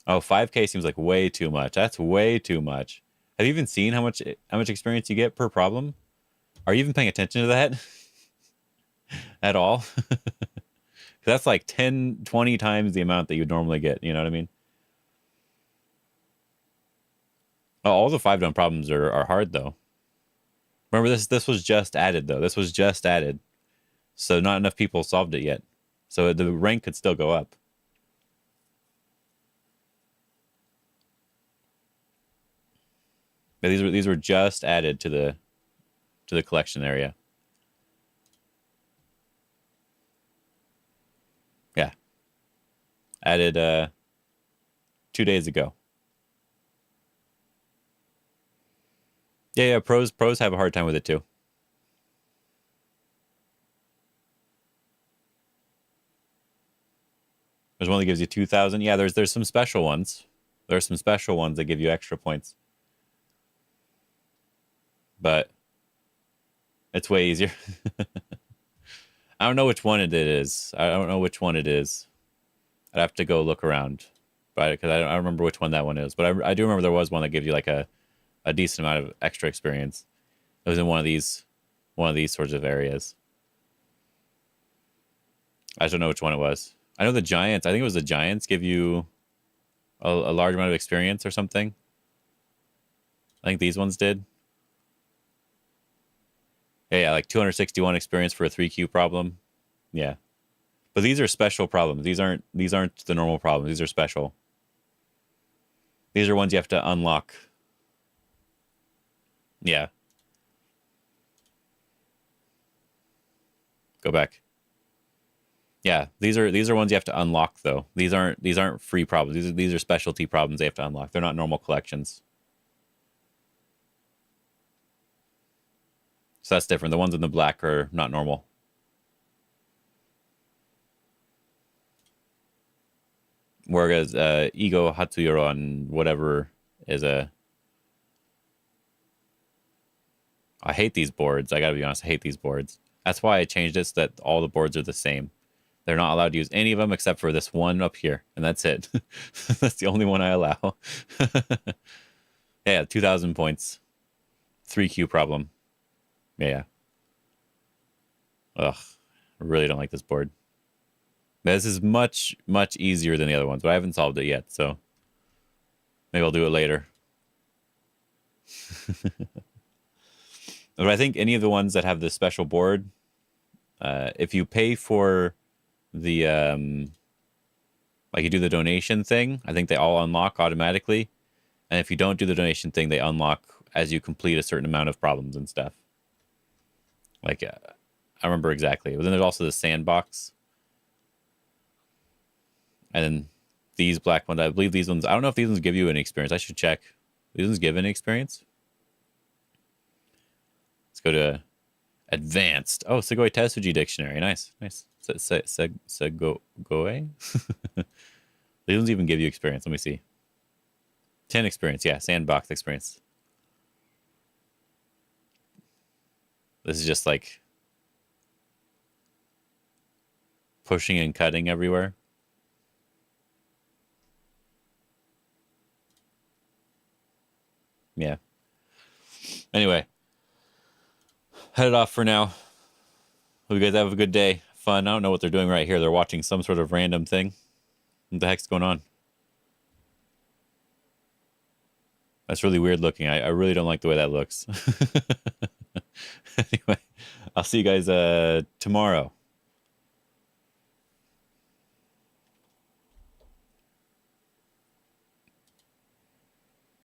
Oh, 5K seems like way too much. That's way too much. Have you even seen how much experience you get per problem? Are you even paying attention to that at all? That's like 10, 20 times the amount that you'd normally get. You know what I mean? Oh, all the 5-don problems are hard, though. Remember, this was just added, though. This was just added. So not enough people solved it yet. So the rank could still go up. Yeah, these were just added to the collection area. Yeah. Added 2 days ago. Yeah, pros have a hard time with it too. There's one that gives you 2,000. Yeah, there's some special ones. There's some special ones that give you extra points. But it's way easier. I don't know which one it is. I don't know which one it is. I'd have to go look around, but because I don't remember which one that one is. But I do remember there was one that gives you like a decent amount of extra experience. It was in one of these sorts of areas. I just don't know which one it was. I know the Giants. I think it was the Giants give you a large amount of experience or something. I think these ones did. Yeah, like 261 experience for a 3Q problem. Yeah. But these are special problems. These aren't the normal problems. These are special. These are ones you have to unlock. Yeah. Go back. Yeah, these are ones you have to unlock though. These aren't free problems. These are specialty problems they have to unlock. They're not normal collections. So that's different. The ones in the black are not normal. Whereas Ego Hatsuyoro and whatever is a... I hate these boards. I gotta be honest, I hate these boards. That's why I changed it so that all the boards are the same. They're not allowed to use any of them except for this one up here, and that's it. That's the only one I allow. Yeah, 2,000 points. 3Q problem. Yeah. Ugh, I really don't like this board. This is much, much easier than the other ones, but I haven't solved it yet, so maybe I'll do it later. But I think any of the ones that have this special board, if you pay for the like you do the donation thing, I think they all unlock automatically. And if you don't do the donation thing, they unlock as you complete a certain amount of problems and stuff. Like I remember exactly. But then there's also the sandbox. And then these black ones, I believe these ones, I don't know if these ones give you any experience. I should check. These ones give any experience? Let's go to advanced. Oh, Segoi Tetsuji Dictionary. Nice. Segoi? These ones even give you experience. Let me see. 10 experience. Yeah, sandbox experience. This is just like pushing and cutting everywhere. Yeah. Anyway, headed off for now. Hope you guys have a good day. Fun. I don't know what they're doing right here. They're watching some sort of random thing. What the heck's going on? That's really weird looking. I really don't like the way that looks. Anyway, I'll see you guys tomorrow.